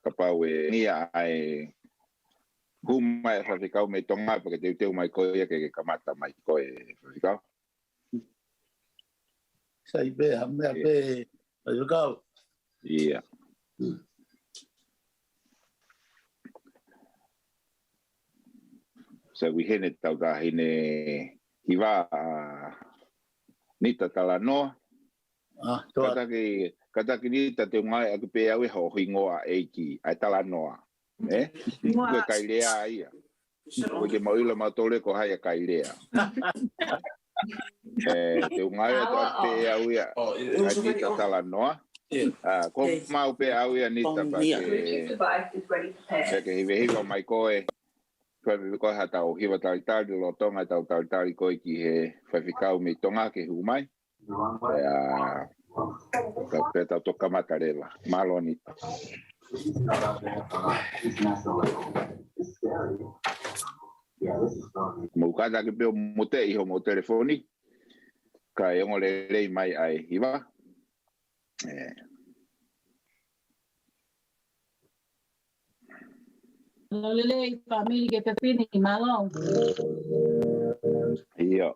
kapau e nia ai huma e whawhikau me Tonga pa ke teu mai koe ke kamata mai koe whawhikau. Sai be hamea be whawhikau. Ia. Sa wihene tau ka hine hiwa nita tala noa. Kataki nita te ngai aku pe au e ho hingoa eiki ai tala noa. Koe kailea ia. Koe ke maula matole ko hai a kailea. Te ngai atu pe au ia ai nita tala noa. Ko mau pe au ia nita pa ke hiwa mai koe. Koe koe ha tau hiwa talitali lo Tonga tau talitali koe ki he whawhikau me Tonga ke humai. Ka peta toka matarela. Malo nita. Mukada ke peo mote iho mo telefoni. Ka yongo lelei mai ai hiwa. Lelei famili ke pepini malo. Iyo.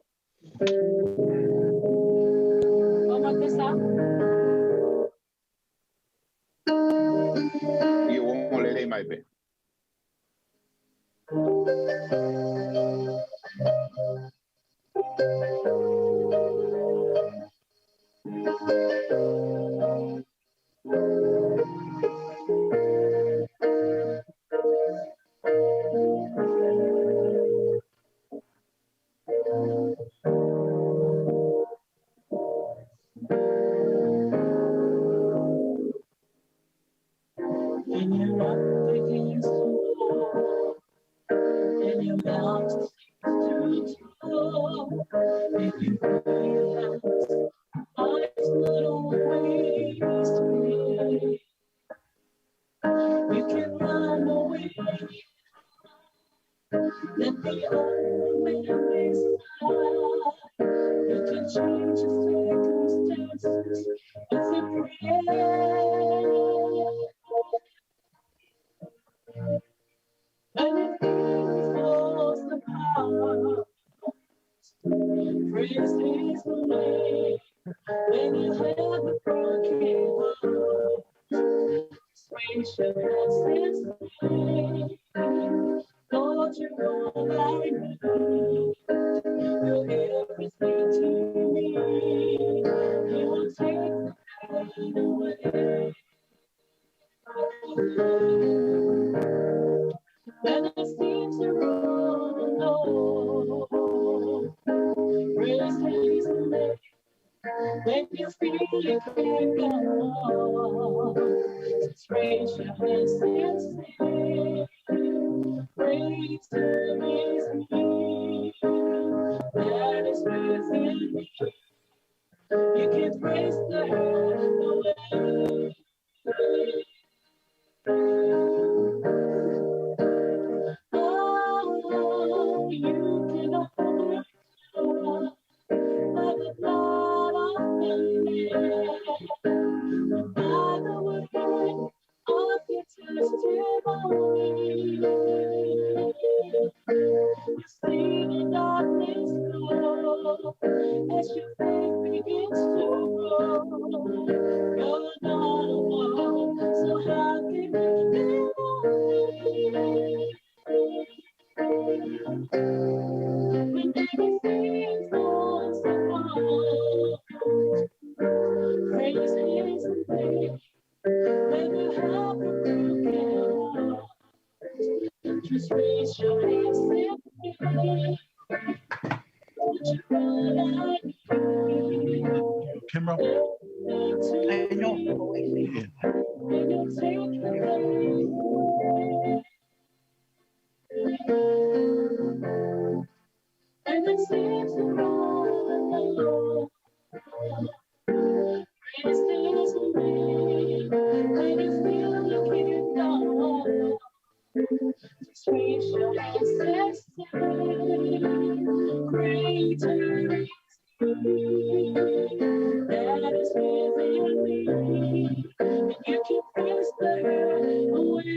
Como te sa? Iyo wongo lelei mai pe. And you rock against the wall, and your mouth seems too tall. If you realize life's little ways to be, you can run away. Let the old man inside. You can change your circumstances with a prayer. And if things falls apart, praise His name. When you have a broken heart, praise your hands and say, Lord, you're all I need. You're everything to me. You will take the pain away. When I seem to run alone, praise His name. When you feel you can't go on, just raise your hands and say, praise to His name. That is within me. You can praise the away. Oh, you can open by the blood of the Lamb, by the word of your testimony. You see the darkness go as your faith begins to grow. You're not alone, so how can you feel lonely? When everything falls apart, praise His name. When you have a broken heart, just raise your hands and pray. Would you run like me? Camera. I know. When you take the pain away. And it seems to run alone. Praise His name. When you feel you can't go on, just raise your hands and say, greater is He that is within me. And you can praise the away.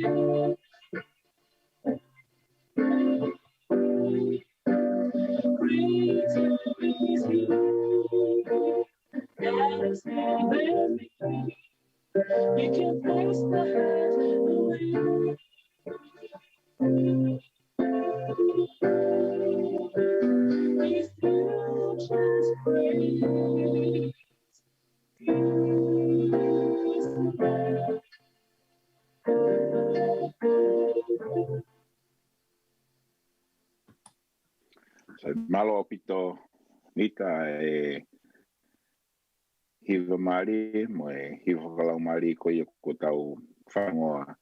malo pito nita hiva mari mo hiva kalau mari ko i ko tau whangoa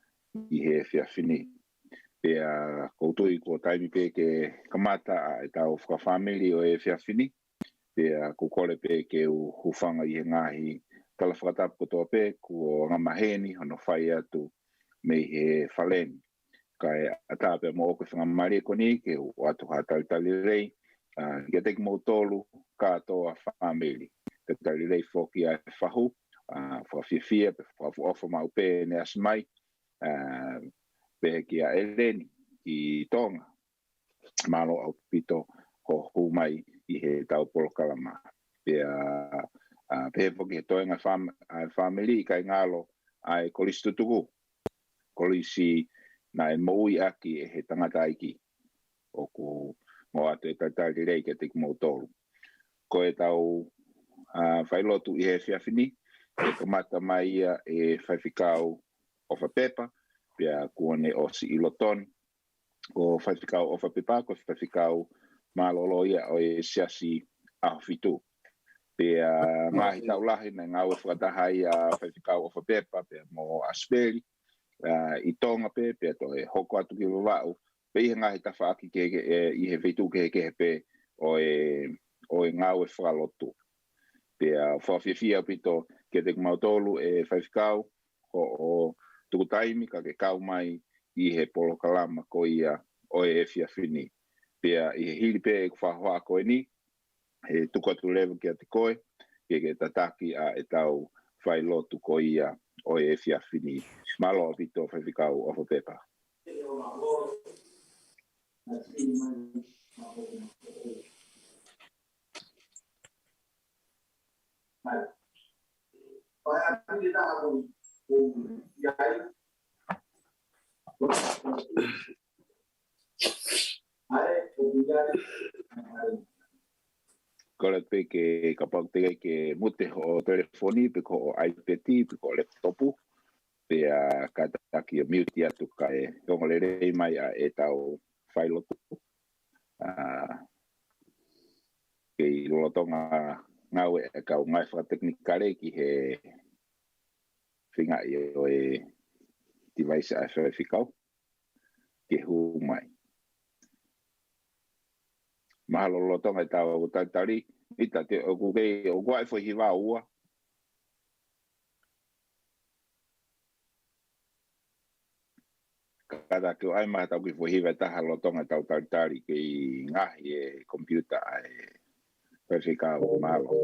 i he whiawhini. Pea koutou i ko taimi pe ke kamata e tau whakawhamili o e whiawhini. Pea kukole pe ke hufanga i he ngahi tala whakatapu kotoa pe ko ngamaheni hono whai atu me he whaleni. Kai ata pe mo ko whangamari ko ni ke o atu hatalitali rei. Ia teki mo tolu katoa whamili. Te tali rei whoki a whahu, whawhiawhia, whafu mau pe ne asmai, pe ki a eleni i Tonga. Malo au pito ho humai i he tau polokalama. Pe whoki he toenga whamili kai ngalo ai kolisi tutuku. Kolisi na e moui aki e he tangata iki. O ku mo atu e tali rei ke teki mo tolu. Ko e tau whailotu i he whiawhini, e kamata mai ia e whaiwhikau o Pepa, pia kuone o si ilotoni, ko whaiwhikau o Pepa, ko whaiwhikau Lolohea o e siasi a whitu. Pia ngahi tau lahi na ngau e whakatahai a whaiwhikau o Pepa, pia mo Asipeli, i Tonga pe, pia to e hoko atu ki wawau, pe i he ngahi ta whaaki i he whitu ke he pe o e ngau e whakalotu. Pea whawhiawhia pito ke te kumautolu e whaiwhikau o tukutaimi ka ke kau mai i he polokalama ko ia o e whiawhini. Pea i he hili pe e whahoa koe ni, he tukatu lewa ki a te koe, ke tataki a e tau whailotu ko ia o e whiawhini. Malo pito whaiwhikau o Pepa. Kole pe ke kapau te ke mute o telefoni pe ko iPad pe ko laptopu pe kataki mute atu ka e ngolere mai a e tau whailotu ke i lotonga ngau e kau ngai whakateknikare ki he whinga i o e device a whaiwhikau ke hu mai. Mahalo lotonga e tau o tatari, ita te o kukei o kua e whahiwa ua. Kata ke o ai maha tau ki whahiwa taha lotonga tau tatari ke i ngahi e computer a e whaiwhikau mahalo.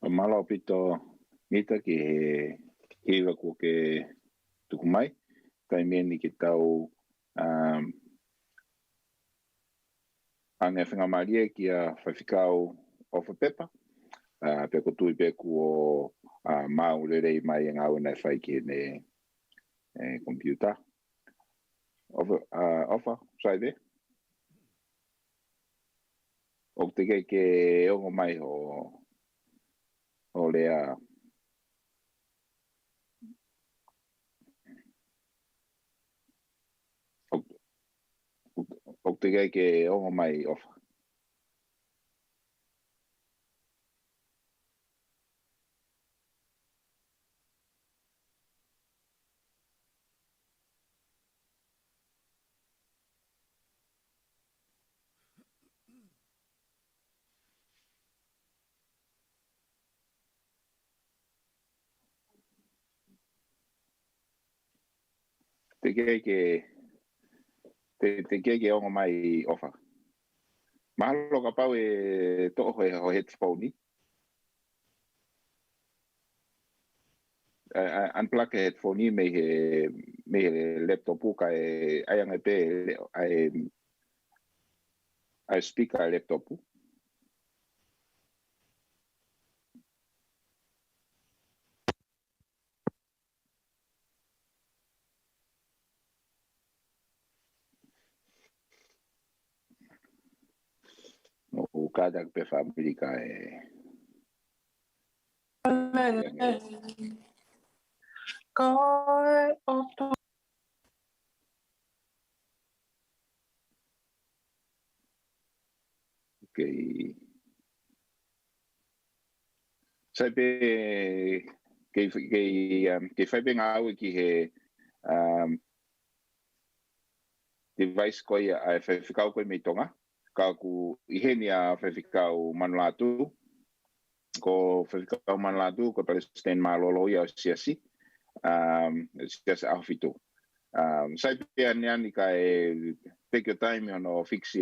Malo pito mita ki he hiwa ko ke tukumai kai meni ki tau anga whinga maria ki a whawhikau o Pepa pe ko tui pe ku o mau rei mai ngau nei whai ki ne computer ofa sai de o te ke ongo mai o lea o te ke ongo mai ofa te ke ongo mai ofa mahalo ka pau e to ho headphone ni unplug headphone ni me laptop ka ai anga pe ai speaker laptop o kada pe family ka sai pe ke fai pe ngau ki he device ko ia ai fai fikau ko me Tonga ka ku iheni a fai fikau Manu Latu ko fai fikau Manu Latu ko Palestine ma Lolohea siasi siasi afitu sai pe ani ka take your time on fix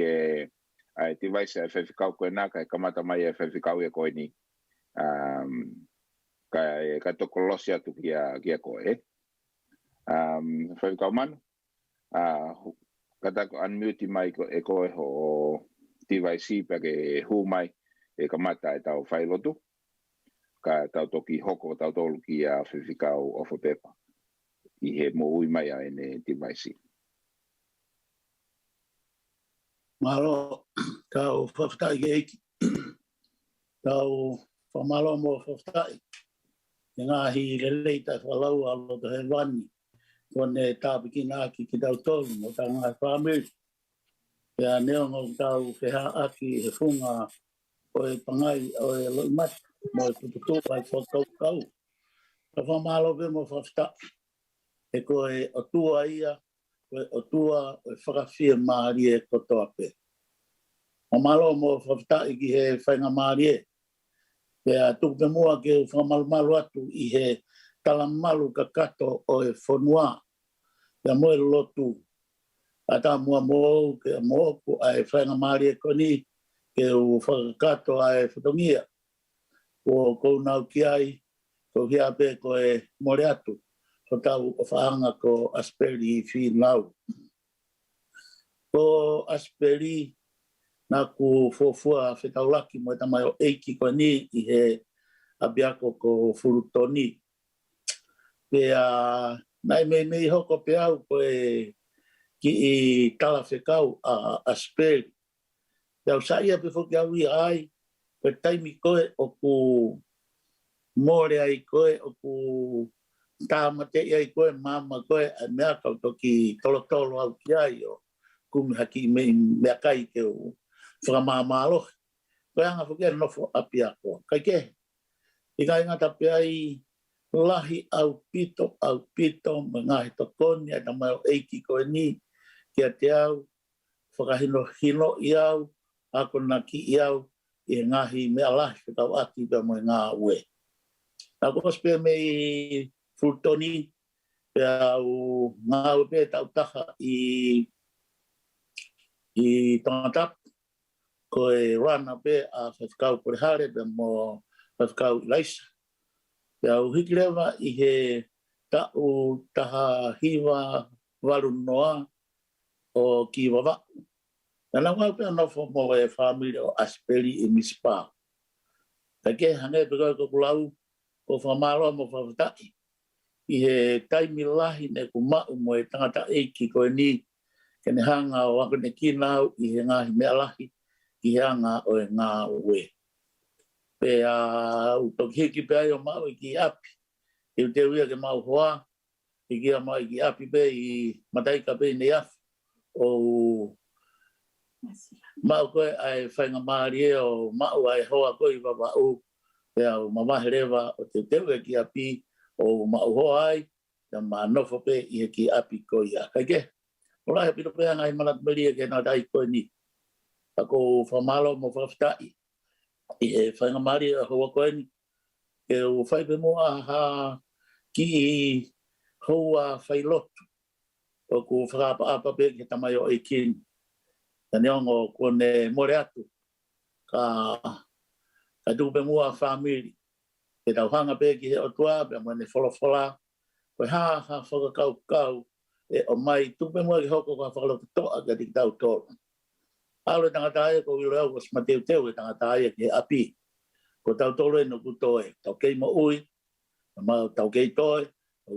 ai device ai fai fikau ko na ka kamata mai ai fai fikau e ko ni ka tokolosi atu kia ko fai fikau Manu kata ko unmute mai ko ho device pa ke hu mai kamata e tau fai lotu ka tau toki hoko tau tolu ki a whiwhikau o Pepa i he mo ui mai a ene device. Malo tau whaftai eiki. Tau whamalo mo whaftai. E ngāhi lelei tai whalau alo te he wani. Kone Tangikina ki tau tolu mo tau ngā whamiri. Pea neongo tau wheha aki he whunga o e pangai o e loi mati. Mo e tuputu ai whakau kau. Ka whamalo pe mo whaftai. E koe o tua ia, koe o tua o e whakawhia maari e kotoa pe. O malo mo whaftai ki he whainga maari e. Pea tuku pe mua ke whamalu atu i he talamalu ka kato o e whanua. Pea mo e lotu. Ata mua mo ke mo ku ai whainga maari e koni ke u whakakato ai whatongia. Ko kou nau ki ai, ko hia pe ko e more atu. Ko tau o whaanga ko Asipeli Vea Finau. Ko Asipeli na ku fofua whetaulaki mo tamai o eiki ko ni I he abiako ko furutoni. Pea nai me hoko pe au ko ki I tala whekau a Asipeli. Pea usaia pe foki au I ai, pe taimi koe o ku more ai koe o ku tāmate ai koe mama koe a mea kau toki tolo au ki ai o kumi haki mea kai ke o whakamāmalo. Koe anga foki a nofo api ako. Kai ke, I kai ngata pe ai lahi au pito me ngahi tokoni a tamai o eiki koe ni kia te au whakahino I au ako na ki I au I ngahi mea lahi whakau aki pe mo ngā ue. Nā kos pe me furtoni pe au ngā ue pe tau taha I Tonga ko rana pe a whakau kore hare pe mo whakau I laisa. Pe au hikirewa I he tau taha hiwa waru noa o ki wawa. Nā ngau pe anofo mo e whamiri o Asipeli I Mispa. Ta ke hange pe koe kukulau o whamaro mo whawataki. I he taimi lahi ne ku mau mo e tangata eiki koe ni kene hanga o ako ne kinau I he ngahi mea lahi I he anga o e ngā ue. Pe a utoki hiki pe ai o mau I ki api. I te uia ke mau hoa. I ki a mau I ki api pe I mataika pe ne afi. O mau koe ai whainga maari e o mau ai hoa koe I wawau. Pe au mamahe rewa o te teue ki api o mau hoa ai. Na ma nofo pe I he ki api koe ia. Kai ke? Ola he pito pe ngai Manapo'uli ke na dai koe ni. Ako whamalo mo whawhitai. I he whainga maari a hoa koe ni. Ke o whaipe mo a ha ki hoa whailotu. O ku whakapa pe ke tamai o eikini. Ta neongo kone more atu. Ka tupe mua whamiri. Ke tau hanga pe ki he otua, pe mwene wholofola. Koe ha whakakau. E o mai tupe mua ki hoko ka whakalotu toa ka tik tau tōna. Aure tangata aia ko wilo au kos mateu teu e tangata aia ki he api. Ko tau tolo e no kutoe. Tau kei mo ui. Tau kei toe.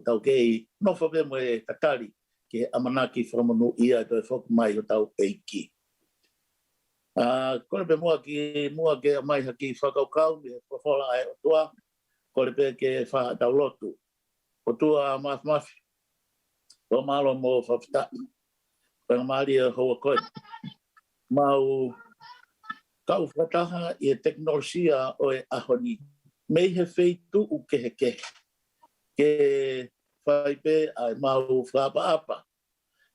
Tau kei nofo pe mo e tatari. Ke amanaki whakamanu ia to e whoku mai o tau eiki. Kone pe mua ke mai haki whakaukau, me whawhala ai o tua, kone pe ke wha tau lotu. O tua mafi, o malo mo whawhitai. Panga maari e hoa koe. Mau kau whataha I e teknolosia o e ahoni. Mei he wheitu u kehe kehe. Ke whaipe ai mau whaapa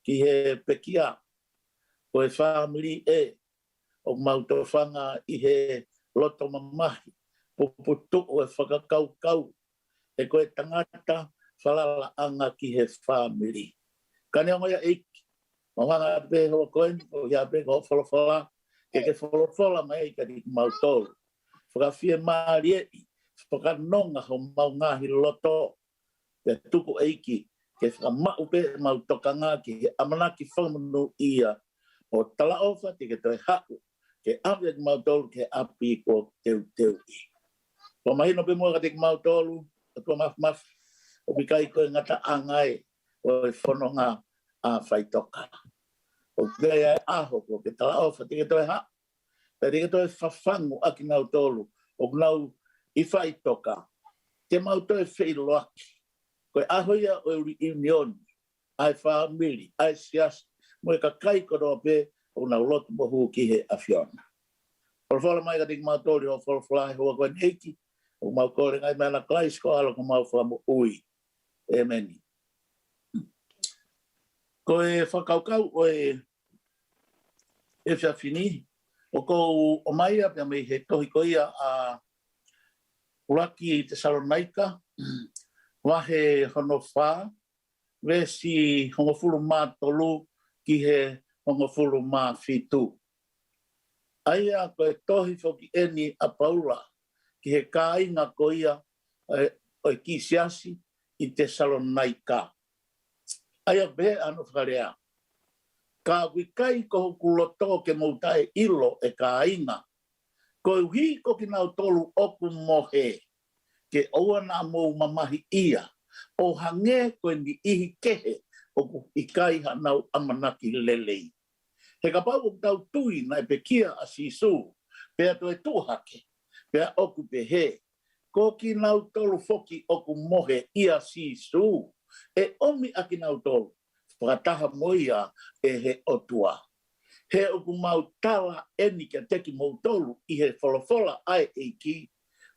ki he pekia. O e whamiri e. O mau tō whanga I he loto mamahi. Puputu o e whakakau. E koe tangata whalala anga ki he whamiri. Kane o ngoia eiki. Mawanga pe hoa koe, o ia pe ko wholowhala. Ke wholowhala mai ka di mau tōru. Whakawhia maari e. Whakanonga ho mau ngahi loto. Pe tuku eiki. Ke whakamau pe mau tokanga ki he amanaki whamanu ia. O tala ofa te ke toi haku. Ke awe ki mau tolu ke api ko teu I. Ko mahino pe mua ka te mau tolu, o tua maf. O pikai koe ngata angai o e whanonga a whaitoka. O kaya aho ko ke tala ofa te ke toi haku. Te ke toi whawhangu aki mau tolu. O nau I whaitoka. Te mau toi whailoaki. Koe aho ia o reunion. Ai whamiri, ai siasi. Mo e ka kai koro pe o na lotu mohu ki he awhiona. Whalawhala mai ka tik mau tōri o whalawhala hoa koe neiki. O mau kore ngai mea na klais ko alo ko mau whamu'ui. Emeni. Ko e whakaukau o e Vea Finau. O kou o maia pia mei he tohi koia a uraki te Salonaika. Wahe hono wha. Vesi hongofulu mā tolu ki he hongofulu mā fitu. Aia koe tohi whoki eni a paula ki he kāinga koia o e kisiasi I te Salonaika. Aia be anu whakarea. Ka wikai ko kuloto ke mautai ilo e ka inga. Ko hui ko ki nau tolu oku mohe. Ke oa na mou mamahi ia. O hange ko ni ihi kehe oku ikai hanau amanaki lelei. He ka pau o tau tui na e pekia a sisu. Pea to e tuhake. Pea oku pe he. Ko ki nau tolu foki oku mohe ia sisu. E omi a ki nau tolu. Whakataha moia e he otua. He oku mau tala eni ka teki mau tolu i he wholofola ai e ki.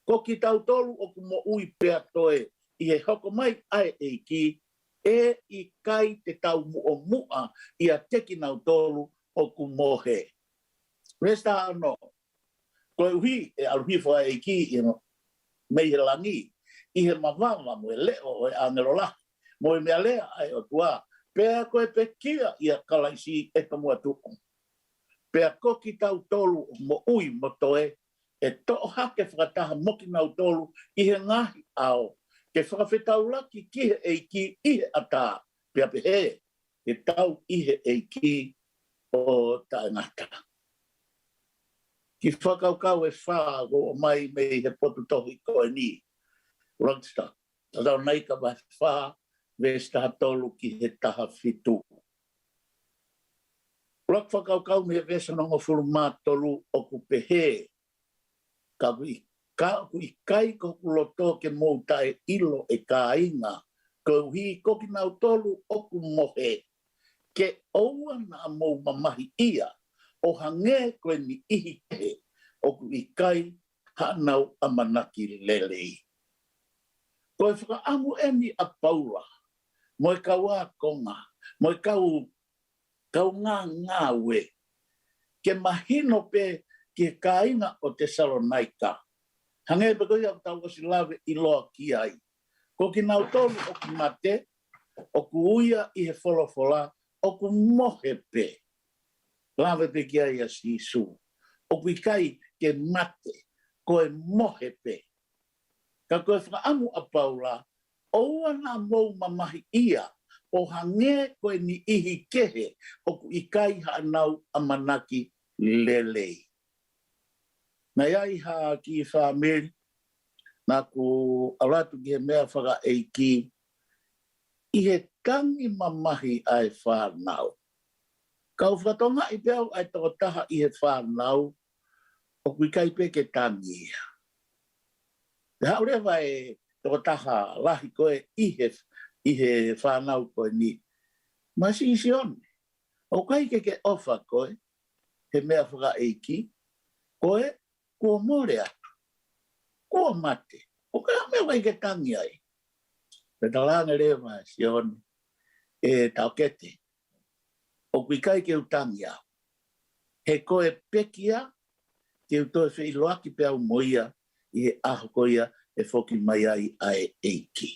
Ko ki tau tolu oku mo ui pea toe i he hoko mai ai e ki. E i kai te tau mua mua i a teki nau tolu oku mohe. Resta ano. Ko hui e aluhi fo ai e ki i no. Mei he langi. I he mawama mo e leo e angerola. Mo e mea lea ai o tua. Pea koe pekia i a kalaisi e kamua tuku. Pea koki tau tolu mo ui mo toe. E to'o hake whakataha moki nau tolu i he ngahi ao. Ke whakawhetau laki ki he eiki i he ata. Pea pehe. Ke tau i he eiki o taengata. Ki whakaukau e whāgo o mai mei he potu tohi koe ni. Rongstar. Tadau nei ka mai whā. Vesta tolu ki he taha fitu. Lok whakaukau me vesa nongo furu mā tolu oku pehe. Ka oku i kai ko kuloto ke moutai ilo e ka inga. Ko hi koki nau tolu oku mohe. Ke oua na mou mamahi ia. O hange koe ni ihi kehe. Oku i kai hanau amanaki lelei. Ko e whakaamu eni a paula. Mo e kau a konga, mo e kau ngā we. Ke mahino pe ki ka inga o Tesalonaika. Hange pe koe au tau osi lawe i loa ki ai. Ko ki nau tolu o ki mate, o ku uia i he wholofola, o ku mohe pe. Lawe pe ki ai a sisu. O ku i kai ke mate, ko e mohe pe. Ka koe whakaamu a paula, oua na mou mamahi ia, o hange koe ni ihi kehe, o ku ikai hanau amanaki lelei. Na iai ha ki whamiri, na ku alatu ki he mea whaka eiki, i he tangi mamahi ai whanau. Kau whatonga i peau ai toko taha i he whanau, o ku ikai pe ke tangi ia. Te haure vai toko taha lahi koe i he whanau koe ni. Masi isi one. O kai ke ofa koe, he mea whaka eiki, koe, kua more atu. Kua mate. O kai mea kai ke tangi ai. Pe talanga rewa si one, e tau kete. O kui kai ke utangi au. He koe pekia, ke utoe whi loaki pe au moia, i he aho koia, e whoki mai ai ai eiki.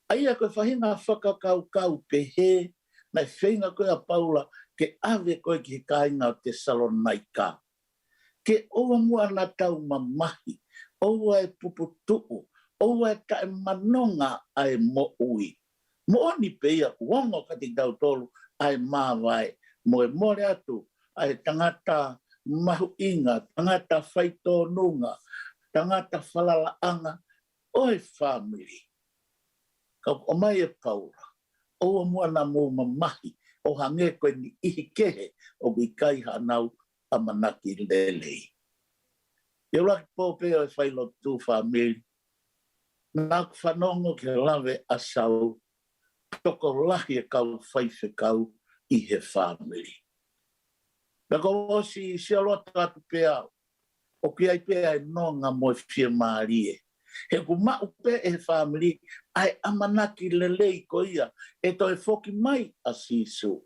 Aia koe whahinga whakakau pe he, mai whainga koe a paula, ke ave koe ki he kāinga o Tesalonaika. Ke oa mua na tau mamahi, oa e puputuu, oa e tae manonga ai mo ui. Mo oni pe ia kuongo kati tau tolu ai mawai, mo e more atu, ai tangata mahu inga, tangata whaitonunga, tangata whalalaanga, oi family. Ka o mai e paura, oa mua na mō mamahi, o hange koe ni ihi kehe, o i kai hanau a manaki lelei. Ia laki pōpea o e whailo tū family, nā whanongo ke lawe asau, toko lahi e kau whaife kau i he family. Ka ko osi si alota atu pea, o ki ai pea e nonga mo e fia maarie. He ku mau pe e family, ai amanaki lelei ko ia, e to e foki mai a sisu.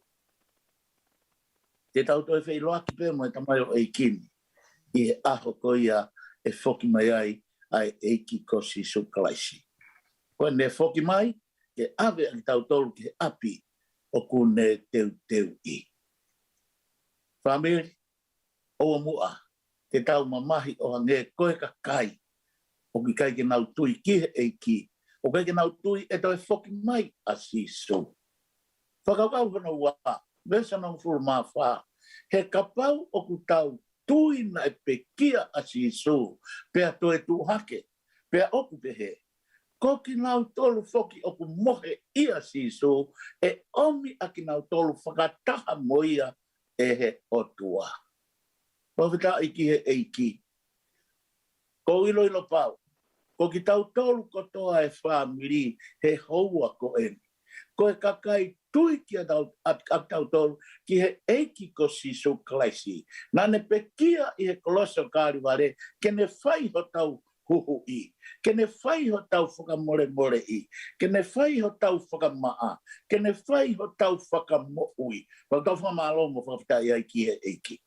Te tau to e whai loaki pe mo e tamai o eikini, i e aho ko ia e foki mai ai eiki ko sisu kalaisi. Koe ne foki mai, ke ave ang tau tolu ke api, o ku ne teu i. Family, o mua, te tau mamahi o hange koe ka kai, o ki kai ke nau tui ki he eiki, o kai ke nau tui e to e foki mai a sisu. Whakakau whana wā, vesa nang fulu mawha. He kapau o ku tau tuina e pekia a sisu, pea toe tu hake, pea oku pehe. Koki nau tolu foki o ku mohe ia sisu, e omi aki nau tolu whakataha moia e he otua. Pawhita iki he eiki. Ko ilo ilo pau. Ko ki tau tolu kotoa e whamiri he houa ko eni. Ko e kakai tui ki a tau tolu ki he eiki ko sisu klaisi. Nane pekia i he koloso kāri ware, kene whai ho tau huhu i. Kene whai ho tau whakamore more i. Kene whai ho tau whakamaa. Kene whai ho tau whakamoui. Pau tau whamalo mo whakawhitai ai ki he eiki.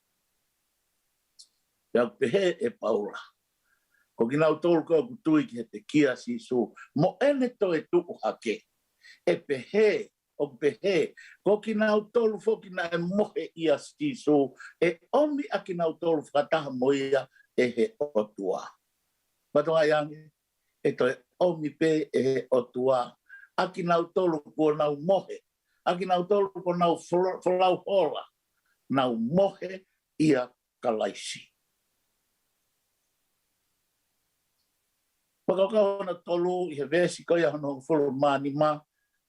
Pau pehe e paula. Ko ki nau tolu ko ku tui ki he te kia sisu, mo ene to e tuku hake. E pehe, o pehe, ko ki nau tolu foki na e mohe ia sisu, e omi a ki nau tolu whakataha moia e he otua. Patonga yange, e to e omi pe e he otua. A ki nau tolu ko nau mohe, a ki nau tolu ko nau whalau hola, nau mohe ia kalaisi. Pakakau na tolu i he vesi ko ia hono fulu mani ma,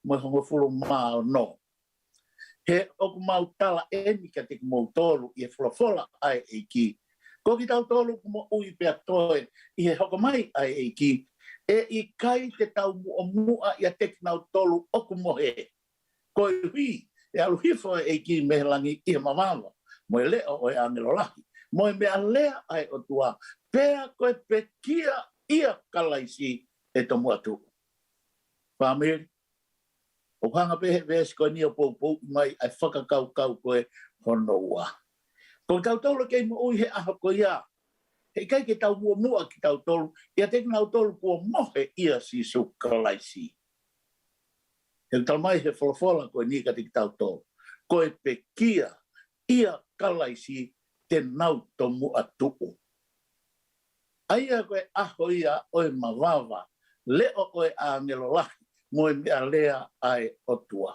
mo hongo fulu ma no. He oku mau tala eni ka te kumau tolu i he fulafola ai eiki. Ko ki tau tolu kumo ui pia toe i he hoko mai ai eiki. E i kai te tau mua i a te kinau tolu oku mohe. Ko i hui, e alu hifo e eiki mehelangi i he mamawa. Mo e leo o e angelo lahi. Mo e mea lea ai o tua. Pea koe pekia ia kalaisi e tomu atu. Whamiri, o hanga pehe vesi koe ni o pou mai ai whakakau koe hono ua. Ko tau tolu kei mo ui he aho ko ia. He kai ke tau mua ki tau tolu, ia te nau tolu kua mohe ia si su kalaisi. He talmai he whalafola koe ni ka te tau tolu. Koe pekia ia kalaisi te nau tomu atu. Aia koe aho ia oe mawawa, leo oe a ngelo lahi, moe mea lea ai otua.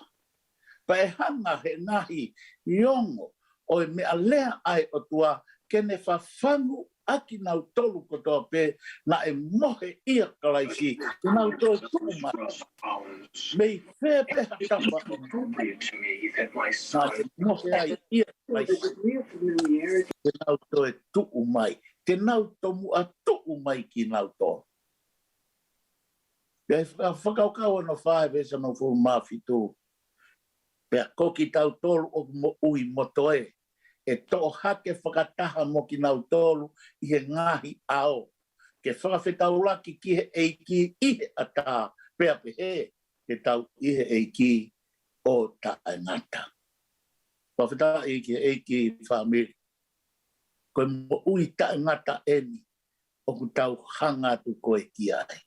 Pa e hanga he ngahi iongo, oe mea lea ai otua, kene whawhangu aki nau tolu kotoa pe, na e mohe ia kalaisi, ke nau tolu tuma. Mei whea peha tapa o tuma. Na te mohe ai ia kalaisi, ke nau toe tuu mai. Te nau tomu a tuu mai ki nau tō. Pea whakaukau no whae vesa no fulu mawhitu. Pea koki tau tolu o mo ui motoe. E tō hake whakataha mo ki nau tolu i he ngahi ao. Ke whakawhetau laki ki he eiki i he ata. Pea pehe ke tau i he eiki o ta ngata. Whawhetau i ki he eiki whamiri. Koe mo ui ta ngata eni o ku tau hanga tu koe ki ai.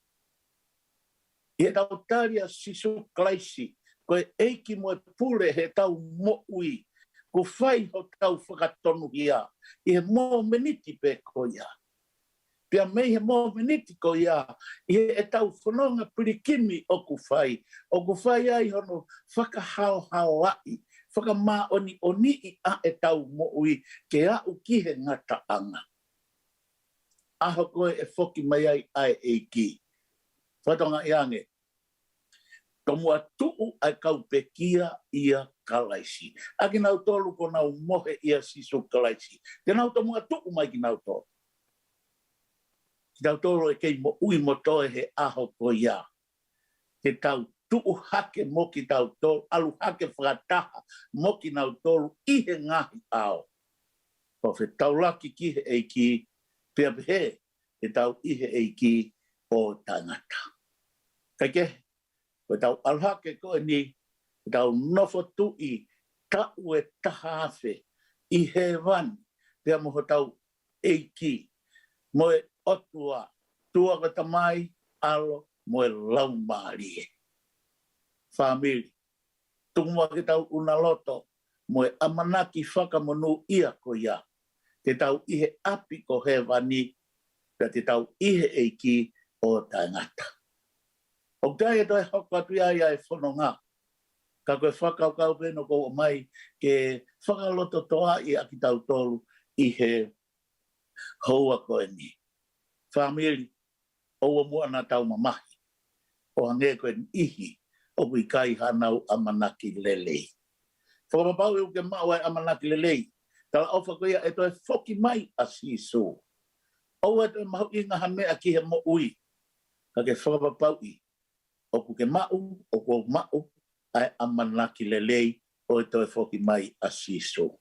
I he tau taria sisu klaisi, koe eiki mo e pule he tau mo ui, ku whai ho tau whakatonu ia, i he mō meniti pe ko ia. Pia mei he mō meniti ko ia, i he tau whanonga Pelikani o ku whai ai hono whakahao ai, whakamā oni i a e tau mo ui ke au ki he ngata anga. Aho koe e whoki mai ai eiki. Whatonga iange. Tomu atu ai kau pekia ia kalaisi. Aki nau tolu ko nau mohe ia sisu kalaisi. Te nau tomu atu mai ki nau tolu. Ki nau tolu e kei mo ui mo toe he aho ko ia. Te tau tuu hake mo ki tau tolu, alu hake whakataha mo ki nau tolu i he ngahi ao. Ko whe tau laki ki he eiki, pia pehe he tau i he eiki o tangata. Kaike, ko tau alu hake koe ni, tau nofo tui, tau e tahawhe, i he wani, pia moho tau eiki, mo e otua, tua ka tamai, alo, mo e laumārie. Whamiri, tungua ke tau una loto, mo e amanaki whakamonu ia ko ia. Te tau ihe api ko he wani, te tau ihe eiki o tangata. O tai e toi hokatu ia e whanonga, ka koe whakau peno ko mai ke whakaloto toa I aki tau tolu I he hoa koe ni. Whamiri, oua mua na tau mamahi, o hange koe ni ihi, o kui kai hanau amanaki lelei. Whakapapau e uke mau ai amanaki lelei, tala ofa koe e toi foki mai a sisu. Oua e toi mahu inga hamea ki he mo ui, ka ke whakapapau I, o kuke mau, o kua mau, ai amanaki lelei, o e toi foki mai a sisu.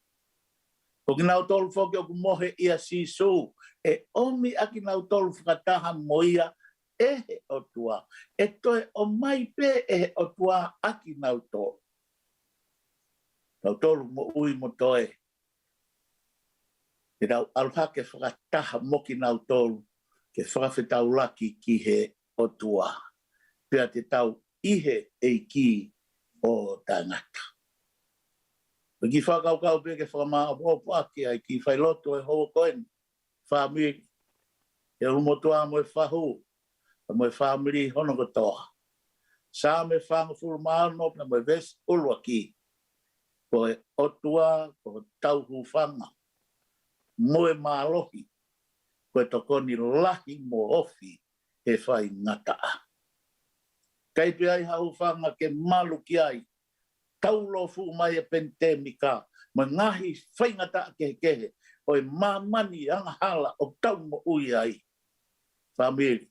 Ko ki nau tolu foki o ku mohe I a sisu, e omi aki nau tolu whakataha moia e he o tua. E toi o mai pe e he o tua aki nau tolu. Nau tolu mo ui mo toe. E nau aluhake whakataha moki nau tolu ke whakawhetau laki ki he o tua. Pea te tau ihe e ki o tangata. Ki whakau pe ke whakamaa o aki ai ki whailoto e hoa koen. Whamiri. E umotua mo e whahu. Mo e whamiri hono kotoa. Sa me whanga furu maano na mo e ves ulua ki. Ko e otua, ko tau hufanga. Mo e maalohi. Ko e tokoni lahi mo ofi e whai ngataa. Kai pe ai hawhanga ke malu ki ai. Taulo fu mai e pentemika, ma ngahi whaingata kehe, o e mamani anga o tau mo ui ai. Whamiri,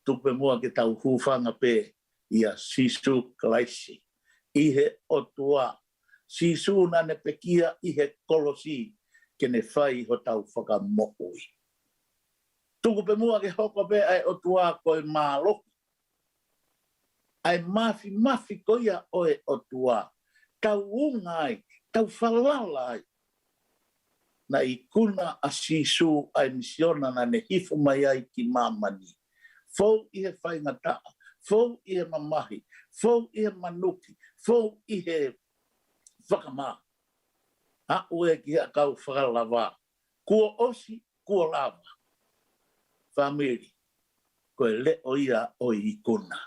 tupe mua ke tau hufanga pe, ia sisu klaisi. Ihe o tua, sisu na ne pekia ihe kolosi, ke ne whai ho tau whaka mo ui. Tupe mua ke hoko pe ai o tua koe māloki. Ai mafi koia oe o tua. Tau ungai, tau whalalai. Na I kuna a sisu ai misiona na ne hifu mai ai ki mamani. Fou I he whaingataa, fou I he mamahi, fou I he manuki, fou I he whakamaa. A ue ki a kau whakalava. Kua osi, kua lava. Whamiri, koe le o ia o I kuna.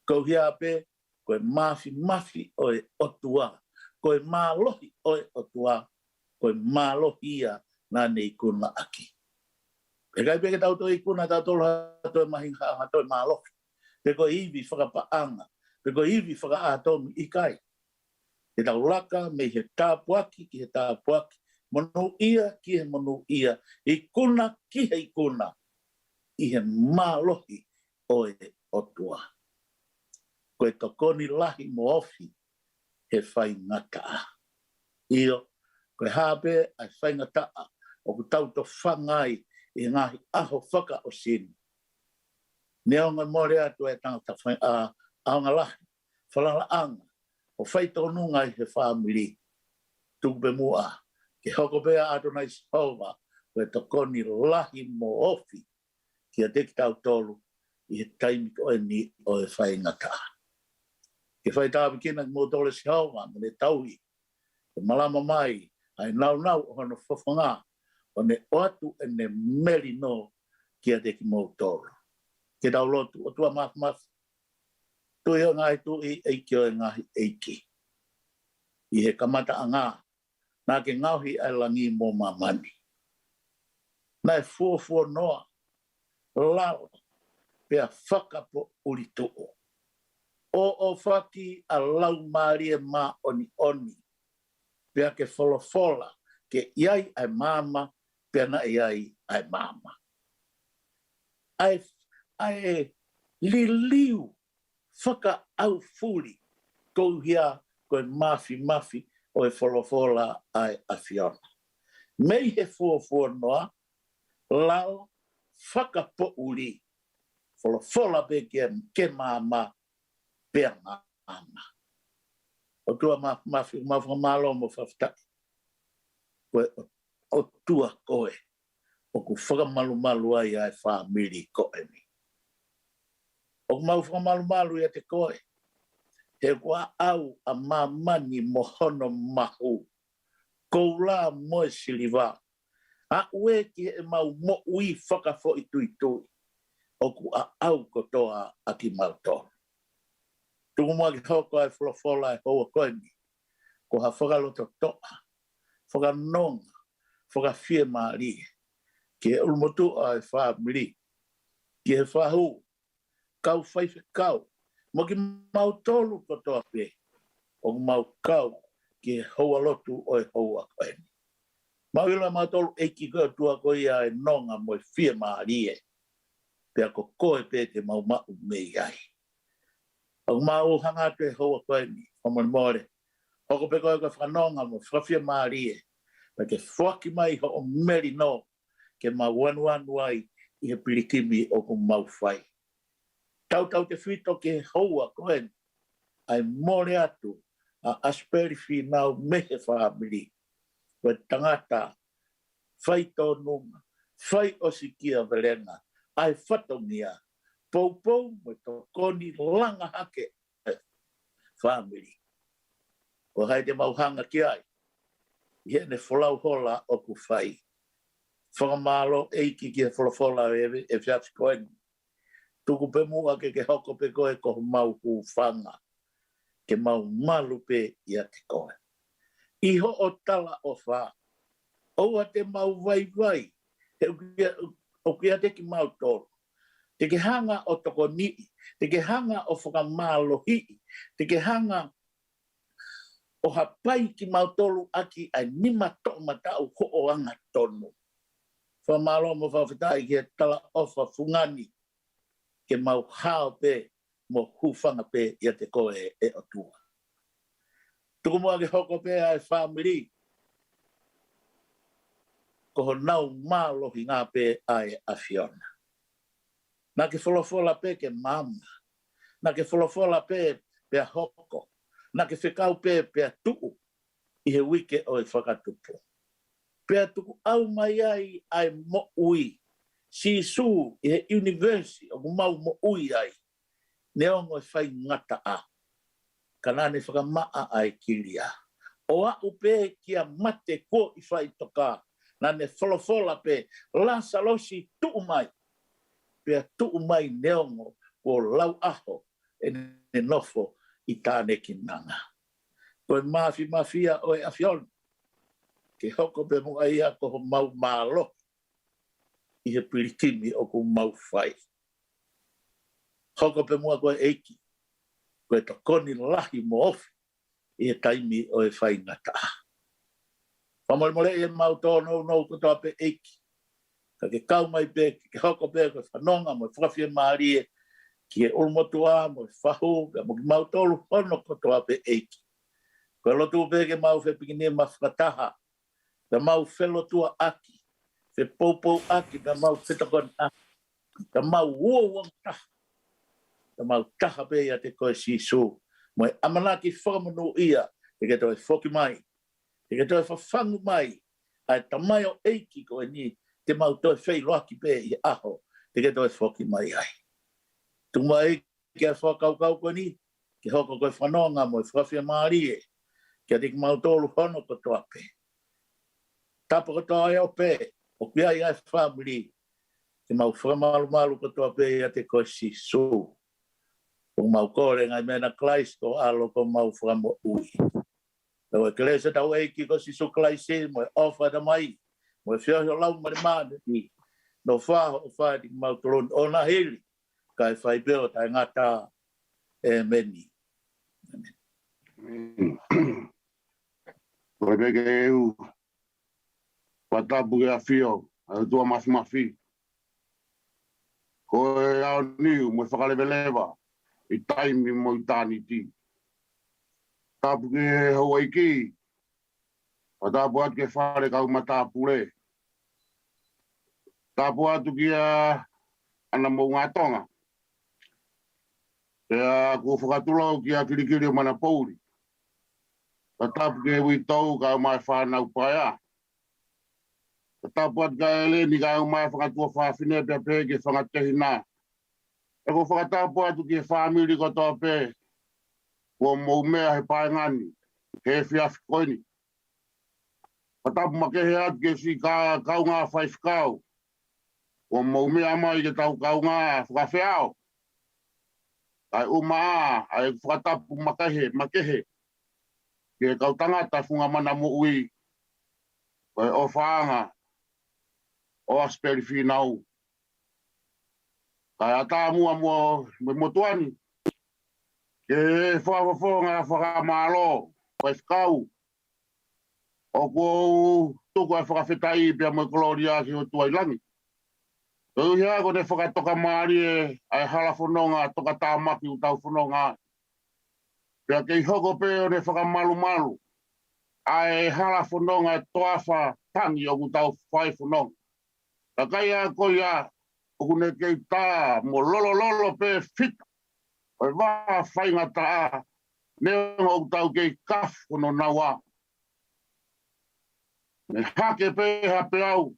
Ko hia pe, koe mafi oe otua, koe mālohi oe otua, koe mālohia nā nei kuna aki. E kai peke tau toi kuna tau tolo toi mahinga toi mālohi. Pe koe iwi whakapaanga, pe koe iwi whakaatomi I kai. E tau laka me he tāpuaki ki he tāpuaki, monu ia ki he monu ia, I kuna ki he kuna, I he mālohi oe otua. Koe tokoni lahi mo ofi he whai ngataa. Io, koe hape ai whai ngataa o ku tau to whangai I ngahi aho whaka o sini. Neonga more atu e tangata whai aonga lahi, whalala anga, o whai tonunga I he whamiri. Tupe mua, ke hoko pea Adonai Sihova, koe tokoni lahi mo ofi ki a teki tau tolu I he taimi koe ni o e whai ngataa. Ke whai Tangikina ki mo tole si haunga, me le tauhi. Ke malama mai, ai nau hono whawhanga, o ne oatu e ne meli no ki a te ki mo tole. Ke tau lotu, o tua maf. Tui o ngai tu I eiki o ngahi eiki. I he kamata a ngā, nā ke ngauhi ai langi mo mamani. Nai fuafua noa, lao, pea whakapo uri tuo. O whaki a lau maria ma oni. Pea ke wholofola, ke iai ai mama, pea na iai ai mama. Ai liliu, whaka au furi, kou hia koe mafi, o e wholofola ai a Fiona. Mei he fuafua noa, lau whakapo'uli, wholofola pe ke mama, pea mama. O tua mafi malo mo whaftai. Koe o tua koe. O ku whakamalu ai ai whamiri koe ni. O ku mau whakamalu ia te koe. He kua au a mamani mohono mahu. Kou la moe siliva. A ue ki e mau mo ui whakafo I tui. O ku a au kotoa a ki mautoa. Tuku mua ki hoko ai wholofola e hoa koe ni. Ko ha whakaloto toa, whakanonga, whakawhia maari. Ke ulmotu ai whamiri. Ke he whahu, kau whaife kau. Mo ki mau tolu kotoa pe. O mau kau ke hoa lotu o e hoa koe ni. Mau ila mau tolu eiki koe tua koe ia e nonga mo e whia maari e. Pea ko koe pe te mau mau mei ai. O mau hanga te hoa koe ni, o more. Hoko pe koe koe whanonga mo whawhia maari e. Pa ke whaki mai ho o meri no, ke mau wanu ai i he Pelikani o ku mau whai. Tau te whito ke hoa koe ni, ai more atu a Asipeli Vea Finau mehe whaamiri. Koe tangata, whai tō nunga, whai o sikia velenga, ai whatongia, pou mo tō koni langa hake whaamiri. O hai te mauhanga ki ai, i hene wholau hola o ku whai. Whakamalo eiki ki he wholofola e whiati koe ni. Tuku pe mua ke hoko pe koe ko mau hu whanga. Ke mau malu pe i a te koe. Iho o tala o wha. Oua te mau vai. O kia te ki mau tōru. Te ke hanga o toko nii. Te ke hanga o whakamalo hii. Te ke hanga o hapai ki mau tōru aki ai nima tō matau ho o anga tonu. Whamalo mo whawhitai ki he tala o whafungani. Ke mau hao pe mo hufanga pe i a te koe e o tua. Tuku mua ke hoko pe ai whamiri. Ko ho nau mālohi ngā pe ai a Fiona. Nā ke wholofola pe ke mama. Nā ke wholofola pe a hoko. Nā ke whekau pe a tuku. I he wike o e whakatupu. Pe a tuku au mai ai mo ui. Si su i he university o mau mo ui ai. Neongo e whai ngata a. Kanane whakamaa ai kilia. O a upe kia mate ko i whai toka. Nane wholofola pe lasa losi tuu mai. Pea tuu mai neongo ko lau aho e ne nofo i tāne ki nanga. Koe mafia o e awhion. Ke hoko pe mua ia ko mau mālo. I he Pelikani o ku mau whai. Hoko pe mua koe eiki. Koe to koni lahi mo ofi. I he taimi o e whai ngata. Whamole e mau tōno no kotoa pe eiki. Ka ke kau mai pe, ke hoko pe koe whanonga mo e whawhia maari e. Ki e ulmotua mo e whahu. Mo ki mau tōlu hono kotoa pe eiki. Koe lotu pe ke mau whepikini ma whakataha. Ka mau whelotua aki. Fe poupou aki ka mau whetokon aki. Ka mau uawang taha. Ka mau taha pe ia te koe sisu. Mo e amanaki whakamanu ia. Te ke toi whoki mai. Te ke toi whawhangu mai. Ai tamai o eiki koe ni. Te mau toi whei loaki pe i aho. Te ke toi whoki mai ai. Tuma eiki a whakaukau koe ni. Ke hoko koe whanonga mo e whawhia maari e. Ke te ki mau tōlu hono kotoa pe. Tapa kotoa e o pe. O kia i ai whamiri, te mau whakamalu kotoa pe ia te koe si su. O mau kore ngai mena Klaisto alo ko mau Manapo'uli. Tau e kelese tau eiki ko si su Klaisi mo e ofa da mai. Mo e whiohio lau marimane ni. No whaho o whae di mau tolon o na hili. Ka e whai peo tai ngata e meni. Koe peke eu. Patapu ke a whio, a tua mafi. Ko e ao niu, mo whakalewelewa, i taimi mo i tāni ti. Tapu ke Hawaii ki, patapu atu ke whare kau Manapo'uli. Tapu atu ki ana mo ngā Tonga. Ea ko whakatulau ki a Kilikili o Manapo'uli. Tapu ke hui tau kau mai whanau paia. Tapuat ka ele ni ka mai whakatua whawhine pe pe ke whakatehi nā. E ko whakatapu atu ki whamiri kotoa pe. Ko mou mea he paengani. He whiawhi koini. Katapu makehe atu ke si kau ngā whaifkau. Ko mou mea mai ke tau kau ngā whakawhiao. ai uma ai whakatapu makehe, ke kau tangata funga Manapo'uli, koe o whaanga, o Asipeli Vea Finau. Kai ata mua me motuani, ke whawhawhonga whakamalo, koe whakau, o kou tuku e whakawhetai pia mo koloria ki o tuailangi. Tau hea ko ne whakatoka maari e ai hala whanonga toka tāmaki u tau whanonga. Pia kei hoko pe o ne whakamalu. Ai hala whanonga e toawha tangi o ku tau whai whanonga. Ta kai a koi a o kune kei tā mo lolo pe fita. Oi wā whainga tā neonga o tau kei kafu no nawa. Me hake pe hape au.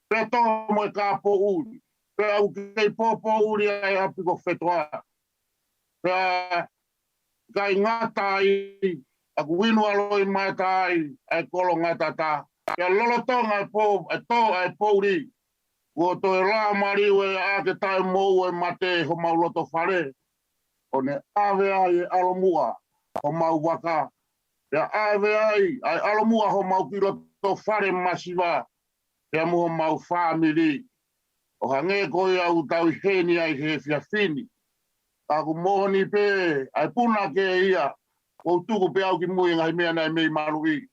Pe toa mo e ka po uri. Pe au kei po uri ai hapi ko whetoa. Pe kai ngata ai, aku winu aloi mata ai, ai kolo ngata ta. Pe lolo tonga ai po uri. Ko to e la mariwe a ke tai mou e mate ho mauloto whare. O ne ave ai e alomua ho mau waka. Pe ave ai alomua ho mau kiloto whare masiwa. Pea moho mau family. O hange koe au tau heni ai he fia fini. Aku moho ni pe, ai puna ke ia. O tuku pe au ki mui ngai mea nai mei marui.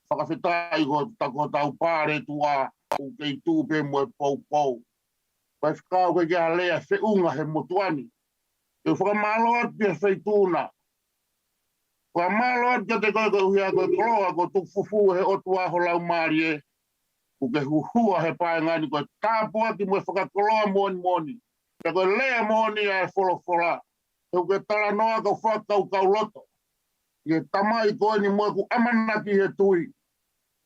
Whakawhetai ko tako tau pare tua. O kei tu pe mo e pou. Pai whakau ke kia lea se unga he motuani. E whakamaloat pia feituna. Whakamaloat kia te koe koe huia koe koloa ko tuk fufu he otua ho lau maari e. Ke huhua he pae ngani koe tāpua ki mue whakakoloa moni. Te koe lea moni ai wholofola. Te koe tala noa kau whakau loto. Ke tamai koe ni mue ku amanaki he tui.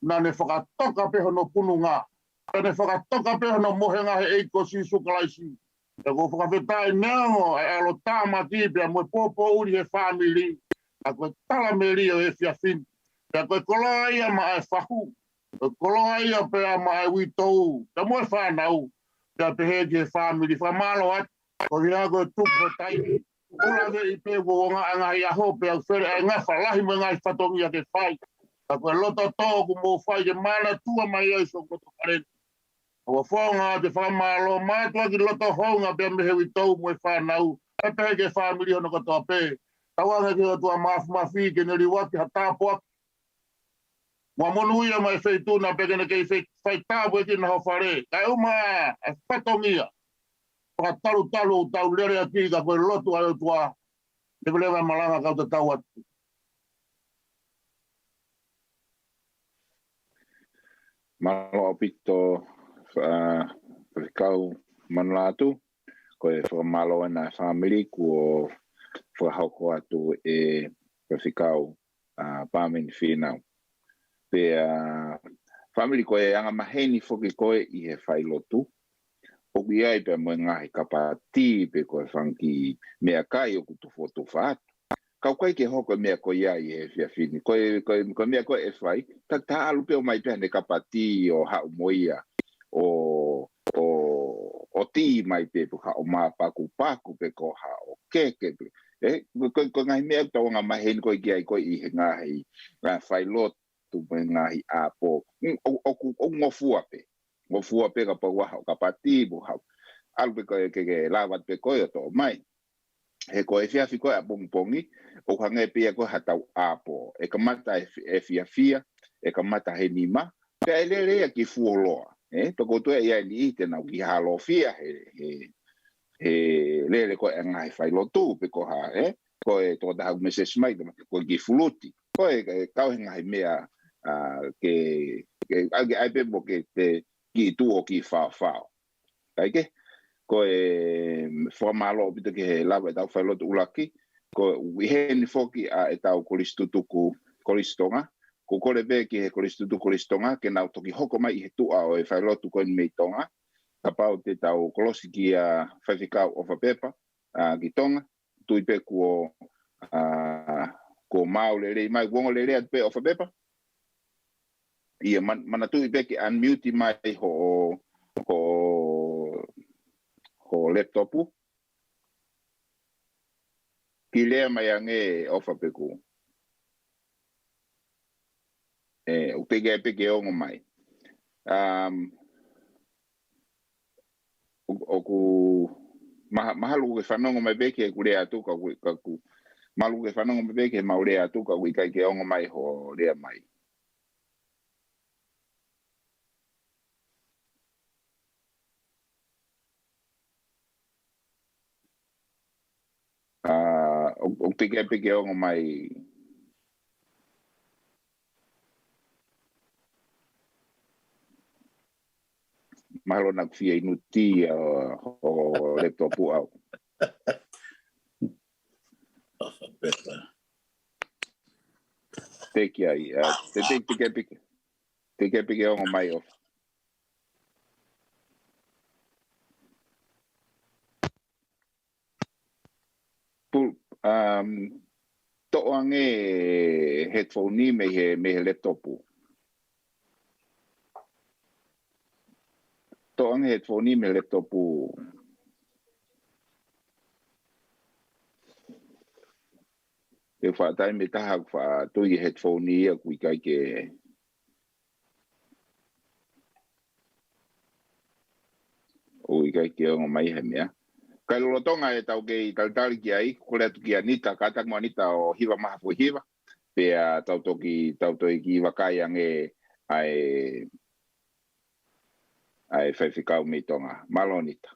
Nā ne whakatoka peho no pununga. Te ne whakatoka peho no mohenga he eiko si sukalaisi. Te koe whakawhetai neango ai alo tāmaki pia mue popo uri he family. A koe tala merio he fiafini. Te koe koloa ia ma ai whahu. Koloa ia pe a mai witou. Ta mo whanau. Te te hege family. Whamalo at. Ko hia koe tupo tai. Ula ve i pe wonga anga ia hope au where ai ngafa lahi mo ngai whatongi a ke whai. Ta koe loto tōku mo whai ke mana tua mai ai so koto kareni. O whonga te whamalo mātua ki loto honga pe me he witou mo whanau. E pe hege family hono koto pe. Tawanga ki o tua mafi ke neri waki ha tāpua. Wa monu ia mai feituna pekene kei fai tāpua ki na ho whare. Kai uma e whatongia. Paka talu tau lere aki ka koe lotu ai o tua. Lewa malanga kau te tau atu. Malo apito Pelikau Manu Latu. Koe whamalo na family ko whahauko atu e Pelikau Vea Finau. Pe family koe anga maheni foki koe I he whailotu. Oki ai pe mo ngahi kapati pe koe whanki mea kai o kutu foto whaatu. Kau kai ke hoko mea koe ia I he whiawhini. Koe mea koe e whai. Ta alu pe o mai pehane kapati o hau moia. O ti mai pe po hau maa paku pe ko hau keke. Koe ngahi mea tau nga maheni koe ki ai koe I he ngahi whailotu. Tu ngahi apo o ngofua pe ka pa wa ka pati bu ha al pe ko ke lavat pe ko to mai he ko e fia ko a pongi o hange pe ko hatau apo e ka mata e fia e ka mata he nima pe ele ki fuolo to ko to ia ni te na ki halo fia he lele ko ngai fai lo tu pe ko ha ko e to da meses mai ko ki fuluti ko e ka ngai mea ke ai pe mo ke te ki tu o ki fa kai ke ko e formalo bito ke lava da fa lo ulaki ko we hen foki a etau kolistutuku kolistonga ko kole be ke kolistutuku kolistonga ke na toki hoko mai he tu a o e fa lo tu ko me tonga tapau te tau kolosiki a fafikau of a Pepa ki Tonga tu pe ko maule le mai wongo le pe of a Pepa ia mana tu ibeki unmute mai ho laptopu Kilea mai ange ofa peku. O peke ongo mai. O ku mahalu ke whanongo mai beke ku rea atu ka ku malu ke whanongo mai beke mau rea atu ka ku ikai ke ongo mai ho rea mai. O peke ongo mai mahalo nak fia inuti o laptopu au. Pepa. Teki ai. Peke ongo mai of. To ange headphone ni me he laptopu. To ange headphone ni me laptopu. E whaatai me taha wha tui headphone ni a kui kai ke o i kai ke ongo mai he mea. Kai lolo tonga e tau ke i talitali ki ai, kore atu ki anita, ka ataku anita o hiwa maha fui hiwa. Pea tau toki ki wakai ange ai whaiwhikau me tonga. Malo anita.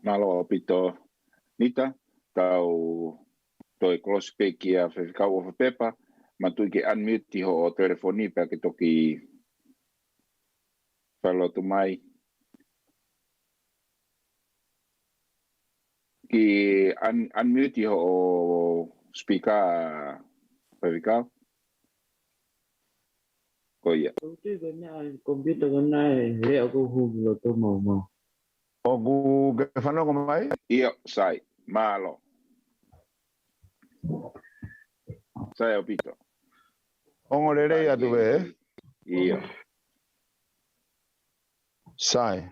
Malo pito nita tau toi close peki a whewhikau o Pepa, ma tui ke unmute ho o telefoni pa ke toki whalotu mai. Ki unmute ho o speaker whewhikau. Ko ia. Computer kena le aku hublo tu mau. O gu ke whanau ko mai? Ia, sai, malo. Sai o pito. Ongo rei atu we. Ia. Sai.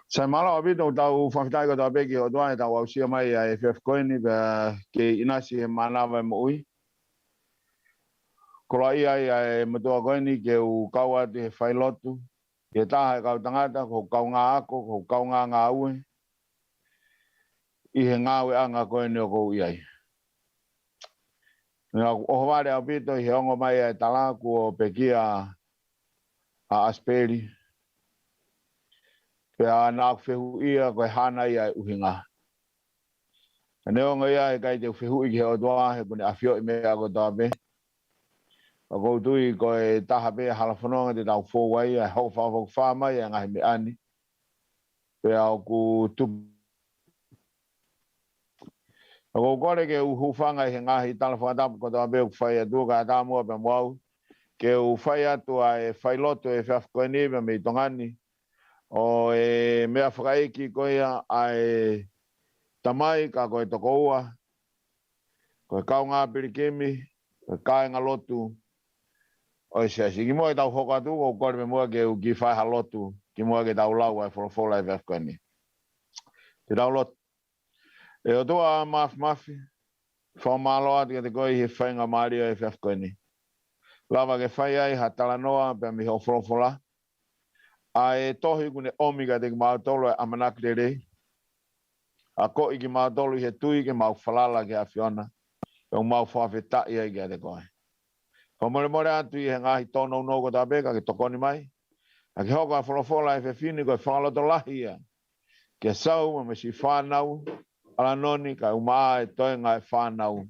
Sai malo pito tau whawhitai ko tau peki o tuai tau au sia mai a FF koini ke inasi he manawa mo ui. Kola ia e matua koini ke u kaua te he whailotu. Ke taha e kau tangata ko kau ngā ako, ko kau ngā ue. I he ngā ue anga koini o kou iai. Nga o wale au pito i he ongo mai e talaku o pekia a Asipeli. Pea nāku whehu ia koe hana ia e uhinga. Ne ongo ia e kai te whehu i ke o toa he kone awhio i mea ko toa pe. A koutui koe taha pe halafononga te tau fōwai e hau whawhau whāmai e ngahi me ani. Pea o ku tupu. A kou kore ke u hufanga i he ngahi tala whatapu ko toa pe u whai atu ka tā mua pe mwau. Ke u whai atu a e whailoto e whafkoeni pe me i tongani. O e mea whakaiki koia a e tamai ka koe toko ua. Koe kau ngā Pelikani, koe kai ngā lotu. O e sia si, ki mua e tau hoka tu, ko kore me mua ke u ki whai halotu, ki mua ke tau lau ai wholofola e whafkoeni. Te tau lotu. E o tua mafi, whamaloa te koe he whainga Maria e whafkoeni. Lava ke whai ai ha talanoa pe mi ho wholofola. A e tohi kune omega te ki mautolo e amanaki rei. A ko i ki mautolo i he tui ke mau whalala ke a Fiona. E o mau whawhetai ai ke te koe. Whamore more atu i he ngahi tono no ko tabe ka ke tokoni mai. A ke hoka wholofola e whewhini koe whangaloto lahi ia. Ke sau me si whanau, ala noni ka umaa e toi ngai whanau.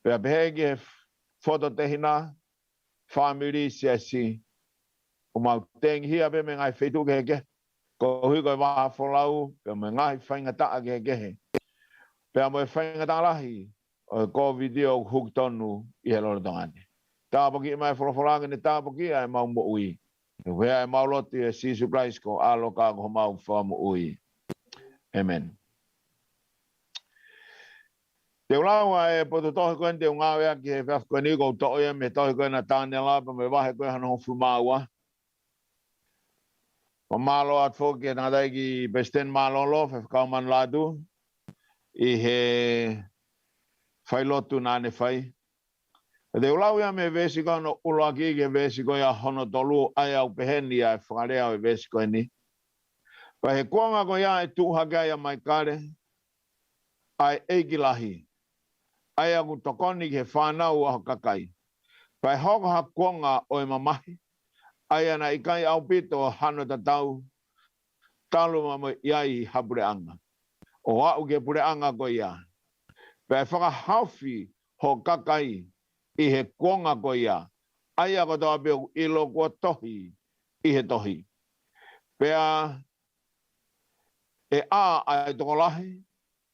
Pea pehegi he whoto tehina, whamiri si. O mau tengi hia pe me ngai whetu ke heke. Ko hui koe waha wholau, pe me ngai whainga taa ke heke. Pea mo e whainga taa lahi, o ko video huk tonu i he loro tongani. Tāpoki i mai wholawholanga ni tāpoki ai mau mo ui. Whea e mau loti e sisu Christ ko alo ka ko mau wha mo ui. Amen. Te ulaua e poto tohi koen te ungawea ki he whiaf koe ni kou toia me tohi koe na tāne lapa me wahe koe hana hofu maua. Pa malo at fōki e tangatai ki President Malolo, whiafkau man Latu, i he whailotu nāne whai. Te ulau ia me vesi koe no uloa ki ke vesi koe a hono tolu ai au peheni ai whakarea o vesi koe ni. Pa he kuanga koe ia e tūhake ai mai kare, ai eiki lahi. Ai aku tokoni ke whanau aho kakai. Pa he hoko ha kuanga o e mamahi. Ai ana ikai au pito hano tatau, talu mamo iai hapure anga. O au ke pure anga koe ia. Pa he whakahaufi ho kakai, i he kuanga ko ia. Ai ako toa peo ilo kua tohi, i he tohi. Pea e a ai toko lahi,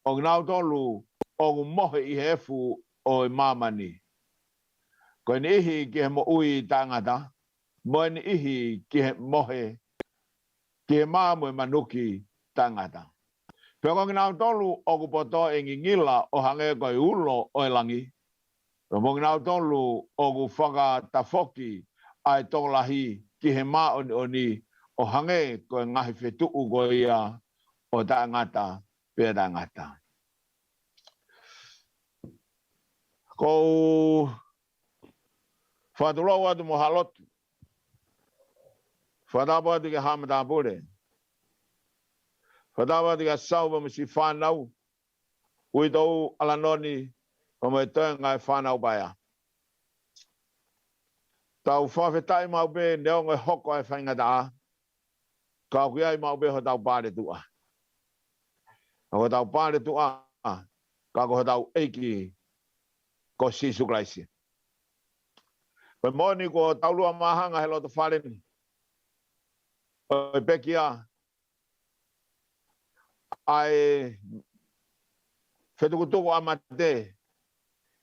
o nau tolu, o mohe i he efu o i mamani. Ko ni ihi ki he mo ui tangata, mo ni ihi ki he mohe, ki he mamu e manuki tangata. Pea ko nau tolu, o kupoto e ngingila o hange ko i ulo o e langi. Mong nau tolu o gu whaka tafoki ai tolahi ki he mā oni o hange ko ngahi whetuu ko ia o ta ngata pia ta ngata. Ko whatulau atu mo halotu. Whatapu atu ke hamata pure. Whatapu atu ke sauwa misi whanau. Uitou alanoni o me toi ngai whanau baia. Tau whawhetai mau pe neonga hoko e whainga taa. Ka kuia mau be ho tau pare tua. Ho tau pare tua. Ka ho tau eiki ko sisu klaisi. Pe moni ko tau lua mahanga he lo to fare ni. O pekia ai fetukutuku amate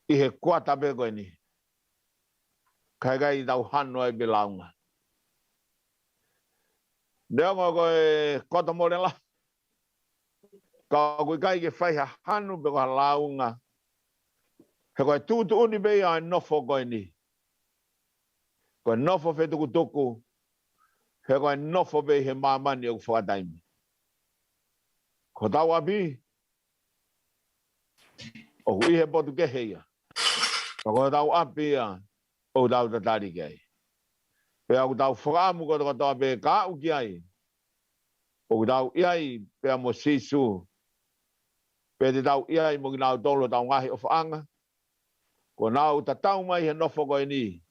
I he kuata be koe ni. Kai kai tau hano e bilaunga. Neongo koe kota morela. Ka koe kai ke whai ha hano be koe launga. He koe tūtu uni be ai nofo koe ni. Koe nofo fetukutuku. He koe nofo be he mamani o whakataimi. Ko tau api. O hui he potu ke heia. Ko tau api a. O tau tatari kei. Pe au tau whakamu ko tau be ka au ki ai. O tau iai pe mo sisu. Pe te tau iai mo ki nau tolo tau ngahi o whaanga. Ko nau tatau mai he nofo koe ni.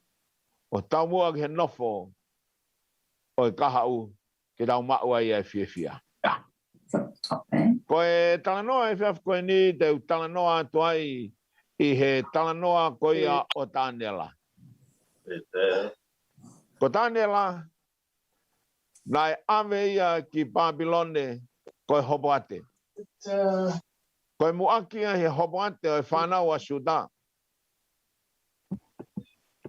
O tau mua ki he nofo. O e kaha u. Ke tau maua i e fia. Ko e talanoa e whiaf koe ni. Te u talanoa tuai. I he talanoa koe a o tānela. Ko tānela. Nai ame ia ki Babylone. Koe hopoate. Koe muakia he hopoate o e whanau a Sudan.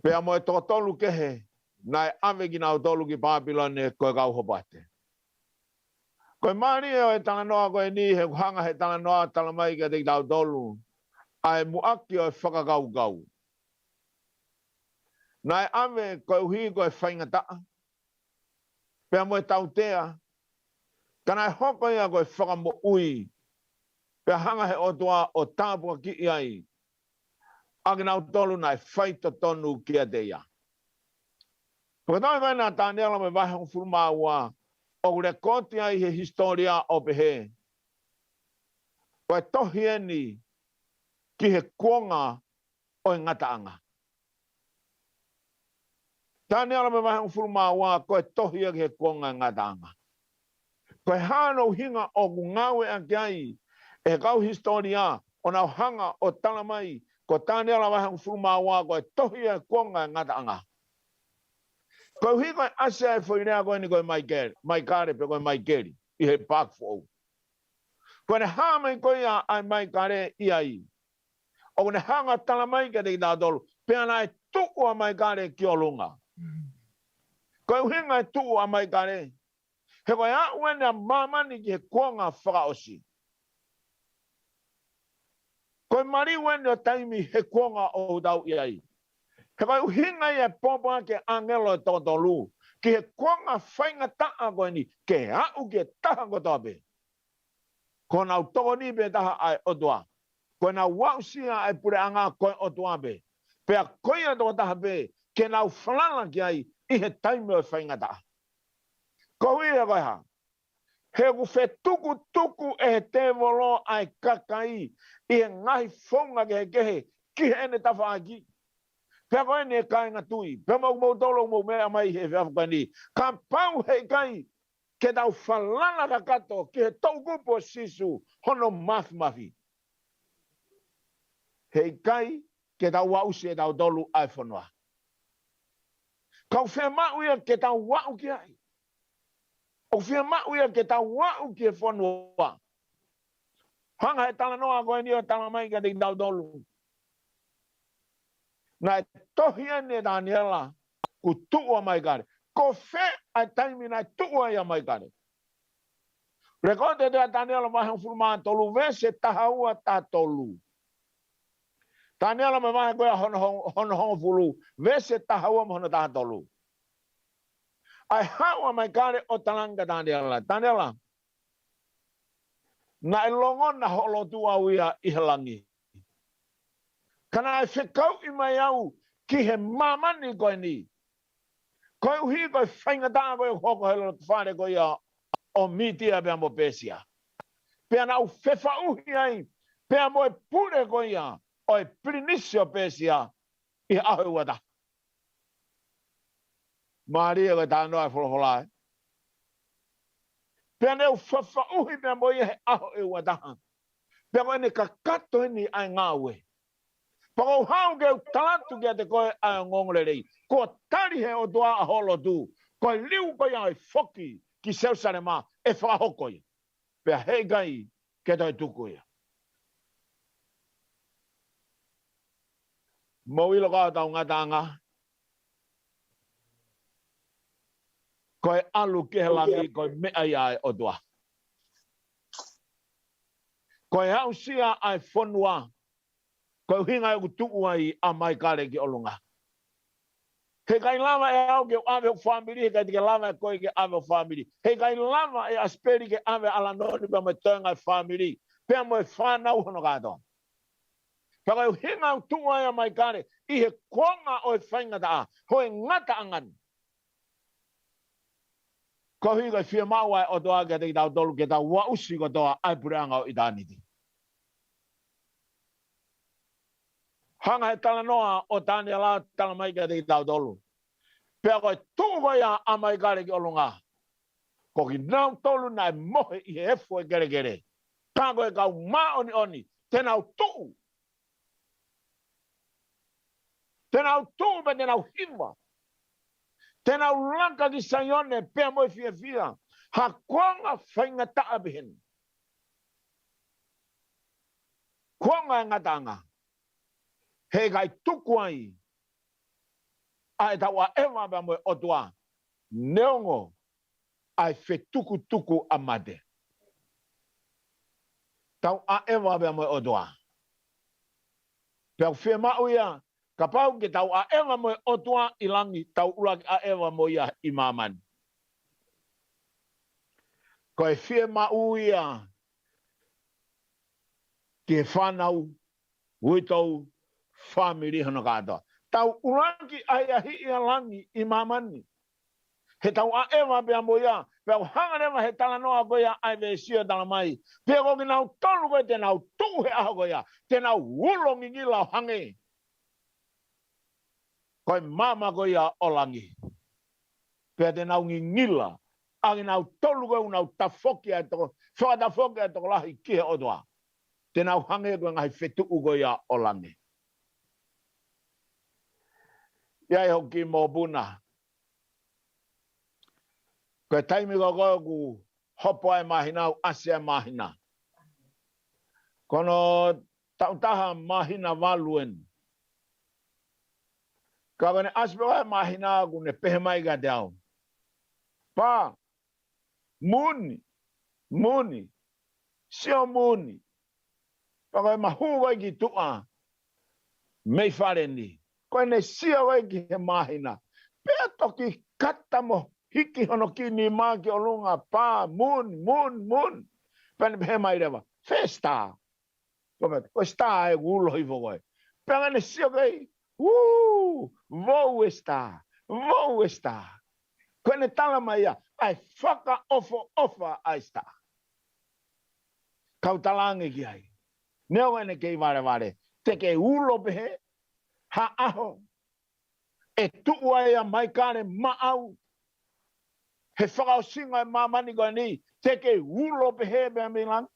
Pea mo e tokotolu kehe. Nai ame ki nau tolu ki Babylone koe kau hopoate. Koe maari o e talanoa koe ni he hanga he talanoa talamai ka te tau tolu. Ai muaki o e whakakau kau. Nai ame koe uhi koe whaingataa. Pea mo e tautea. Kanai hoko ia koe whakamo'ui. Pea hanga he otoa o tāpua ki iai. Ake nau tolu nai whaita tonu kia te ia. Pakatau kai nā tāneala me vahe on furuma ua. O kure koti ai he historia o pehe. Koe tohi eni ki he kuonga o e ngataanga. Tāneala me vahe on furuma ua koe tohi ai he kuonga e ngataanga. Koe hano hinga o kungawe a kiai. E kau historia o nau hanga o talamai. Ko tāneala vahe on furuma ua koe tohi ai kuonga e ngataanga. Koe hui koe asia e whoirea koe ni koe maikare pe koe maikeri. I he pakfo. Koe ne hāmei koe a ai maikare i ai. O ne hanga talamai ka te ki tātolu. Pea nai tuku a maikare ki o lunga. Koe hinga e tuku a maikare. He koe a uene a mamani ki he kuonga whakaosi. Koe mari uene o taimi he kuonga o tau i ai. He koe uhinga i e popa ke angelo e totolu. Ki he kuonga whainga taa koe ni. Ke au ke taha ko tope. Ko nau toko ni pe taha ai otua. Ko nau wausia ai pure anga koe otua pe. Pea koe a toko taha pe. Ke nau whalala ki ai. I he taime o whainga taa. Ko hui e koe ha. He ku whe tuku e he te volo ai kakai. I he ngahi whaunga ke he kehe. Ki he ene tafa aki. Pea koe ne kai ngatui. Pea mau tolo mau mea mai he whiafuka ni. Ka pau he kai. Ke tau whalala ka kato. Ki he tau kupo sisu. Hono mafi. He kai. Ke tau wausi e tau tolu ai whanua. Kau whea mau ia ke tau wau ki ai. O whea mau ia ke tau wau ki e whanua. Hanga he talanoa koe ni o talamai ka te tau tolu. Nai tohi ane Daniela ku tuua mai kare. Ko whe ai taimi nai tuua ia mai kare. Rekote te Daniela mahi on furuma tolu vese taha ua ta tolu. Daniela me mahi koea hono fulu vese taha ua mohono taha tolu. Ai haua mai kare o talanga Daniela. Daniela. Nai longona holo tua uia ihelangi. Kana e whekau I mai au ki he mamani koe ni. Koe uhi koe whainga taa koe hoko helo whare koe ia o mitia pia mo pesia. Pea nau whewha uhi ai. Pea mo e pure koe ia o e prinisio pesia I ahe uata. Maria koe tā noa wholawholai. Pea ne ufafa uhi mea moia he aho e wadaha. Pea koe ne kakato ni ai ngawe. Pako hau ke talatu kia te koe ai ngongore rei. Ko tari he o doa a holo tu. Koe liu koe ai foki ki seusare ma e whahoko ia. Pea hei gai ke toi tuku ia. Mauilo ka tau ngatanga. Koe alu ke he langi koe mea ia o doa. Koe hau sia ai whonua. Koe hinga e kutuku ai a mai kare ki olunga. He kai lava e au ke ave family, he kai te lava e koe ke ave family. He kai lava e Asipeli ke ave ala noni pa me Tonga family. Pea mo e whanau hono katoa. Pea koe hinga u tuku ai a mai kare, i he konga o e whaingata a, hoi ngata angan. Koe hinga fia maua e o toa ke te ki tau tolu ke tau wa usi ko toa ai pureanga o itaniti. Hanga he tala noa o tani ala tala mai ke te tau tolu. Pea koe tuko ia a mai kare ki olunga. Ko ki nau tolu nai mohe i he efo e kere kere. Ka koe kau ma oni oni. Tenau tuu. Tenau tuu pe tenau hima. Tenau lanka ki sayone pea moe fia fia. Ha konga whainga taa bihin. Konga e ngatanga. He kai tuku ai. Ai tawa ewa ba moe otua. Neongo. Ai fe tuku tuku amade. Tau a ewa ba moe otua. Pea fe mau ia. Kapau ke tau a ewa moe otua ilangi. Tau ulaki a ewa moe ia imaman. Koe fe mau ia. Ke whanau. Uitou. Family hano katoa. Tau ulaki ai ahi ia langi imamani. He tau a ewa pea moia. Pea hanga rewa he tala noa koia ai ve sio tala mai. Pea koki nau tolu koe te nau tuu he aho koia. Te nau ulongi ngila hange. Koe mama koia olangi. Pea te nau ngila. Agi nau tolu koe unau tafoki ai toko. Whaka tafoki ai toko lahi kihe otoa. Te nau hange koe ngai fetu koia olangi. Iai hoki mō puna. Koe taimi ko koe ku hopo ai mahina, ase ai mahina. Kono tautaha mahina waluen. Ka kone aspe ai mahina ku ne pehemai ka te au. Pa, muni, sio muni. Pa koe mahu koe ki tua, mei whareni. Koe ne sia koe ki he mahina. Pea toki kata mo. Hiki hono ki ni maki o lunga, pa, mun. Pene pehe mai rewa, festa. Koe sta e ulo hifo koe. Pea ne sio koe, vou esta. Koe ne tala mai ia, ai whaka ofa ai sta. Kau talangi ki ai. Neo ene kei vare. Te ke ulo pehe, ha aho. E tuu ai a mai kare maau. He whakao singa e mamani koe ni, teke ulo pehe mea milang.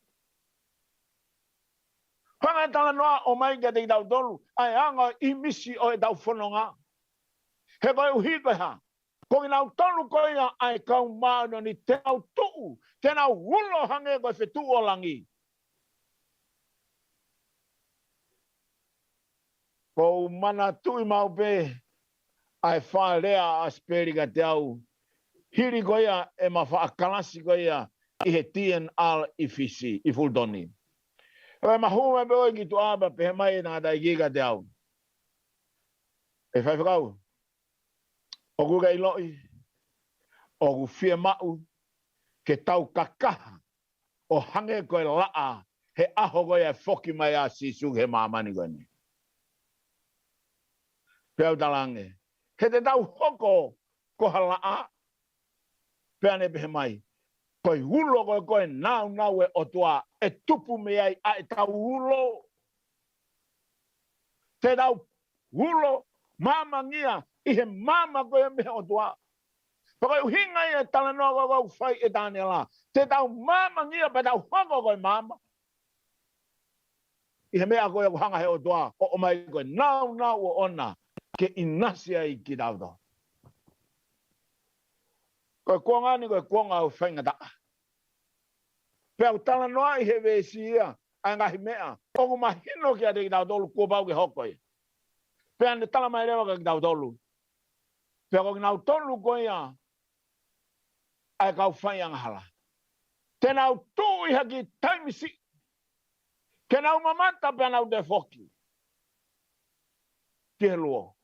Hanga tala noa o mai kia te tau tolu, ai anga i misi o e tau whanonga. He koe uhi koe ha. Koe nau tolu koe ia ai kau maano ni te nau tuu, te nau ulo hange koe whetu o langi. Ko mana tui mau pe, ai wha rea Asipeli ka te au. Hiri koia e mawhaakalasi koia i he TNR i fisi, i fuldoni. E mahume pe oi ki tu aba pehe mai nā tai giga te au. E whai whakau. O ku kei loi, o ku fia mau, ke tau kakaha, o hange koe laa, he aho koia e whoki mai a sisu he mamani koe ni. Pea talange. He te tau hoko koha laa, pea ne pehe mai. Koe hulo koe nau e otua, e tupu me ai a e tau hulo. Te tau hulo, mama ngia, i he mama koe me otua. Paka hinga ia tala no go fai e Daniela. Te tau mama ngia pa tau hango go mama. I mea ko e hanga he o toa o mai ko nau o ona ke inasia I ki tau. Ko kuanga ni ko kuanga o whainga ta. Pea tala noa I he wesia a ngahi mea. O mahino ki a te tau tolu kua pau ke hokoi. Pea ne tala mai rewa ki tau tolu. Pea ko nau tolu ko ia ai kau whaianga hala. Te nau tū I haki taimisi. Ke nau mamata pea nau te whoki. Ke luo.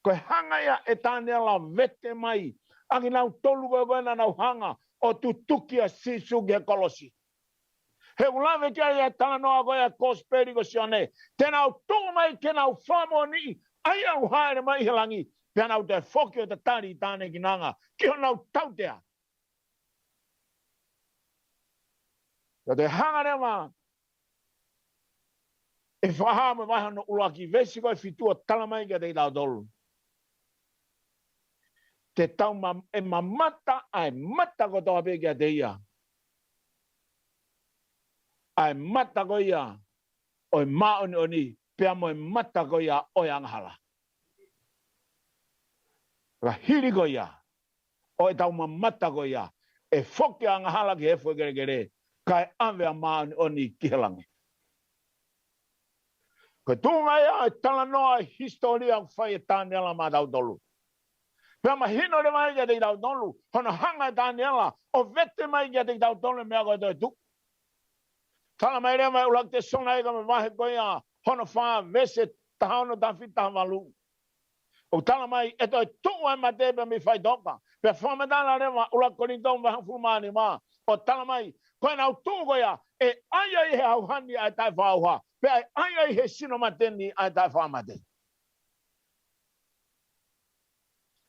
Ko hanga ia e tānela vete mai. Aki nau tolu koe na nau hanga o tutuki a sisu ke kolosi. He ulave kia ia tānoa koe a kosperi ko sione. Te nau tū mai ke nau whamo ni. Ai au haere mai helangi. Pea nau te whoki o te tari tāne ki nanga. Ki ho nau tautea. Ko te hanga rewa. E whahama waha no ulaki. Vesi koe fitua talamai kia te tau tolu. Te tau e mamata ai mata ko toa pe kia te ia. Ai mata ko ia. Oi maoni oni. Pea mo e mata ko ia oi anghala. Ka hiri ko ia. Oi tau mamata ko ia. E whoki anghala ki hefo gere gere. Kai anwea maoni oni kihelangi. Ko tūnga ia e tala noa historia whai e tānela mā tau tolu. Pea mahino re mai kia te tau tolu. Hono hanga e tānela. O vete mai kia te tau tolu mea koe toi tu. Tala mai rea mai ulak te sona eka me wahe koe ia. Hono whaa vese tahono tawhi tahawalu. O tala mai e toi tu ai ma tepe mi whai toka. Pea whamatana rewa ulak korintong wahan fulmani maa. O tala mai koe nau tu koe ia. E aia I he auhani ai tai whauha. Pea aia I he sino mateni ai tai whamate.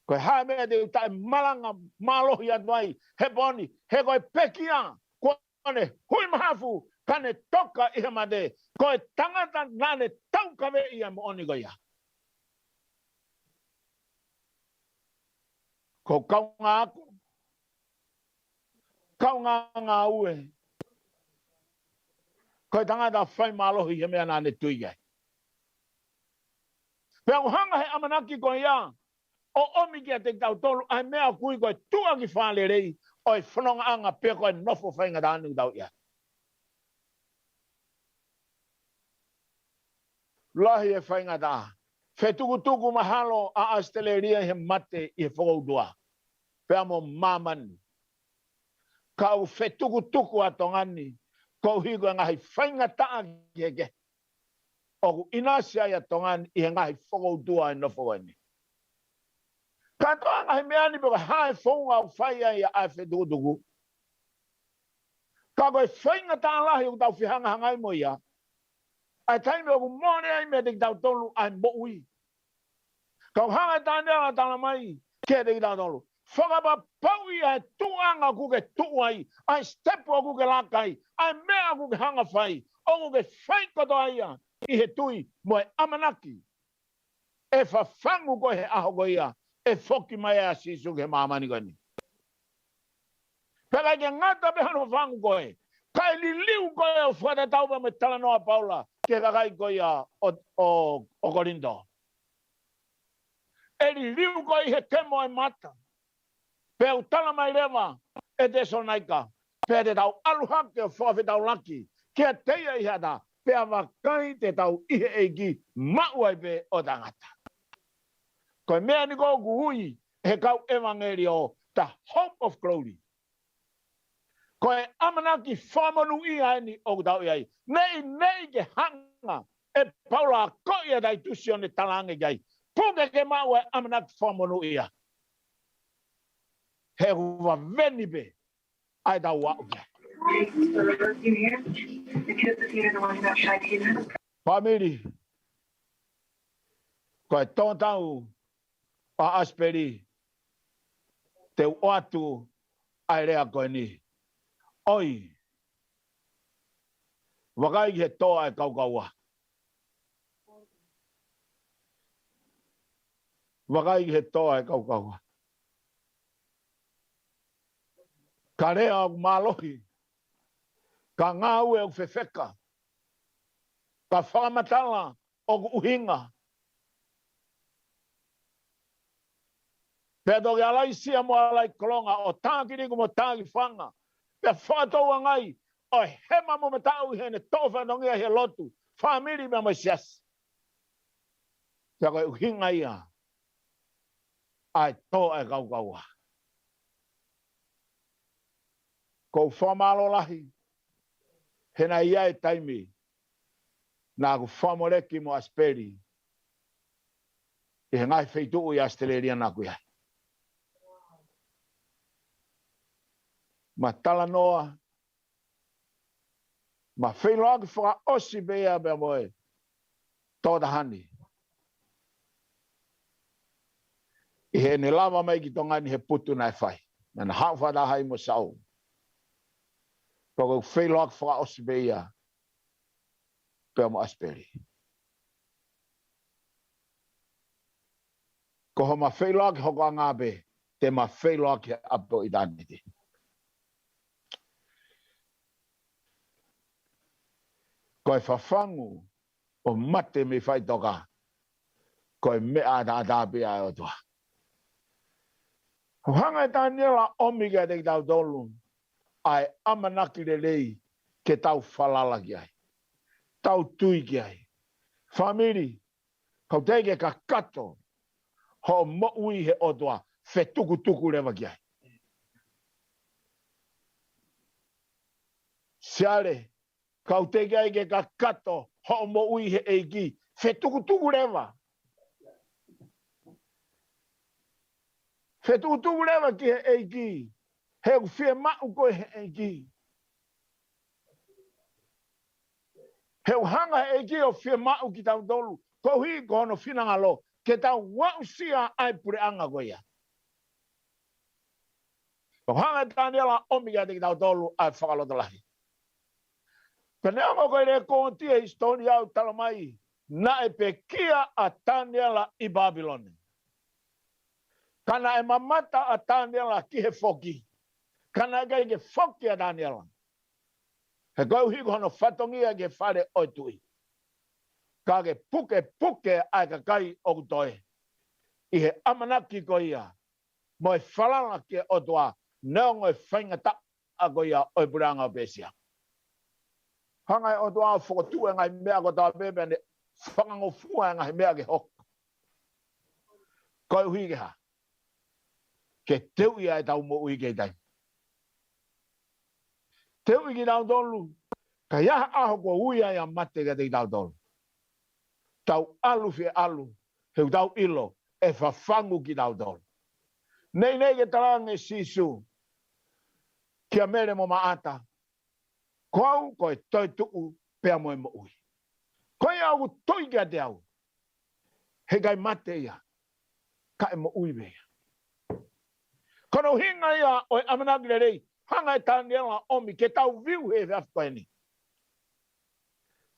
Koe hae mea te utai malanga malohi atuai. He poni, he koe pekia. Koe hui mahafu, kane toka I he mate. Koe tangata nane taukawe I mo oni koe ia. Ko kaunga aku. Kaunga ngā ue. Koe tangata whai malohi he mea nane tuigai. Pea uhanga he amanaki koe ia. O omi kia te tau tolu, ai mea kui koe tua ki whale rei, oi whanonga anga pia koe nofo whainga tānu tau ia. Lahi e whainga tā. Whetukutuku mahalo a asteleria he mate I he whakautua. Pea mo mamani. Kau whetukutuku a tongani, kau higo e ngahi whainga taa ki heke. Oku inasia ia tongani I he ngahi whakautua e nofo wani. Katoa ngai mea ni peka hae whaunga o whaia ia ai whetukutuku. Ka koe whainga tā lahi o tau whihanga hangai mo ia. Ai taime o ku mone ai mea te tau tolu ai mo'ui. Ka hanga tā nea tala mai kia te tau tolu. Whakapa pau ia e tuanga kuke tuai. Ai stepu o kuke lakai. Ai mea kuke hanga whai. O kuke whai kotoa ia. I he tui mo e amanaki. E whawhangu koe he aho koe ia. E whoki mai a sisu ke mamani koe ni. Peka ke ngata pehano whangu koe. Kai li liu koe o whata taupa me tala noa paula. Ke kakai koe ia o Korinto. E li liu koe he kemo e mata. Pe u tala mai rewa e te sonaika. Pe te tau aluhake o whawhi tau laki. Kia teia I hata. Pe a wakai te tau ihe eiki mauai pe o tangata. Koe mea ni kou kuhui he kau evangelio the hope of glory. Koe amanaki whamanu I haini o kutau iai. Nei ke hanga e paula koia dai tusi o ne talange kai. Puke ke mau e amanaki whamanu ia. He huwa veni pe ai tau wau kia. Family. Koe tōtau a Asipeli te watu ai rea koe ni. Oi. Wakai he toa e kaukaua. Wakai he toa e kaukaua. Ka rea o malohi. Ka ngau e o fefeka. Ka whakamatala o uhinga. Pea toki alai sia mo alai kolonga o tākiri ko mo tāki whanga. Pea whakatoa ngai o hema mo matau hene tofa nongia he lotu. Whamiri me mo sias. Pea koe uhinga ia. Ai tō ai kaukaua. Ko whamalo lahi. Hena ia e taimi. Nā ku whamoreki mo Asipeli. I he ngai wheituu i Australia nā kui hai. Ma tala noa. Ma whailoa ki whaka osi bea bea moe. Tōta hani. I he ne lava mai ki tonga ni he putu nai whai. Nana hawhada hai mo sau. Pako whailoa ki whaka osi bea. Pea mo Asipeli. Ko ho ma whailoa ki hoko a ngā be. Te ma whailoa ki apo i tāniti. Ko e whawhangu o mate me whai toka. Ko e mea tā bea e o tua. Ho hanga e tāniela omiga te ki tau tolu. Ai amanaki le lei ke tau whalala ki ai. Tau tui ki ai. Whamiri, kau teike ka kato. Ho mo ui he o tua. Whe tuku rewa ki ai. Siare. Kau teke aike ka kato, ho mo ui he eiki, whe tuku rewa. Whe tuku rewa ki he eiki, he u whia mau koe he eiki. He u hanga he eiki o whia mau ki tau tolu, ko hui ko hono whinangalo, ke tau wau sia ai pure anga koe ia. Ko hanga tāniela omiga te ki tau tolu ai whakaloto lahi. Pene amo koe re kontia histoni au talamai, na e pe kia a Tāniela i Babilone. Kana e mamata a Tāniela ki he foki. Kana e kai ke foki a Tāniela. He koe hiko hono whatongia ke whare oitui. Ka ke puke ai ka kai o kutoe. I he amanaki ko ia. Mo e whalanga ke otua, neongo e whaingata a ko ia oi puranga o pesia. Hangai o toa whakatua ngai mea ko tā bebe ne whakango fua ngai mea ke hok. Koi hui ke ha. Ke teu ia e tau mo ui ke tai. Teu i ki tau tolu. Ka iaha aho ko ui ai a mate ke te tau tolu. Tau alu fie alu. Heu tau ilo e whawhangu ki tau tolu. Nei ke tarange sisu. Kia mere mo maata. Koau koe toi tuu pea moe mo ui. Koe au toi kia te au. He kai mate ia. Ka e mo ui mea. Kono hinga ia o e amanagile rei. Hanga e tāniela omi ke tau viu he whiafkoe ni.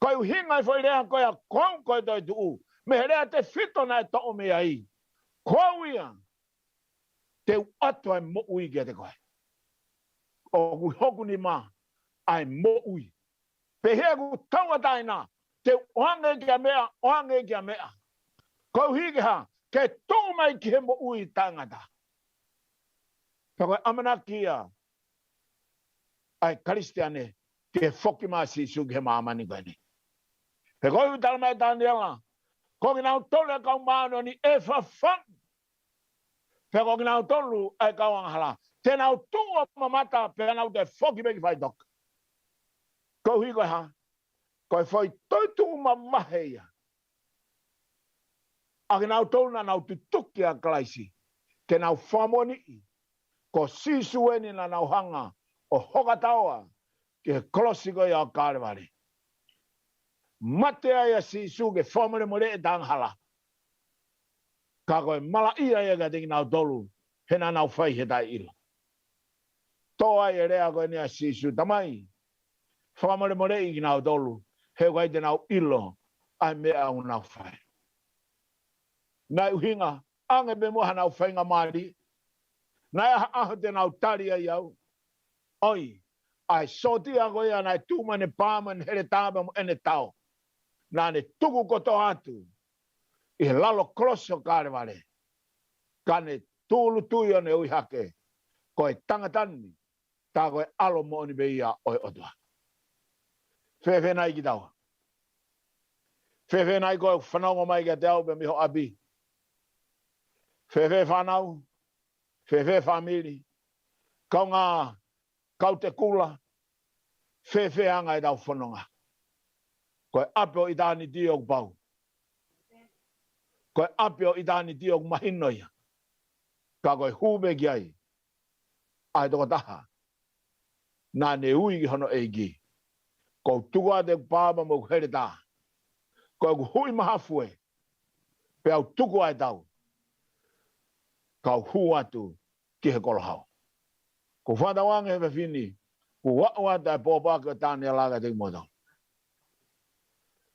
Koe hinga e whai rea koe a koau koe toi tuu. Me he rea te whito na e to o mea i. Koau ia. Te atua e mo ui kia te koe. O kui hoku ni maa. Ai mo ui. Pehea ku taua taina, te oange kia mea. Kau hige ha, ke tō mai ki he mo ui tangata. Pako amanaki ia, ai karistiane, ke whoki maa sisu ki he maamani koe ni. He koi utala mai tāniela, ko ki nau tolu e kau maano ni e whawhang. Pako ki nau tolu ai kau anghala, te nau tua mamata, pe nau te whoki meki whai toka. Ko hui koe ha, koe whai toitu mamaheia. Ake nau tolu na nau tutuki a klaisi, ke nau whamoni i, ko sisueni na nau hanga o hokataua, ke kolosi koe a kārewari. Matea ia sisu ke whamoni more e tanghala. Ka koe mala ia ia ka teki nau tolu, hena nau whai he tai ilo. Tō ai e rea koe nia sisu tamai, whamore more i ki nau tolu, he kai te nau ilo, ai mea au nau whai. Nai uhinga, ange me moha nau whainga maari, nai aho te nau tari ai au, oi, ai soti a goia nai tūmane pāman here tāma mo ene tau. Nā ne tuku koto atu, i he lalo kroso kāre wale. Ka ne tūlu tui o ne ui hake, ko e tangatani, tā koe alo mo ni beia oi otua. Whewhe nai ki taua. Whewhe nai koe whanau mai kia te au pe miho abi. Whewhe whanau, whewhe famili, kau ngā, kau te kula, whewhe anga i tau whanonga. Koe apio i tāni tiok pau. Koe apio i tāni tiok mahinoia. Ka koe hume ki ai. Ai toko taha. Nā ne ui ki hono eiki. Ko tukua te pāma mo here tā. Koe ku hui mahafue. Pe au tukua e tau. Kau hu atu ki he kolohau. Ko whatawange he whini. Ku wauata e pōpaka tāne alaga te motau.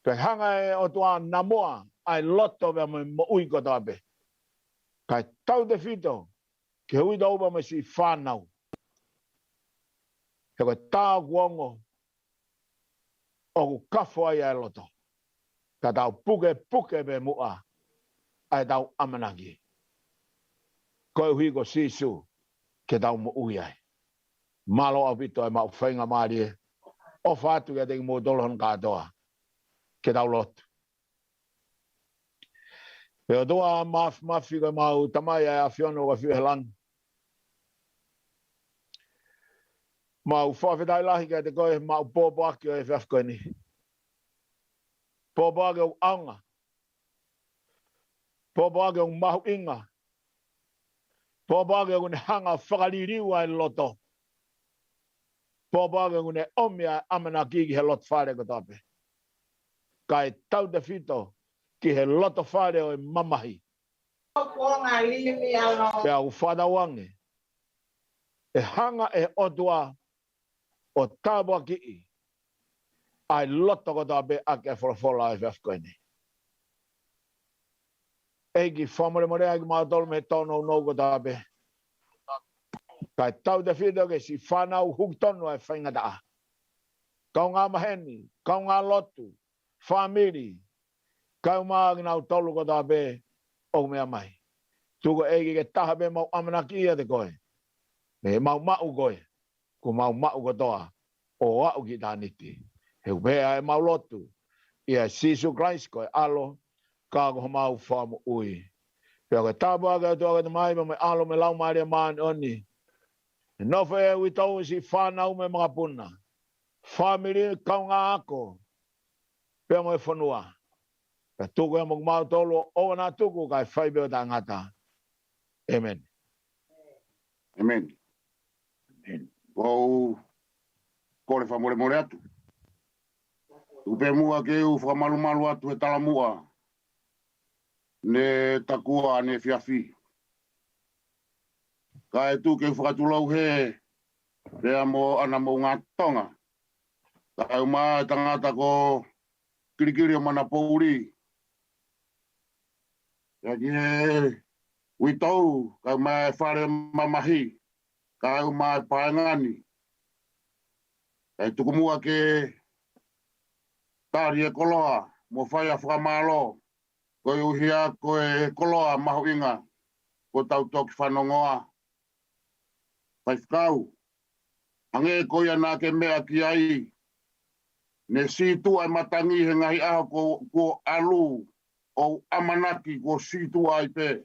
Pe hanga e o tua namoa ai loto me mo ui koto ape. Kai tau te whito. Ke hui tau pa me si whanau. He koe tā kuongo. O ku kafo ai ai loto. Ka tau puke pe mua. Ai tau amanaki. Koe hui ko sisu. Ke tau mo ui ai. Malo au pito e mau whainga maari e. O whātu kia teki mō tolohon kātoa. Ke tau lotu. E o toa mafi koe mau tamai ai a whiono ka whiuhelang. Mau whawhetai lahi kia te koe mau pōpo aki o e whiafkoe ni. Pōpo aki o aunga. Pōpo aki o mahu inga. Pōpo aki o kune hanga whakaliriu ai loto. Pōpo aki o kune omia amana kiki he loto whare ko tape. Kai tau te whito ki he loto whare o e mamahi. Pe au whadawange. E hanga e otua o tāpua ki i. Ai loto ko tape ake wholofola e whiafkoene. Eiki whamore ai ki mautolo me tono no ko tape. Kai tau te whito ke si whanau huktono e whaingataa. Kau ngā maheni, kau ngā lotu, family, kau maa ki nau tolu ko tape o mea mai. Tuko eiki ke taha pe mau amanaki ia te koe. Me mau mau koe. Ko mau mau ko toa. O au ki tāniti. He upea e mau lotu. Ia Sisu Christ koe alo. Ka ko mau whamu ui. Pea koe tāpua ke toa ke te mai me alo me lau maria maani oni. E nofe e ui tau si whanau me mga puna. Family kau ngā ako. Pea mo e whanua. Pea tuku e mok mau tolo o nā tuku kai whaibeo tā ngata. Amen. Amen. Amen. Wau, kore whamore atu. Upe mua ke u whamalu atu e tala mua. Ne takua ne whiawhi. Ka e tu ke whakatulau he. Rea mo ana mo ngā Tonga. Ka uma tangata ko Kilikili o Manapo'uli. Ia ki he uitau. Ka uma e whare mamahi. Ka uma e paengani. Ka tuku mua ke tari e koloa. Mo whai a whakamalo. Ko i uhia ko e koloa mahu inga. Ko tau toki whanongoa. Whaifkau. Ange ko ia nā ke mea ki ai. Ne situ ai matangi he ngahi aho ko alu. O amanaki ko situ ai pe.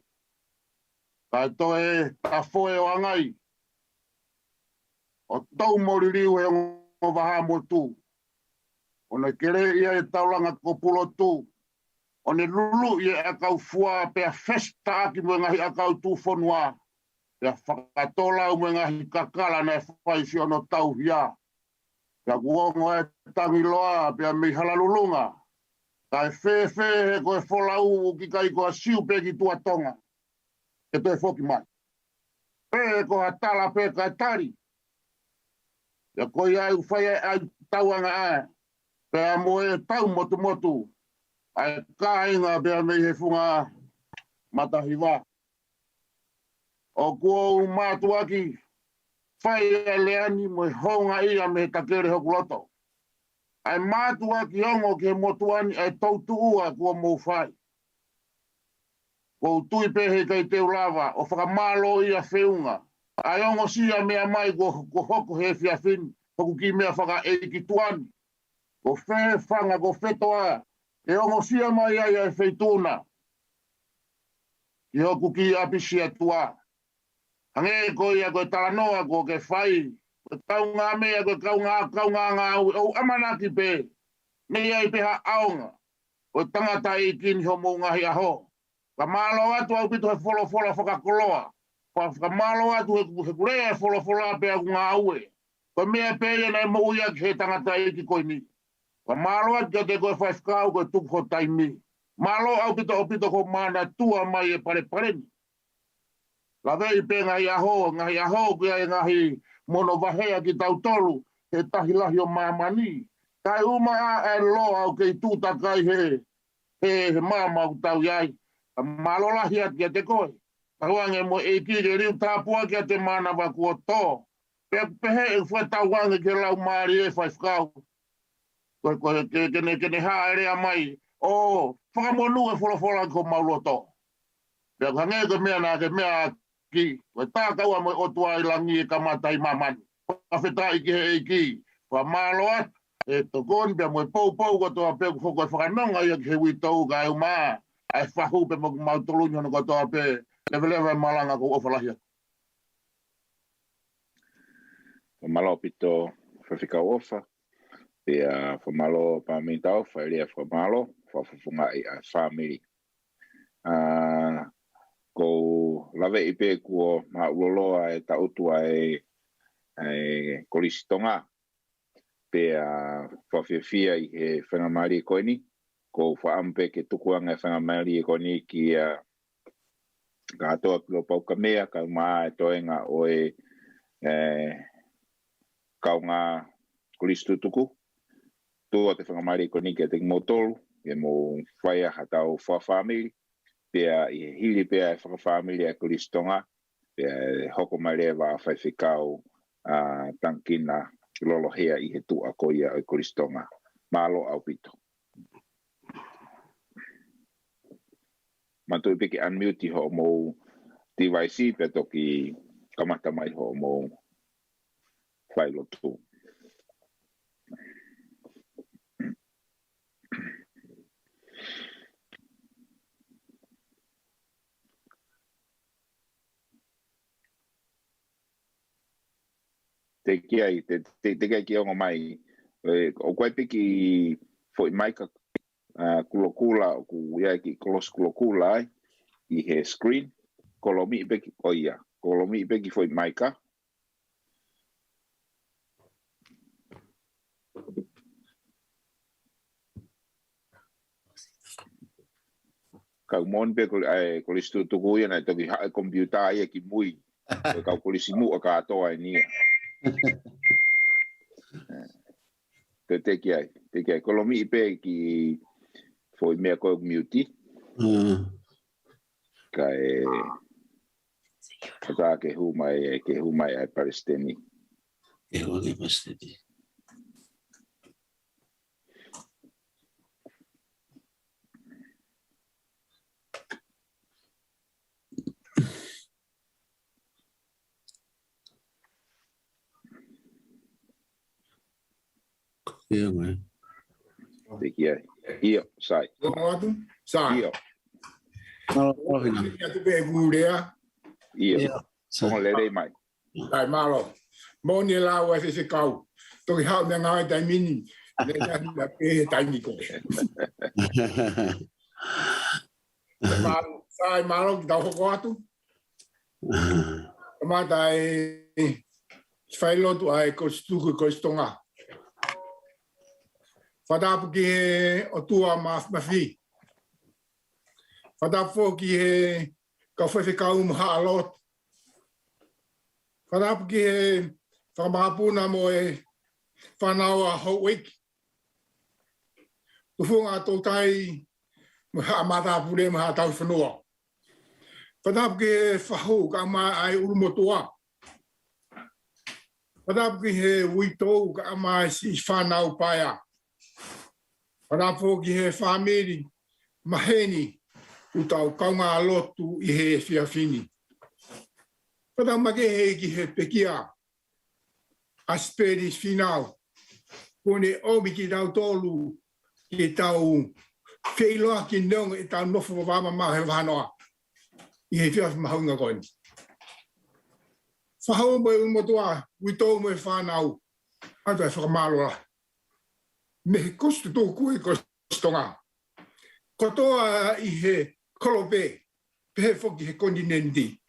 Ka to e ta foe o angai. O tau moririu he o waha mo tu. O ne kere ia e taulanga ko pulo tu. O ne lulu ia e akau fua pe a festa aki mo ngahi akau tu fonua. Ia whakatola o ngahi kakala na whaisi ono tau hia. Ia kuongo e tangiloa pe a mihala lulunga. Ka e whewhe he koe wholau ki kai koa siu pe ki tua Tonga. E toi whoki mai. Pe ko ha tala pe kai tari. Ia koi ai whai ai tauanga ai. Pe a moe tau motu. Ai kāinga pe a mei he funga matahiwa. O kua mātuaki, whai le ani mo honga ia me takere hoku loto. Ai mātua ki ongo ke motuani ai tautu ua kua mou whai. Ko tui pehe kai te ulawa o whakamalo ia whiunga. Ai ongo sia mea mai ko hoko he fia fin, hoku ki mea whaka eiki tuani. Ko whe whanga ko whetoa, e ongo sia mai ai ai wheituna. I hoku ki apisia tua. Hange ko ia ko talanoa ko ke whai. Ko kaunga mea ko kaunga ngā au amanaki pe. Nei ai peha aonga. Ko tangata i kini ho mou ngahi aho. Ka malo atu au pito he folo whakakoloa. Ka malo atu he kurea he folo pea ku ngā aue. Ko mea pea nei mou ia he tangata i ki koini. Ka malo atu kia te koe whaifkau koe tuku ho taimi. Malo au pito ko mana tua mai e pare ni. La vei pe ngahi aho kia e ngahi mono wahea ki tautolu he tahi lahi o mamani. Kai uma e lo au kei tūta kai he mama ku tau iai. Malo lahi atu kia te koe. Kawange mo e ki ke riu tāpua kia te mana wa kua tō. Pehe e fwe tauange ke lau maari e whaifkau. Koe kene haere mai. O, whakamonu e wholofola ko maulo tō. Pea hange ke mea nā ke mea ki. Koe tā kaua mo otua i langi e kamatai mamani. Whawheta i ki he e ki. Wha malo atu. E tokoni pea mo e pou ko toa pea koko e whakanonga i ke he witau ka e maa. Ai whahu pe mo mautolungi hono katoa pe lewe malanga ko ofalahia. Malo pito whawhika ofa. Pea whamalo pa mintau, whaerea whamalo, whawhawhunga i a whamiri. Ko lawe i pe kua maa uloloa e tautua e kolisi Tonga. Pea whawhiawhia i he whangamari e koini. Ko whaampe ke tukuanga e whangamari e koini ki ka atoa kilo pauka mea, ka maa e toenga o kaunga kolisi tuku. Tua te whangamari e koini ki a te motolu, e mo whaia hatau whawhamiri. Pea i hili pea e whakawhamiri e kolisi Tonga. Pea hoko mai rewa a whaiwhikau Tangikina Lolohea i he tua koia o kolisi Tonga. Malo au pito. Matu piki unmute ho mo device pe toki kamata mai ho mo file tu. Te kai ki ongo mai o koe piki foi mai ka kulokula ku ia ki kolos kulokula I he screen kolomi peki oia kolomi peki foi maika ka mon pe ko listu tu ku ia na to ki ha computer ia ki mui ka ko lisimu ka to ai ni te ki kolomi peki foi me ko mute kai kata ke humai ai palestini ke hoge palestini Io, sai. Io. Io. Sono le rei mai. Dai malo. Moni la wa se kau. To ha me ngai dai mini. Le na pe dai ni ko. Malo, sai malo da ho atu. Ma dai failo tu ai ko stu ko stonga. Fadap ki o tua mafi. Fadap fo ki ka foi ficar halot. Fadap ki famapuna mo fanau a ho week. Tu funga to tai mata pule ma tau fnua. Fadap ki fahu ka ma ai urmotua. Padapu he wito ka ama si whanau paia. Padapu ki he whamiri maheni utau kaunga lotu I he whiawhini. Padapu make he ki he pekia Asipeli Finau. Kone omi ki tau tolu ki tau whiloa ki neonga I tau nofo wama mahe whanoa. I he whiawhi mahaunga koini. Whahau mai umotua, wito mai whanau, antai whakamalola. Me he kostu tōku e kostonga. Kotoa I he kolope, pehe whoki he kontinenti.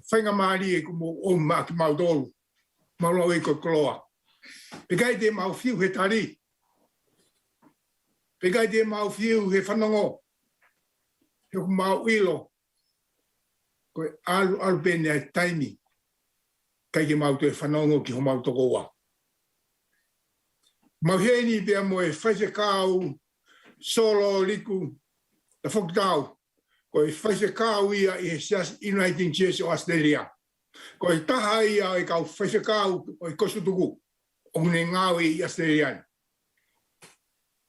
Whainga maari e kumo o maki mautolu, maulau e kokoloa. Pekai te mau whiu he tari. Pekai te mau whiu he whanongo. He mau ilo. Koe alu pene ai taimi. Kai ke mau te whanongo ki ho mau toko wa. Mau heni pia mo e whaise kāu solo liku na whokitau. Ko e whaise kāu ia I he sias United Church of Australia. Ko e taha ia e kau whaise kāu o I kosutuku o mune ngāwi I Australian.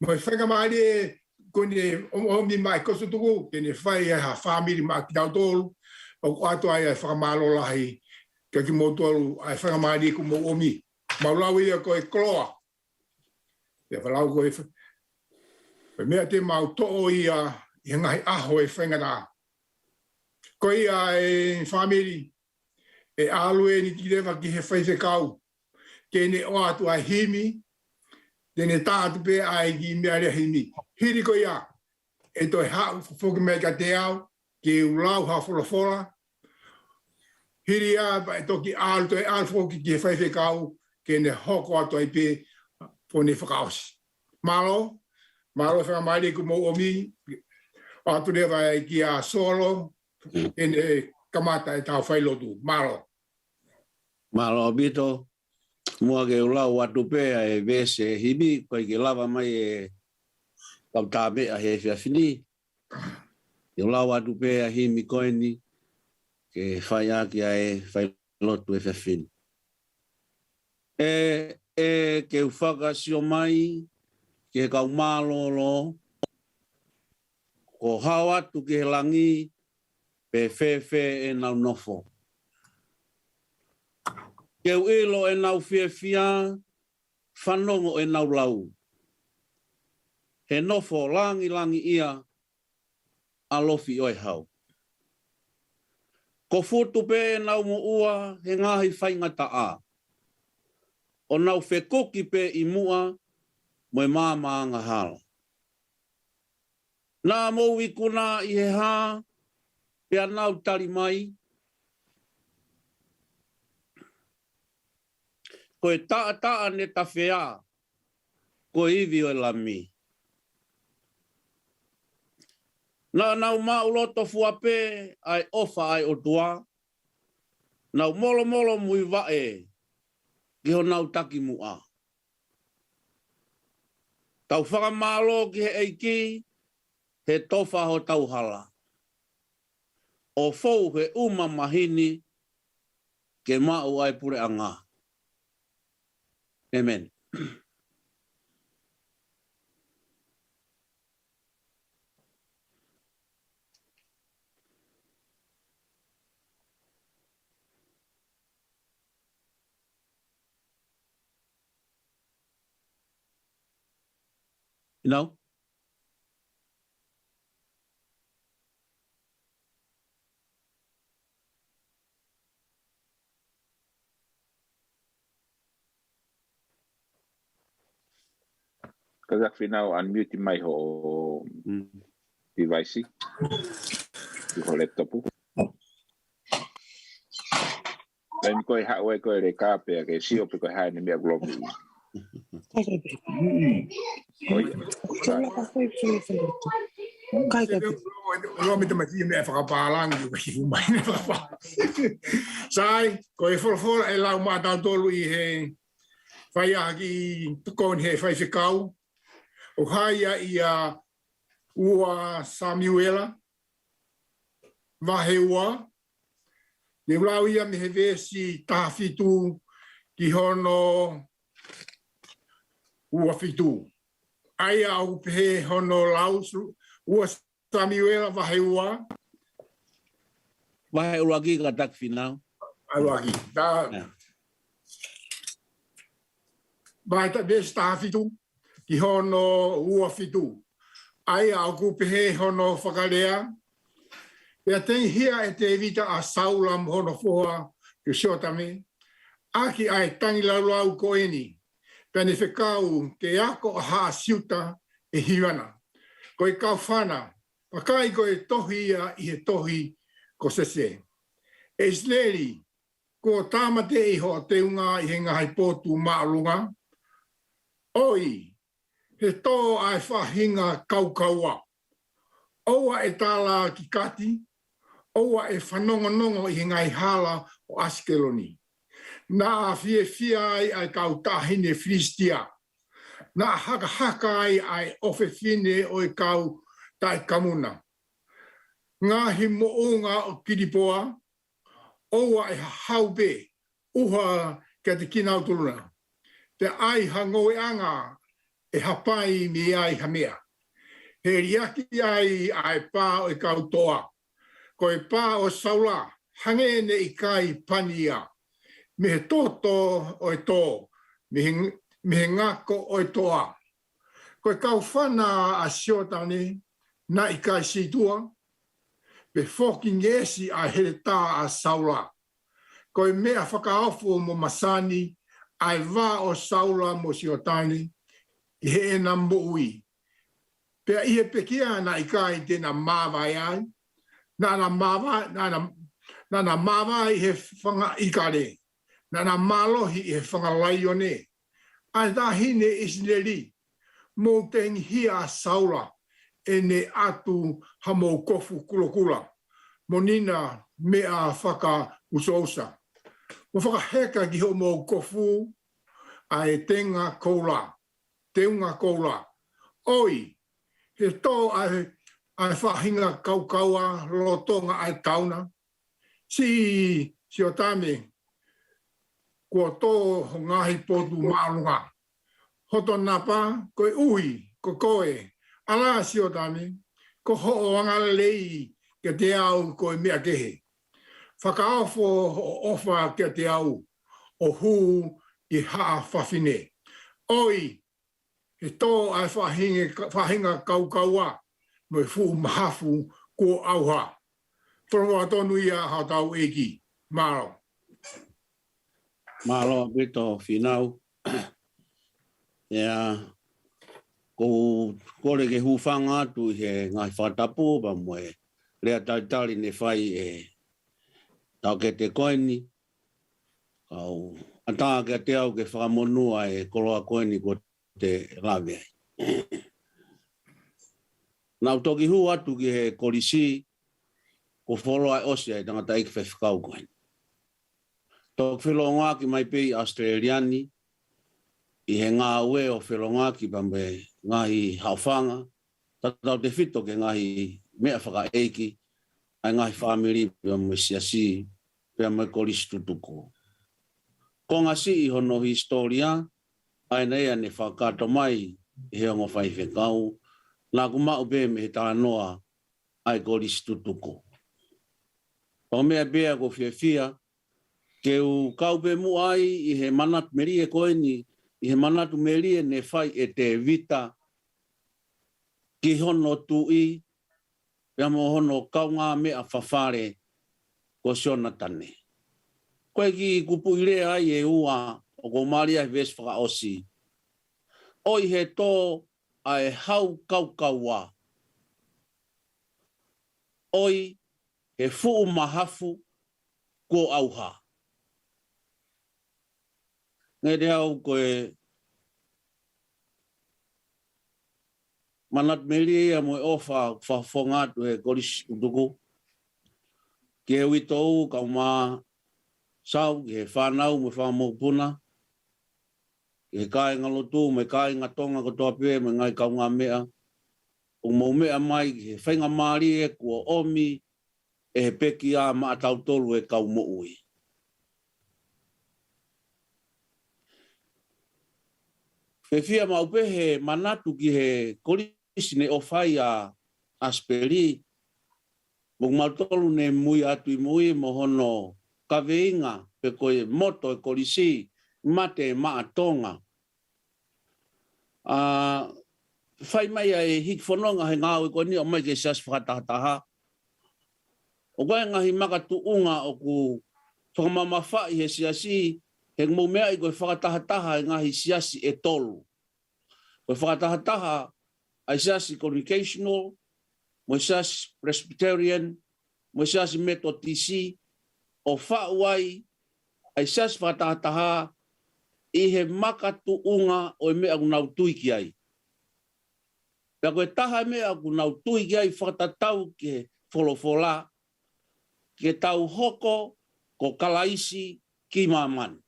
Mo e whainga maari e kone omi mai kosutuku kene whai e ha whamiri maa ki tau tolu o atua ia e whakamalo lahi ka ki motualu ai whakamari ku mo omi. Maulau ia ko e kloa. Ia whalau ko e mea te mau to'o ia I ngahi aho e whengana. Ko ia e whamiri e alu e ni tirewa ki he whaise kau. Kene o atu ai himi. Tene tātu pe ai ki mea rea himi. Hiri ko ia e toi hau whoki mea ka te au ki ulau ha wholawhola. Hiri a ba toki alu toi alu foki ki whaiwhe kau kene hoko atu ai pe pone whakaosi. Malo whakamari ku mo omi atu rewa ki a solo ene kamata e tau whailotu. Malo bito mua ke ulau atu pe e vese hibi koi ke lava mai e kautabe a he whiawhini. Ke ulau atu pe a himi koini ke whai aki e whai lotu e whiawhini. Ke uwhaka sio mai, ke kau mālolo, ko hau atu ke langi, pe whewhe e nau nofo. Ke uilo e nau whiawhia, whanongo e nau lau. He nofo langi ia, alofi oi hau. Ko futu pe nau mo ua he ngahi whaingata a. O nau whekoki pe I mua mo e māma anga hala. Nā mou I kuna I he hā, pia nau tari mai. Ko e taa ne ta whea, ko iwi o lami. Nā nau mauloto fuape ai ofa ai o tua. Nau molo mui vae, ki ho nau taki mua. Tau whakamalo ki he eiki, he tofa ho tau hala. O fou he uma mahini, ke mau ai pure anga. Amen. You know? Vea Finau unmute mai ho device. Ho laptopu. Dan ko ha we ko le ka pe ke si o pe ko ha ni me globi. Lo mi te mati me fa palang yu ki mai ne fa. Sai ko e for e la ma ta tolu I he fai aki tukon he fai se kau. O haia ia ua Samuela. Vaheua. Ne lau ia me he vesi tafitu ki hono ua fitu. Aia au pehe hono lausu, ua Samuela waheua. Waheua ki ka tak finau. Ai waki. Vai ta des ta fitu, ki hono ua fitu. Aia au kupehe hono whakalea. Pea tei hia e te evita a saulam hono foa ki siotame. Aki ai tangi laulau ko eni. Pene whekau ke ako a haa siuta e hiwana. Ko e kau whana, pakai ko e tohi ia i he tohi ko sese. E Israeli, ko tāmate i ho te unga i he ngahi pōtu maalunga. Oi, he tō ai whahinga kaukaua. Oua e tāla ki kati, oua e whanongonongo i he ngai hala o Askeloni. Nā fie ai kau tāhine Filistia. Nā haka ai ofe fine o i kau tai kamuna. Ngahi moonga o Kiripoa, oua e haupe uha kia te kinautuluna. Te ai hangoe anga e hapai mi ai hamea. He riaki ai pā o i kau toa. Ko e pā o saula, hangene i kai pania. Me he tōtō o e tō, me he ngako o e toa. Ko e kau whana a siotane, na i kai situa, pe whoki ngesi a here tā a saula. Ko e mea whakaofo mo masani, ai wā o saula mo siotane, i he e Manapo'uli. Pea i he pekia na i kai tēnā māwai ai, nā māwai i he whanga ikare, nā mālohi i he whanga laione. Ai tā hine Israeli, mō tengi hia a saula, e ne atu hamo kofu kulokula. Mo nina mea whaka usousa. Mo whakaheka ki ho mō kofu, ai tenga koula, teunga koula. Oi, he tō ai whahinga kaukaua, lo Tonga ai kauna. Si o tame, kua tō ngahi pōtu maalunga. Hoto napa, koe ui, ko koe, ala si o tame, ko ho anga lei ke te au koe mea kehe. Whakaofo o ofa ke te au, o hu i haa whawhine. Oi, he tō ai whahinga kaukaua, mo e fu mahafu ko auha. Whanua tonu ia hautau eki. Maro. Maro Vea Finau. Ia, ko kore ke hufanga atu he ngai whatapu, ba mo e rea taitari ne whai e tau ke te koini. Kau ata ke te au ke whakamonua e koloa koini ko te lawe. Nau toki hu atu ki he kolisi, ko wholoa e osia e tangata ike whewhikau koini. Tok whilonga ki mai pei Australiani, i he ngā ue o whilonga ki pambe ngahi hauwhanga, tatau te whito ke ngahi mea whaka eiki, ai ngahi whamiri pia mo siasi, pia mo kolisi tutuko. Ko ngasi i hono historia, ai nei ane whakato mai i he ongo whai whekau, nā kumau pe me he tānoa ai kolisi tutuko. O mea bea ko whiawhia, ke u kaupe mu ai i he manatu meri e koeni, i he manatu meri e ne whai e te vita ki hono tui, pia mo hono kaunga mea whawhare ko siona tane. Koe ki kupu ire ai e ua o ko maria he ves whaka osi. Oi he tō ai hau kaukaua. Oi he fuu mahafu ko auha. Ngai te au koe manat meri ia mo e ofa whawhongatu he kolisi utuku. Ke he witou kau mā sau, ke he whanau me whamopuna. Ke he kāinga lotu me kāinga tonga kotoa pē me ngai kau ngā mea. O mou mea mai ke he whainga maari e kua omi e he peki a maa tautolu e kau mo'ui. Fia maupe he manatu ki he kolisi ne ofai a Asipeli. Mo matolu ne mui atu I mui mohono kaveinga pe koe moto e kolisi mate maa Tonga. Fai mai e hik whanonga he ngāo e koe ni o mai ke sas whakatahataha. O koe ngahi makatu unga o ku whakamamawhai he siasi he ngau mea I koe whakatahataha e ngahi siasi e tolu. Koe whakatahataha ai siasi communicational, mo siasi Presbyterian, mo siasi Methodist, o whauai ai siasi whakatahataha I he makatu unga o mea kunau tui ki ai. Pea koe taha mea kunau tui ki ai whakatatau ki he wholofola, ki tau hoko ko kalaisi ki mamani.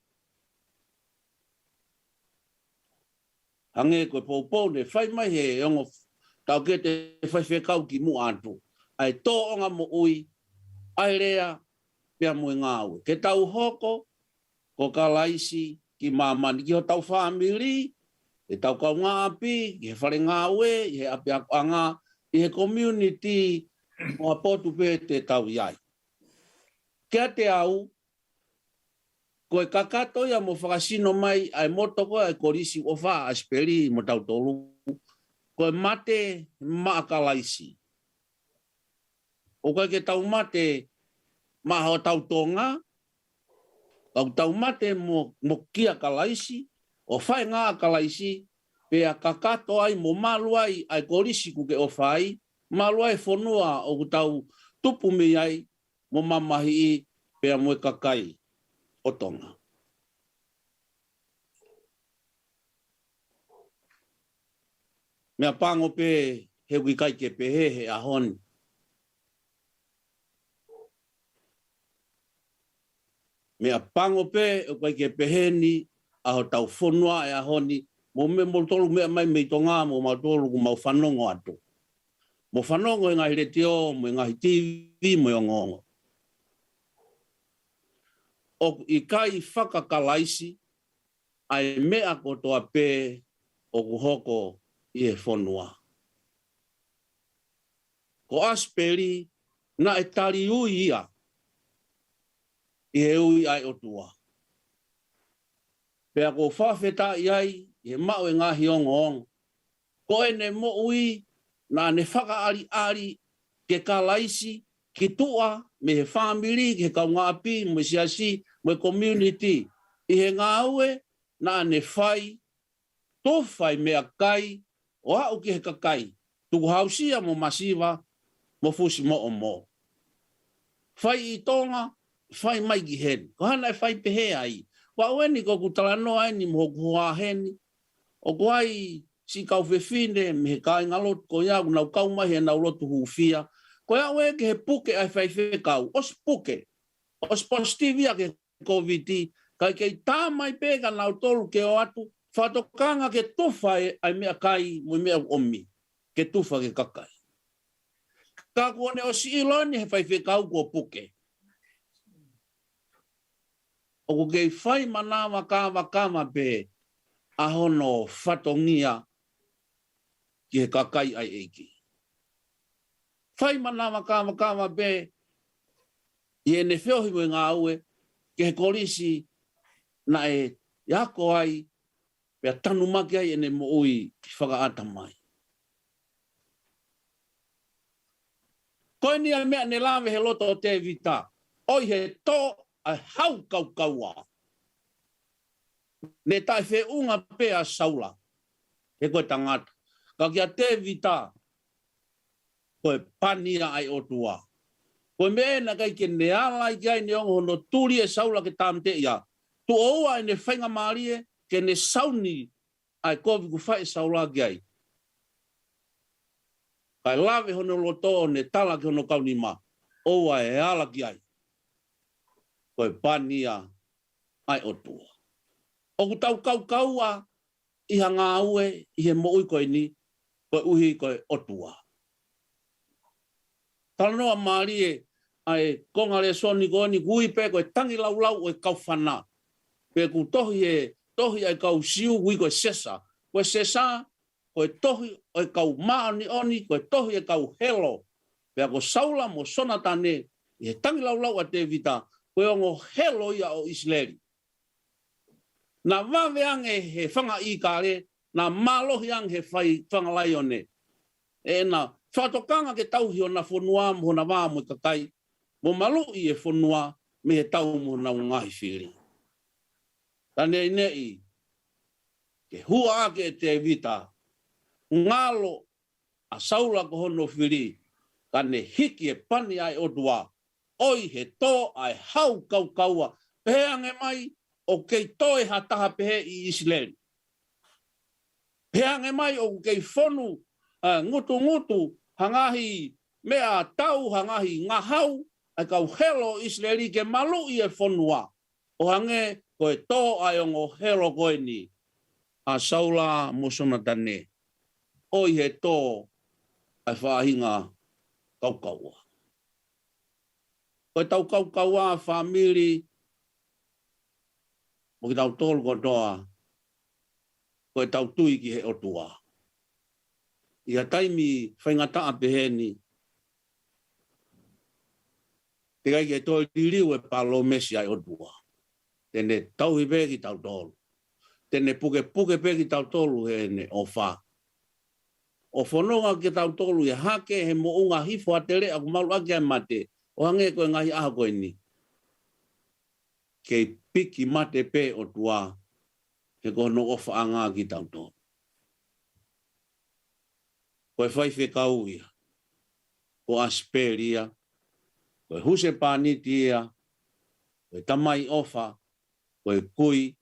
Hange koe poupou ne whai mai he ongo tau ke te whai whekau ki mu atu. Ai tō onga mo ui, ai rea pia mui ngāwe. Ke tau hoko ko kalaisi ki mamani. Ki ho tau whamiri, ke tau kau ngāpi, ki he whare ngāwe, I he api anga, I he community, mo apotu pe te tau iai. Kia te au, koe kakato ia mo whakasino mai ai motoko ai korisi o wha Asipeli mo tau tolu. Koe mate maakalaisi. O koe ke tau mate maha o tau Tonga. Au tau mate mo kia kalaisi. O whai ngā kalaisi. Pea kakato ai mo maluai ai korisi kuke o whai. Maluai whanua o tau tupu mi ai mo mamahi I pea mo kakai. O Tonga. Mea pango pe he wikai ke pehe he ahoni. Mea pango pe o kai ke pehe ni aho tau whanua e ahoni. Mo me mo tolu mea mai mei tonga mo tolu ku mau whanongo atu. Mo whanongo ngahi retio, mo ngahi TV, mo ngongo. O I kai whakakalaisi, ai mea kotoa pe o kuhoko I he whanua. Ko Asipeli na e tari ui ia, I he ui ai o tua. Pea ko whawheta I ai, I he mau e ngahi ongo. Ko ene mo ui, na ne whakaari ke kalaisi, ki tua, me he family, ke kau ngāpi, me siasi, me community. I he ngāue, na ne whai, tō whai mea kai, o hau ki he kakai. Tuku hausia mo masiva, mo fusi mo o mo. Whai I Tonga, whai mai ki hen. Ko hana e whai pehe ai. Wa ueni ko kutalano ai ni mo kuhua heni. O kuai si kau whewhine, me he kai ngalot ko iau, nau kau mai he nau lotu hufia. Ko iau e ke he puke ai whai whekau. Os puke. Os positivia ke COVID. Kai kei tā mai pega nau tolu ke o atu. Whatokanga ke tufa ai mea kai mo mea omi. Ke tufa ke kakai. Ka kuone o si iloni he whai whekau ko puke. O ko kei whai manawa kama pe ahono whatongia ki he kakai ai eiki. Whai manawa kama pe I ene whiohi mo ngā ue ki he kolisi na e iako ai pea tanu maki ai ene mo ui ki whakaata mai. Koe ni a mea ne lawe he loto o te vita. Oi he tō a hau kaua. Ne tai whe unga pea saula. He koe tangata. Ka kia te vita. Koe pania ai o tua. Koe mea na kai ke ne ala I kai ne ongo no turi e saula ke tamte ia. Tu oua e ne whainga maarie ke ne sauni ai kovi ku whai saula ki ai. Kai lawe hono loto ne tala ki hono kaunima. Oua e ala ki ai. Koe pania ai o tua. O ku tau kaua I hanga ue I he mo ui koe ni koe uhi koe o tua. Tala noa maarie ai konga le soni koe ni kui pe koe tangi lau o e kau whana. Pe ku tohi ai kau siu kui koe sesa. koe sesa, koe tohi o kau maani oni, koe tohi e kau helo. Pea ko saula mo sona tane, i he tangi lau a te vita, koe ongo helo ia o Israeli. Na waweange he whanga i kare, na malohi ang he whanga lai one. E na whatokanga ke tauhi o na whonua mo na wā mo kakai, mo malu i e whonua me he tau mo na ngahi whiri. Tane nei, ke hua ake te vita, ngalo a saula ko hono whiri, kane hiki e pani ai o dua, oi he tō ai hau kau kaua, peange mai o kei toe hataha pehe i Israeli. Peange mai o kei whonu ngutu hangahi mea tau hangahi ngahau, ai kau helo Israeli ke malu i e whonua. O hange koe tō ai ongo helo koe ni. A saula mosona tane. Oi he tō ai whahinga kaukaua. Koe tau kaukaua family, mo ki tau tōlu kotoa, koe tau tui ki he otua. Ia taimi whaingata a peheni, te kai ke tōi tiriu e palo mesi ai otua. Tene tau hi peki tau tōlu. Tene puke peki tau tōlu he ne o wha. O whanonga ke tau tōlu e hake he mo unga hifo a tere aku malu ake ai mate. O hange koe ngahi aha koe ni. Kei piki mate pe o tua. He kono ofa anga ki tau tōlu. Koe whaife kau ia. Ko Asipeli ia. Koe huse pāniti ia. Koe tamai ofa. Koe kui.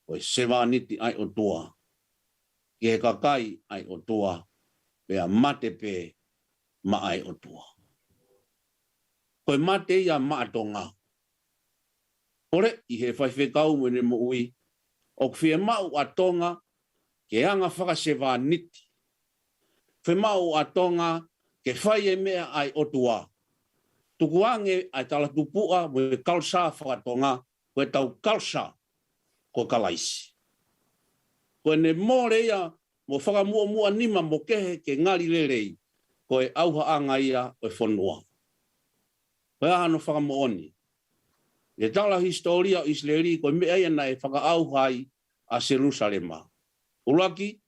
Koe sewaniti ai o tua. Ki he kakai ai o tua. Pea mate pe ma ai o tua. Koe mate ia ma atonga. Ore, i he whaife kau mene mo ui. O kwhia mau atonga, ke anga whakasewa niti. Whe mau atonga, ke whai e mea ai o tua. Tukuange ai tala tupua, mo e kalsa whakatonga, koe tau kalsa ko kalaisi. Koe ne more ia, mo whakamua nima mo kehe ke ngari lerei, koe auha anga ia o e whanua. Koe ahano whakamooni. E tala historia o Israeli, koe mea ia na e whakaauhai a Jerusalema. Ulaki,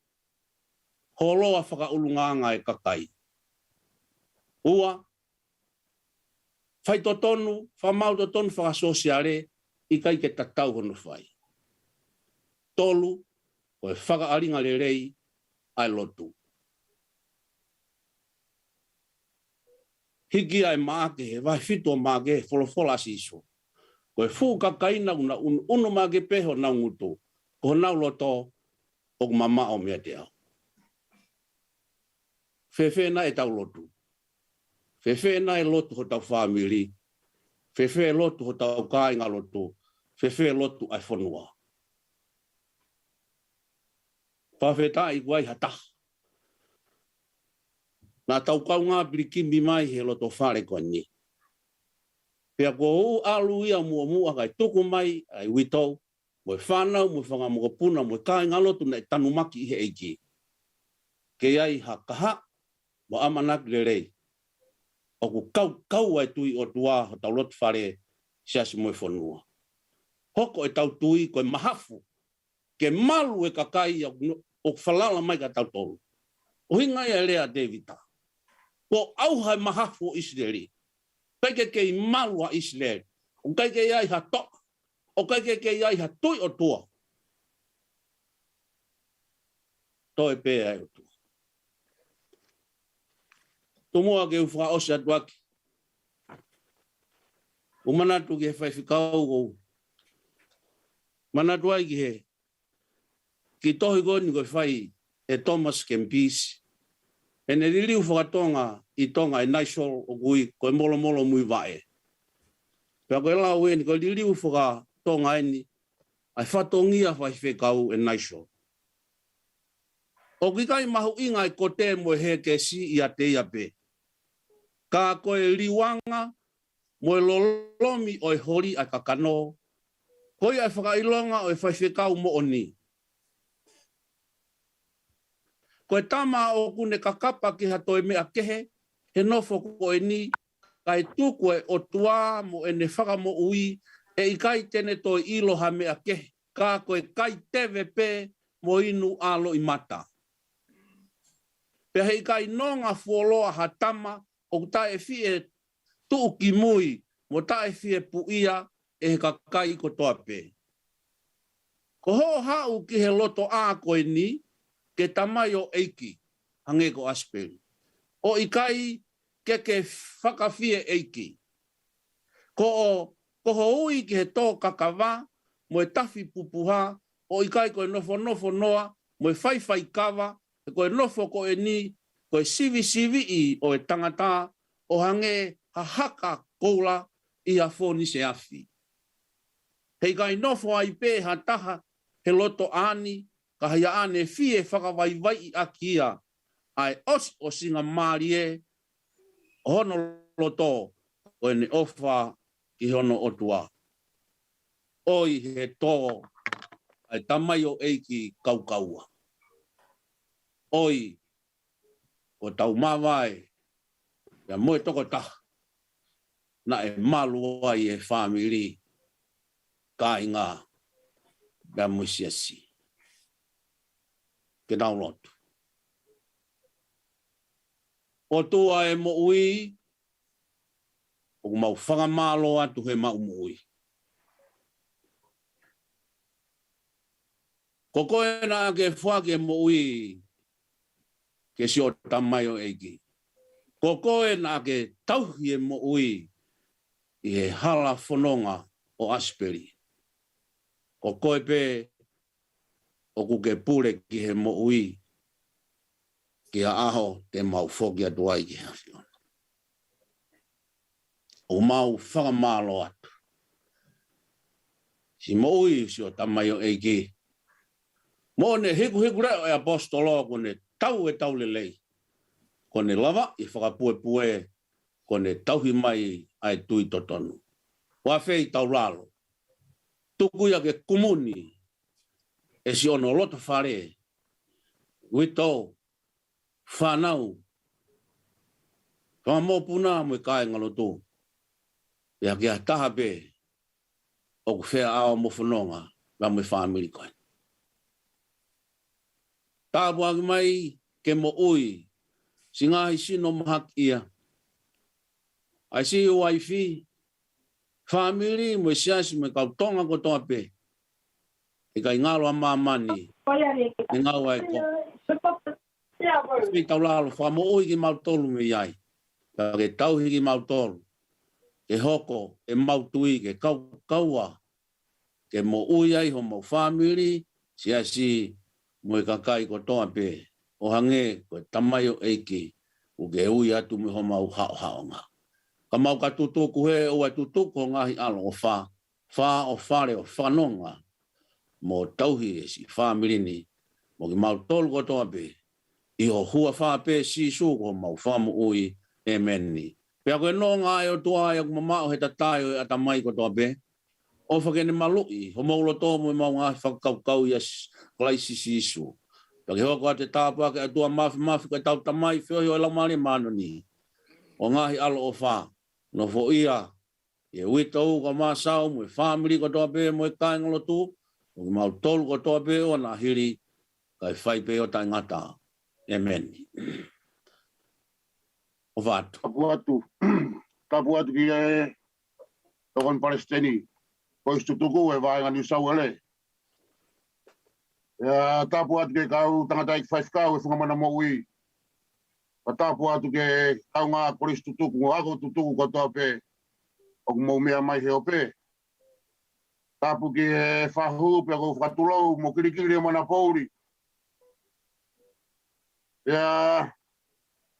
holoa whakaulunganga e kakai. Ua, whaitotonu, whamautotonu whakasosiare, i kai ke tatau hono whai. Tolu, koe whakaaringa lerei, ai lotu. Hiki ai maake, he vai fito maake, wholofola siso. Koe fu kakaina una unu maake peho na ngutu. Ko nau loto, o mama o mea te au. Whewhena e tau lotu. Whewhena e lotu ho tau whamiri. Whewhe lotu ho tau kāinga lotu. Whewhe lotu ai whanua. Whawheta i guai hata. Nā tau kaunga Pelikani mai he loto whare koe ni. Pea ko hu alu ia mua kai tuku mai ai witou. Mo whanau, mo whangamokopuna, mo kāinga lotu na e tanumaki i he eiki. Ke ai ha kaha, mo amanak lerei. O ku kau ai tui o tua ho tau lotu whare siasi mo e whanua. Hoko e tau tui koe mahafu. Ke malu e kakai o whalala mai ka tau tolu. O hinga ia lea Davida. Ko auhai mahafu o Israeli. Kaike kei malu a Israeli. O kaike iai ha toka. O kaike kei iai ha tui o tua. Toi pē ai o tua. Tumua ke uwha ose atuaki. O manatu ke whaiwhikau kou. Manatu ai ki he. Ki tohi koni koe whai e Thomas Kempisi. E ne ririu whakatonga i Tonga e naisol o kui koe molo mui vae. Pea koe lau e ni koe ririu whakatonga e ni ai whatongia whaiwhikau e naisol. O ki kai mahu inga i kote mo he ke si i a te ia pe. Ka koe liwanga mo e lolomi o e hori a kakano. Koe ai whakailonga o e whaiwhikau mo o ni. Koe tama o kune kakapa ki hatoi mea kehe, he nofo koe ni, kai tukue o tua mo ene whaka mo ui, e i kai tene toi ilo ha mea kehe, ka koe kai tewe pe mo inu alo i mata. Pe hei kai nonga fuoloa ha tama, o tae fie tuu ki mui, mo tae fie puia, e he kakai ko toa pe. Ko ho hau ki he loto a koe ni, ke tamai o eiki, hange ko Asipeli. O i kai ke whakawhie eiki. Ko ho ui ki he tō kakawa, mo e tawhi pupuha, o i kai koe nofo noa, mo e whaiwhai kawa, koe nofo koe ni, koe sivi i o e tangata, o hange hahaka koula i a whoni se awhi. Hei kai nofo ai pē ha taha, he loto ani, ka hei ane fie whakawaiwai i akia, ai o singa marie, hono loto, o ene ofa ki hono otua. Oi he tō, ai tamai o eiki kaukaua. Oi, o tau mawai, ya moe toko taha, na e malu ai e whamiri, ka inga, ya musiasi. Ke download. O tua e mo ui, o mau whangamalo atu he mau mo ui. Ko koe na ke whake mo ui, ke si o tamai o eiki. Ko koe na ke tauhi e mo ui, i he hala whanonga o Asipeli. Ko koe pe, o kuke pure ki he mo ui, ki a aho te mau whoki atu ai ki hawhiona. O mau whakamalo atu. Si mo ui si o tamai o eiki. Mo ne hiku reo e apostolo ko ne tau e tau lelei. Ko ne lava i whakapue, ko ne tauhi mai ai tui totonu. Wa fei tau lalo. Tukuia ke kumuni, e si ono loto whare, wito, whanau, whamopuna mo i kai ngalotu. Ia kia taha pe, o ku whea awa mo whanonga, wa mo i whamiri koe. Tāpuaki mai ke mo ui, si ngahi sino mahak ia. Ai si o waifi, whamiri mo i siasi mo i kau tonga ko toa pe. I kai ngalo a mamani, i ngau ai ko. Si tau lalo, wha mo ui ki mau tolu me iai. Ka ke tauhi ki mau tolu. Ke hoko, e mau tui, ke kaua. Ke mo ui ai ho mau whamiri, siasi mo i kakai ko toa pe. O hange, ko tamai o eiki, u ke ui atu me ho mau hao ngā. Ka mau ka tutuku he, o ai tutuku ngahi alo o wha. Wha o whare o whanonga. Mo tauhi e si whamirini, mo ki mau tolu ko toa pe. I ho hua wha pe si su ko mau whamu ui e meni. Pea koe no ngā e o tua e o mamao he tatai o e atamai ko toa pe. O whakene malui, ho maulo tō mo i mau ngā whakaukau i as klaisi si su. Pea ke hoa koa te tāpua ke atua mafi koe tau tamai whiohi o e laumari mano ni. O ngāhi alo o wha, no fo ia, e wita u ka māsau mo i whamiri ko toa pe mo i kāingalo tū. O ki mau tolu ko toa pe o nā hiri, kai whai pe o tai ngata. Amen. O vātu. Tapu atu ki e tokon Palestini. Poistu tuku e vaenga ni sauele. Tapu atu ke kau tangatai ki whaifkau e whangamana mo ui. Tapu atu ke kau ngā koristu tuku, ngō ako tutuku ko toa pe. O kumau mea mai he o pe. Tapu ki e whahu pe ako whakatulou mo Kilikili e Manapo'uli.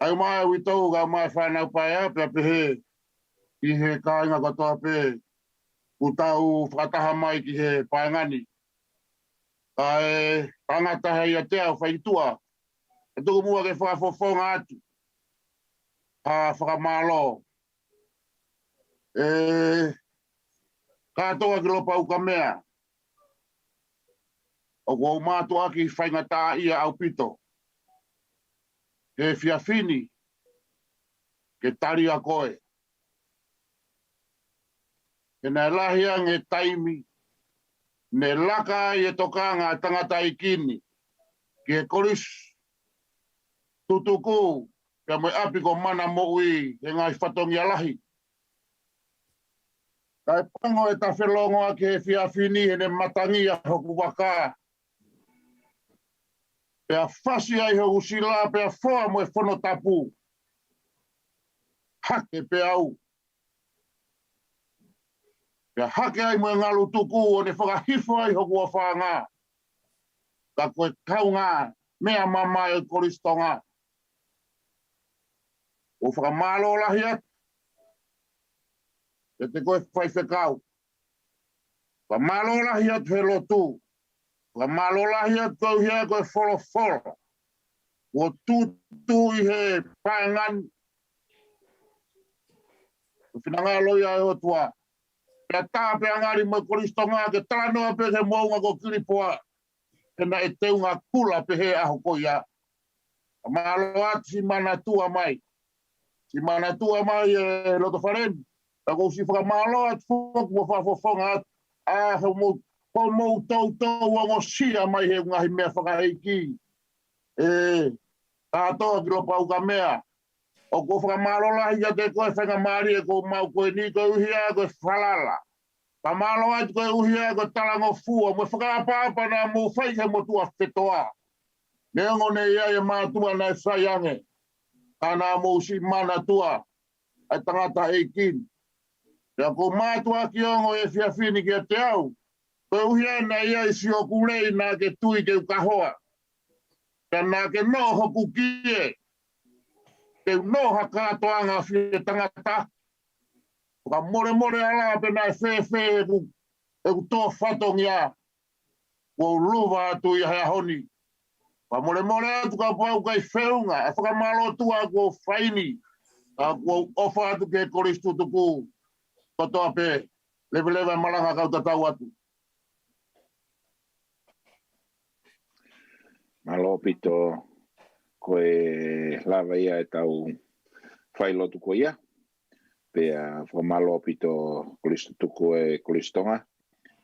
Ai mai witou ga mai whanau pai a pe pehe. I he kāinga katoa pe. Utau whakataha mai ki he paengani. Ai tangata hei a te au whaitua. E tuku mua ke whakafofonga atu. Ha whakamalo. Katoa ki lopa uka mea. O kua umātua ki whaingata ia au pito. e fiafini ke tari a koe. E nai lahia nge taimi, ne laka i e tokanga tangata i kini, ke koris tutuku, ke me api ko Manapo'uli, e ngai whatongi alahi. Kai pango e ta whelongoa ke he fiafini e ne matangia hoku waka. Pea whasi ai hoku sila, pea whoa mo e whono tapu. Hake pe au. Pea hake ai mo e ngalu tuku o ne whakahifo ai hoku a whaanga. Ka koe kaunga mea mama e koristonga. O whakamalo lahi atu. E te koe whaiwhekau. Whamalo lahi atu he lotu. Whamalo lahi atu kau hea koe wholo. O tutu i he paengani. Whinganga loia e o tua. Pea tā pea ngari mo koristonga ke tānoa pe he mounga ko kiripoa. Tena e teunga kula pe he aho koia. Whamalo atu si manatua mai. Si manatua mai e loto whareni. Ako si whakamalo atu whoku mo whafofonga atu. He mo tau ango sia mai he ngahi mea whakaheiki. Tātoa ki lopa uka mea. O ko whakamalo lahi a te koe whangamari e ko mau koe ni koe uhia koe whalala. Whamalo atu koe uhia koe talango fua. Mo whakapapa na mo whaihe mo tua whetoa. Neongo ne ia e mātua na e whaiange. Tāna mo si mana tua. Ai tangata eikin. Ia ko mātua ki ongo e fiafini ki a te au. Koe uhia na ia i si o kulei na ke tui ke ukahoa. Ka na ke no hoku kie. Ke no hakatoanga fie tangata. Ka more ala pe na e whewhe e ku tō whatong ia. Ko luwa atu i hea honi. Ka more atu ka pau kai wheunga. E whakamalo tua ko whaini. Ko ofa atu ke koristu tuku. Kotoa pe. Lewe malanga kau tatau atu. Malo pito koe lava ia e tau whailotu ko ia. Pea whamalo pito koristutuku e koristonga.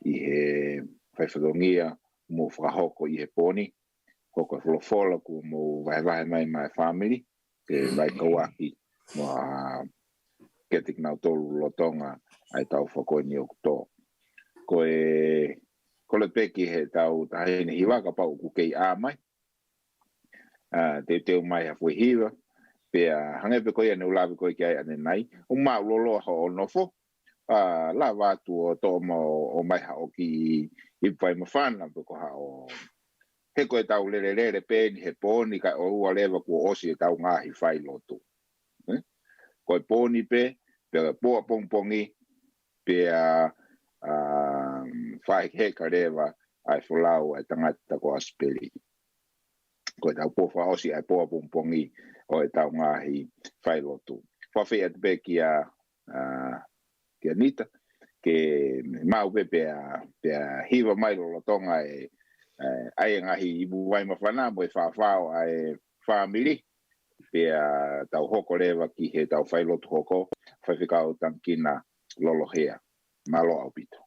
I he whaiwhadongia mo whakahoko i he pōni. Hoko wholofola ku mo wahe mai mai family. Ke vai kauaki mo ketik nau tolu lo Tonga ai tau whakoe ni o kuto. Koe peki he tau tahene hiwaka pau ku kei āmai. Te mai hafui hiwa. Pea hangepe koe ane ulawi koe ki ai ane nai. Uma ulolo ho o nofo. La watu o tōma o mai hao ki i pai mawhana. Peko hao he koe tau lere pēni he pōni ka o ua lewa kua osi e tau ngahi whai lotu. Koe pōni pe, pea poa pongpongi, pea whai heka rewa ai whulau ai tangata ko Asipeli. Koe tau poa osi ai poa pongpongi o e tau ngahi whai lotu. Whawhi at pe kia nita, ke mau pe pea hiwa mai lo Tonga e ai ngahi ibu wai mawhana mo e whawhao ai whamiri. Pea tau hoko rewa ki he tau whailotu hoko, whaiwhikau Tangikina Lolohea. Malo au pito.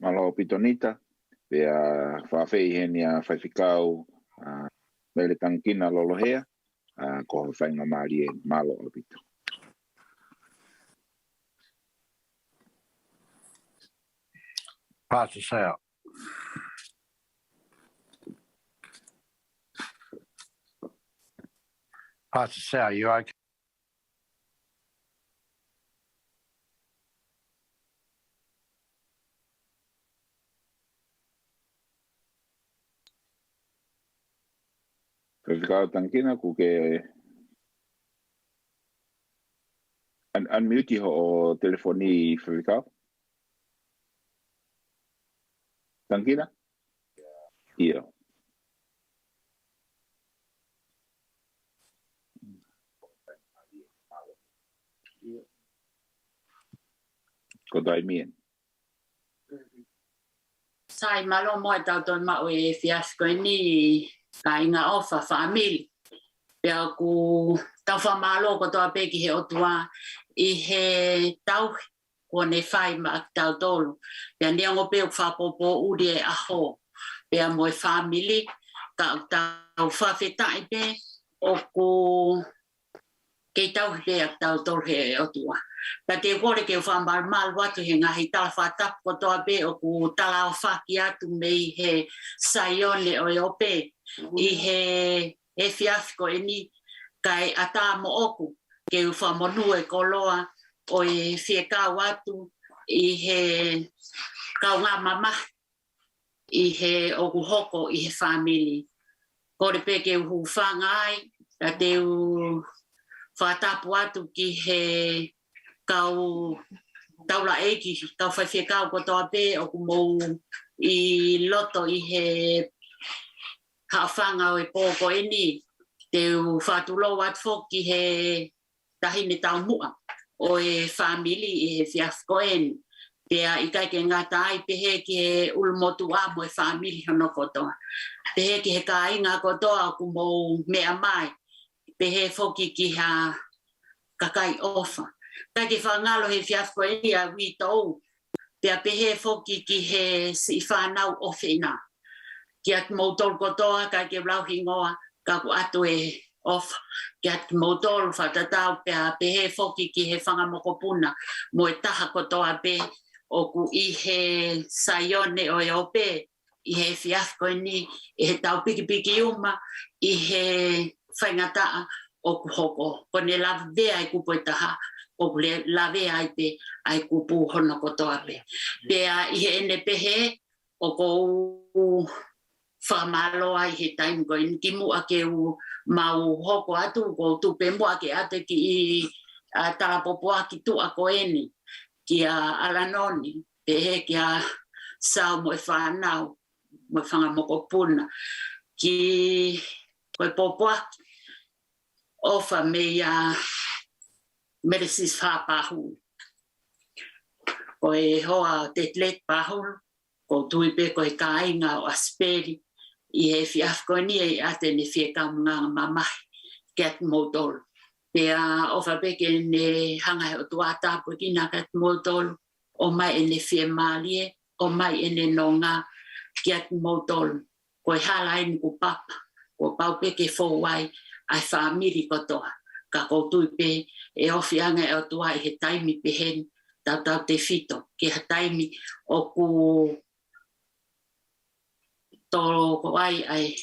Malo pitonita, Vea whawhei heni a whaiwhikau Mele Tangikina Lolohea, ko whainga maari e malo o pito. Pastor Sal. Pastor Sal, you okay? Whaiwhikau Tangikina ku ke unmute ho o telefoni whaiwhikau. Tangikina? Ia. Ko dai mien. Sai malo mo tau ton ma o e fiasco ni ka inga ofa family. Pea ku tau fa malo ko to apeki he otua I he tau ko ne fai ma tau tolu. Pea ni ngo pe fa popo uri e aho. Pea mo e family ka tau fa fetai pe o ku ke tau he tau tolu he otua. Ta te kore ke wha mal watu he ngahi tala whatap ko toa pe o ku tala o whaki atu mei he saione o e ope I he fiasco e ni kai ata mo oku ke wha monu e koloa o e whieka watu I he kaunga mama I he oku hoko I he family. Kore pe ke hu whangai ta te whatapu atu ki he kau taula eki kau whaiwhia kau ko toa pe o ku mou I loto I he hawhanga o e pōko e ni te whatulo wat foki he tahine tau mua o e family I he fiasco en Pea I kai ke ngata ai pehe ki he ulmotu a mo e whamili hono kotoa. Pehe ki he ka inga kotoa ku mo mea mai. Pehe foki ki ha kakai ofa. Kai ke whangalo he fiafko e a witou. Pea pehe foki ki he si whanau ofina. Ki at motol kotoa kai ke blauhi ngoa ka ku atu e ofa. Ki at motol whatatau pea pehe foki ki he whangamokopuna mo e taha kotoa pe o ku I he saione o e ope I he fiafko ni I he tau piki piki uma I he whaingataa o ku hoko. Kone la vea I kupo e taha o ku la vea I pe ai kupu hono kotoa pe. Pea I he ene pehe o ko whamaloa I he taim ko in ki mua ke u mau hoko atu ko tupe mua ke ate ki I talapopoa ki tu ako eni. Kia alanoni, pehe kia sao mo e whanau, mo e whangamokopuna. Ki koe popoaki, ofa me ia meresis whapahu. Koe hoa tetlet pahulu, ko tuipe koe kāinga o Asipeli, I he fiafko ni e ate ne fie kamunga mamahi, kia motolu. Pea ofa peke ne hanga o tuata po kina kat motol o mai ene fie malie o mai ene nonga kiat motol ko hala in ku papa ko pau peke fo wai ai family kotoa ka ko tuipe e ofi anga o tua he taimi pehen tau te fito ke ha taimi o ku tolo ko ai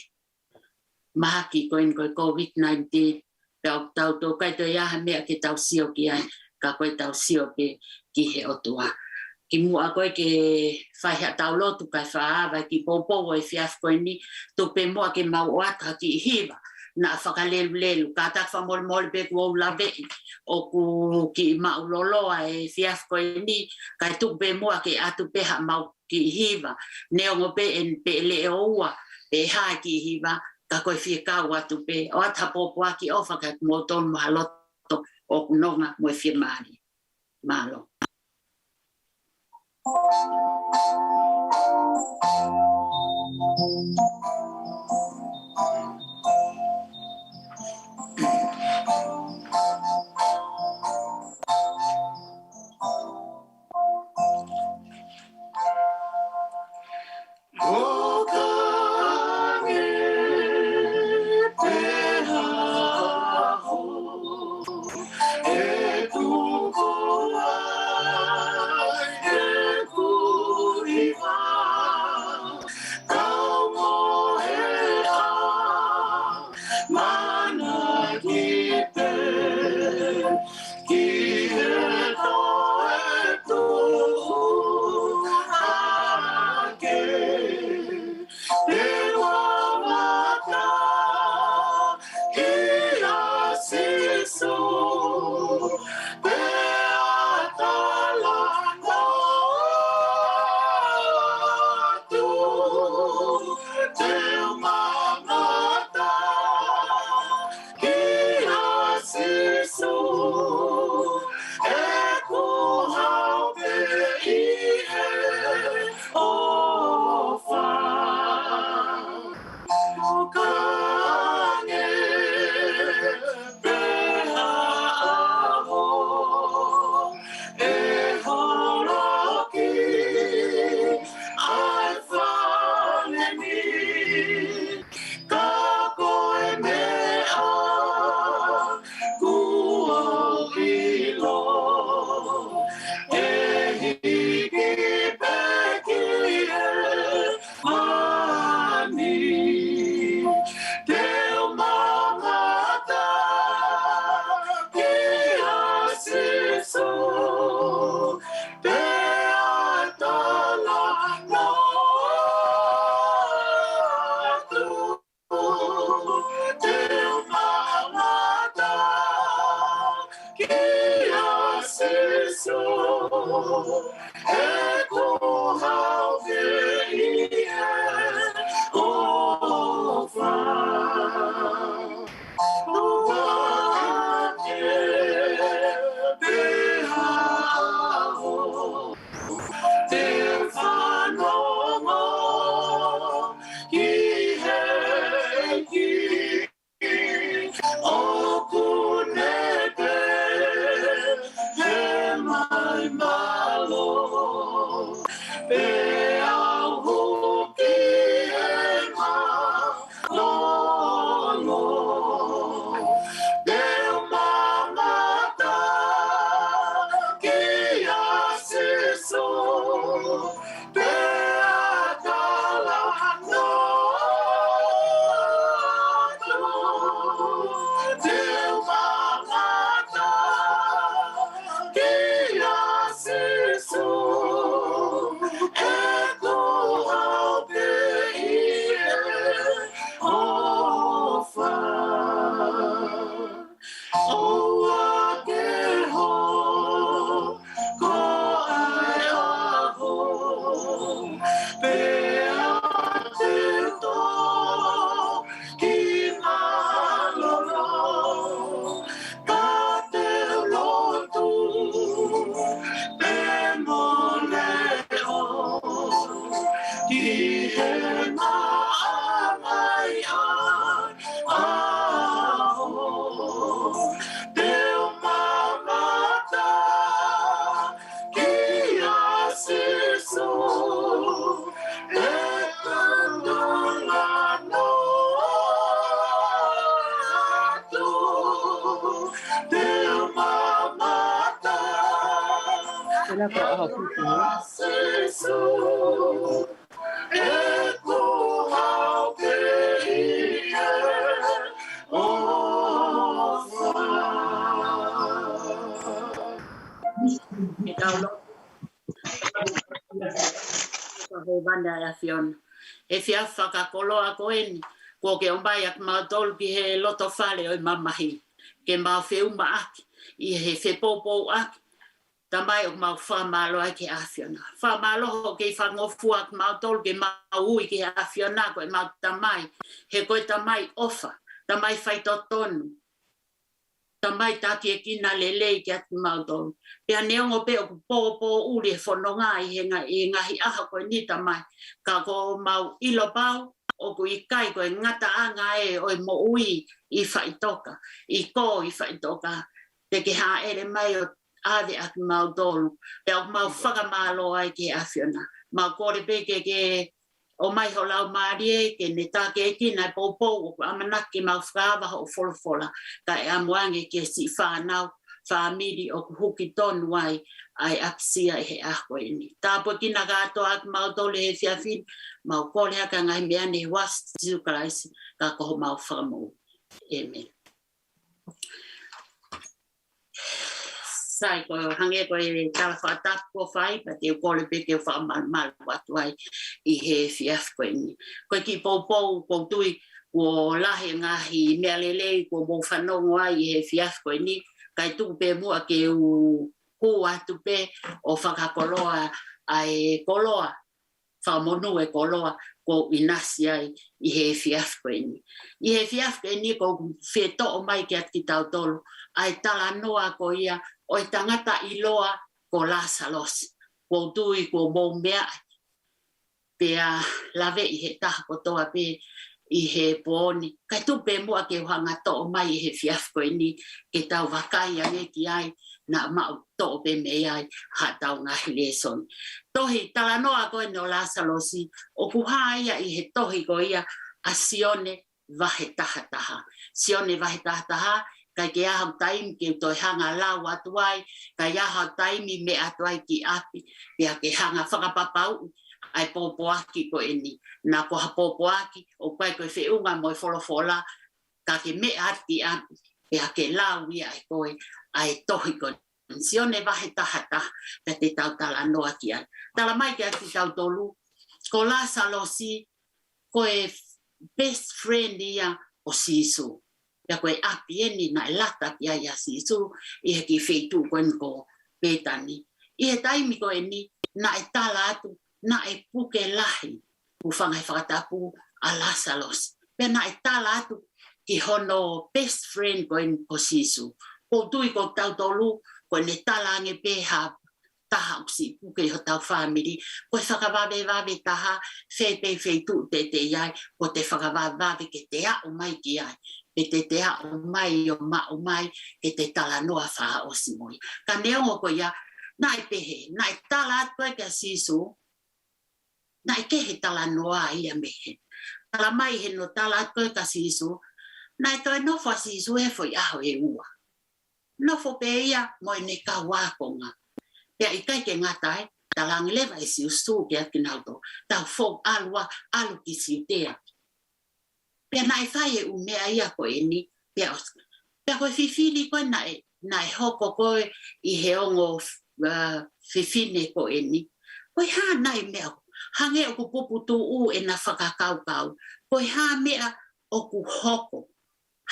mahaki ko in ko COVID-19 tau to kai to ya me ke tau sio ki ai ka koe tau sio pe ki he otua ki mua koe ke fai ha tau lotu kai fa va ki popo e fiaf koe ni to pe mua ke mau ata ki hiva na whakalelu ka ta fa mol pe ku la ve o ku ki mau loloa e fiaf koe ni kai tu pe mua ke atu pe ha mau ki hiva ne o pe en pe le oa pe ha ki hiva ka koe fie kau atu pe o ata popo aki ofa ka moton mahaloto o nonga mo fie mali malo E fia whakakoloa ko eni, ko ke ombai ak mautolu ki he loto whale o mamahi, ke mau whiuma aki, i he whepopo aki, tamai o mau whamalo ai ke awhiona. Whamalo ho ke whangofu ak mautolu ke mau ui ke awhiona ko e mau tamai, he koe tamai ofa, tamai whaitotonu, tamai taki e kina lelei ki atu mautolu. Pea neongo pe o po uri e whanonga i ngahi aha koe ni tamai. Ka ko mau ilo pau, o ku i kai koe ngata anga e o mo ui i whaitoka. I ko i whaitoka. Te ke haa ere mai o ade aki mautolu. Pea o mau whakamalo ai ke awhiona. Mau kore peke ke o mai ho lau maarie ke ne take e kina e popo o amanaki mau whakawa ho wholofola. Ka e amuange ke si whanau. Famili o huki tonu ai ai apsia he ako ini. Tapo kina gato ak mautole he fiafin mau kole haka ngai meane was tiu kalaisi ka ko mau famo. Amen. Sai ko hange ko e tala fata ko fai pa te kole peke fa mal watu ai I he fiaf ko ini. Ko ki popo ko tui ko lahe ngahi mealele ko mo fanongo ai he fiaf ko ini. Kai tu pe mua ke u hua tu pe o whakakoloa ai koloa, whamonu e koloa ko inasi ai I he fiafko ini. I he fiafko ini ko wheto o mai ke ati tau tolu, ai tala noa ko ia o I tangata iloa ko Lasalos, ko tui ko mou mea, pea lave I he taha ko toa pe, I he pōni. Kai tu pe mua ke hanga to mai I he fiafko ini ke tau wakai ange ki ai na mau to pe me ai ha tau ngahi leson. Tohi tala noa koe no Lasalosi o puha ia I he tohi ko ia a sione vahe taha taha. Sione vahe taha taha kai ke ahau taimi ke toi hanga lau atu ai kai ahau taimi me atu ai ki api pia ke hanga whakapapau ai popoaki ko eni na ko popoaki o kai ko feunga mo folofola ka ke me ati api pe ke lawi ai ko ai tohi ko sione vahe tahata te tau tala noa ki ai tala mai ke ati tau tolu ko Lasalosi ko best friend ia o sisu ya ko api eni na lata pia ya sisu I ki feitu ko petani I he taimi ko eni na tala atu na e puke lahi ku whangai whakatapu a Lasalos. Pea na e tala atu ki hono best friend ko in posisu. Ko tui ko tau tolu ko ne tala ange peha taha usi puke ho tau family. Ko whakawawe taha whepe wheitu te iai ko te whakawawe ke te a o mai ki ai. Pe te a o mai o ma o mai ke te tala noa wha o simoi. Ka neongo ko ia na e pehe, na e tala atu e ka sisu Na ke he tala noa ia mehe. Tala mai he no tala koe ka sisu. Na toi no fa sisu e foi aho e ua. No fo pe ia mo ne ka wakonga. Pea i kai ke ngatai, talang lewa e siu stu ke akinauto. Tau fog alua alu ki siu tea. Pea na e fai e umea ia ko e ni. Pea koe fifili koe na e hoko koe i he ongo fifine ko e ni. Koe ha na e mea hange o ku puputu u e na whakakau. Koe ha mea o ku hoko.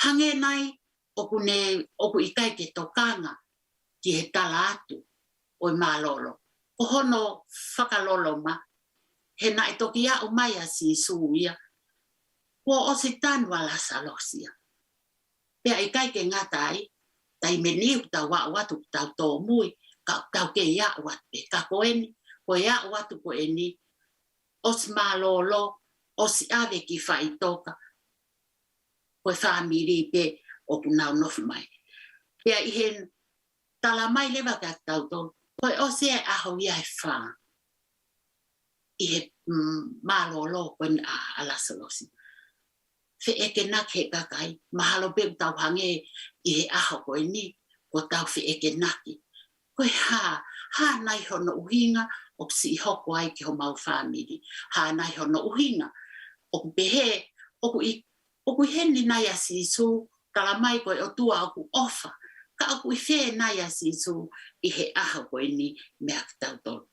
Hange nai o ku ikai ke tokanga ki he tala atu o i malolo. Ko hono whakalolo ma. He na e toki a o mai a si suia. Ko o si tanwa la salosia. Pea ikai ke ngatai, tai meniu tau watu tau tō mui, tau ke ia wate. Ka koeni, ko ia watu koeni, o si malolo, o si ave ki whaitoka. Ko e whamiri pe o punau nofu mai. Pea ihen tala mai lewa ka tau tō, ko e o se e aho ia e wha. Ihe malolo koen a lasalosi. Fe eke nak he kakai, mahalo pe tau hange i he aho koe ni, ko tau fe eke naki. Koe ha nai hono uhinga, o si hoko ai ki ho mau whamiri. Ha nai hono uhinga, o ku pehe, o ku heni nai a sisu, kala mai koe o tua o ku ofa. Ka o ku i whee nai a sisu, i he aho koe ni, mea ki tau tolu.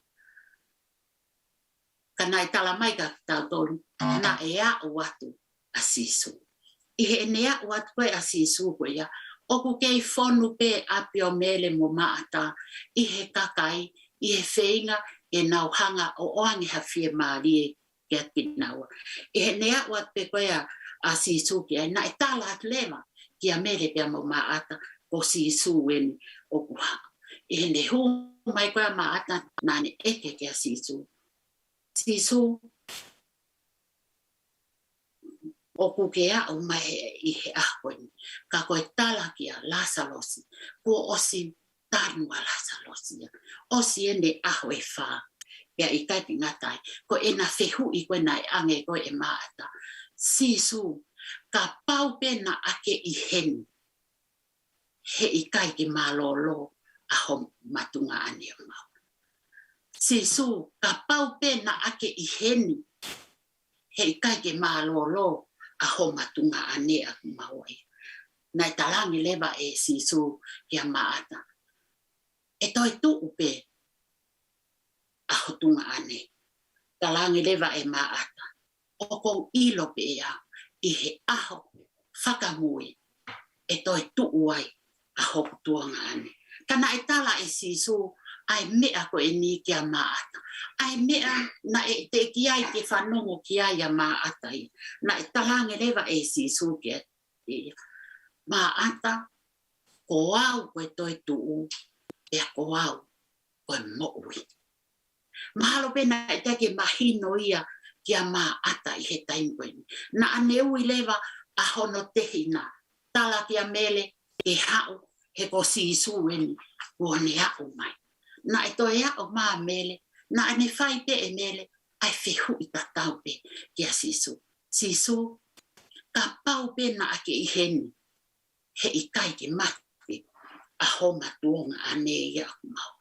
Ka nai tala mai ka tau tolu, na e a o watu. Asisu. Ihe nea wat koe asisu koe ya. Oku kei fonu pe apio mele mo maata. Ihe kakai, ihe feinga e nau hanga o oangi hawhia maarie kia kinaua. Ihe nea wat pe koe asisu kia. Na e tala at lema kia mele pia mo maata ko sisu weni oku hanga. Ihe ne hu mai koe maata nane eke kia sisu. Sisu o kukea o mai i he ahoni. Ka koe tala kia lasalosi. Ko osi tanua lasalosi. Osi ene aho e wha. Pea i kaiti ngatai. Ko ena whehu i koe nai ange koe e maata. Sisu. Ka pau pena ake i heni. He i kaiti malolo aho matunga ane o mau. Sisu. Ka pau pena ake i heni. He i kaiti malolo aho matunga ane aku mawai. Nai talangi leba e sisu kia maata. E toi tu upe aho tunga ane. Talangi leba e maata. Oko ilo pe ea i he aho whakamui. E toi tu uai aho tuanga ane. Kana e tala e sisu ai mea ko e ni kia maata. Ai mea na e te kiai te whanongo kiai a maata i. Na e talange lewa e sisu kia i. Maata, ko au koe toi tuu, ea ko au koe mo'ui. Mahalo pena e teke mahino ia kia maata i he taim koe ni. Na ane ui lewa a hono tehina. Tala kia mele e hau he ko sisu eni. Ko ne au mai. Na e toi au maa mele. Na ane whai pe e mele, ai whehu i tatau pe kia sisu. Sisu, ka pau pe na ake i heni. He i kai ke mati, a homa tuonga ane i aku mau.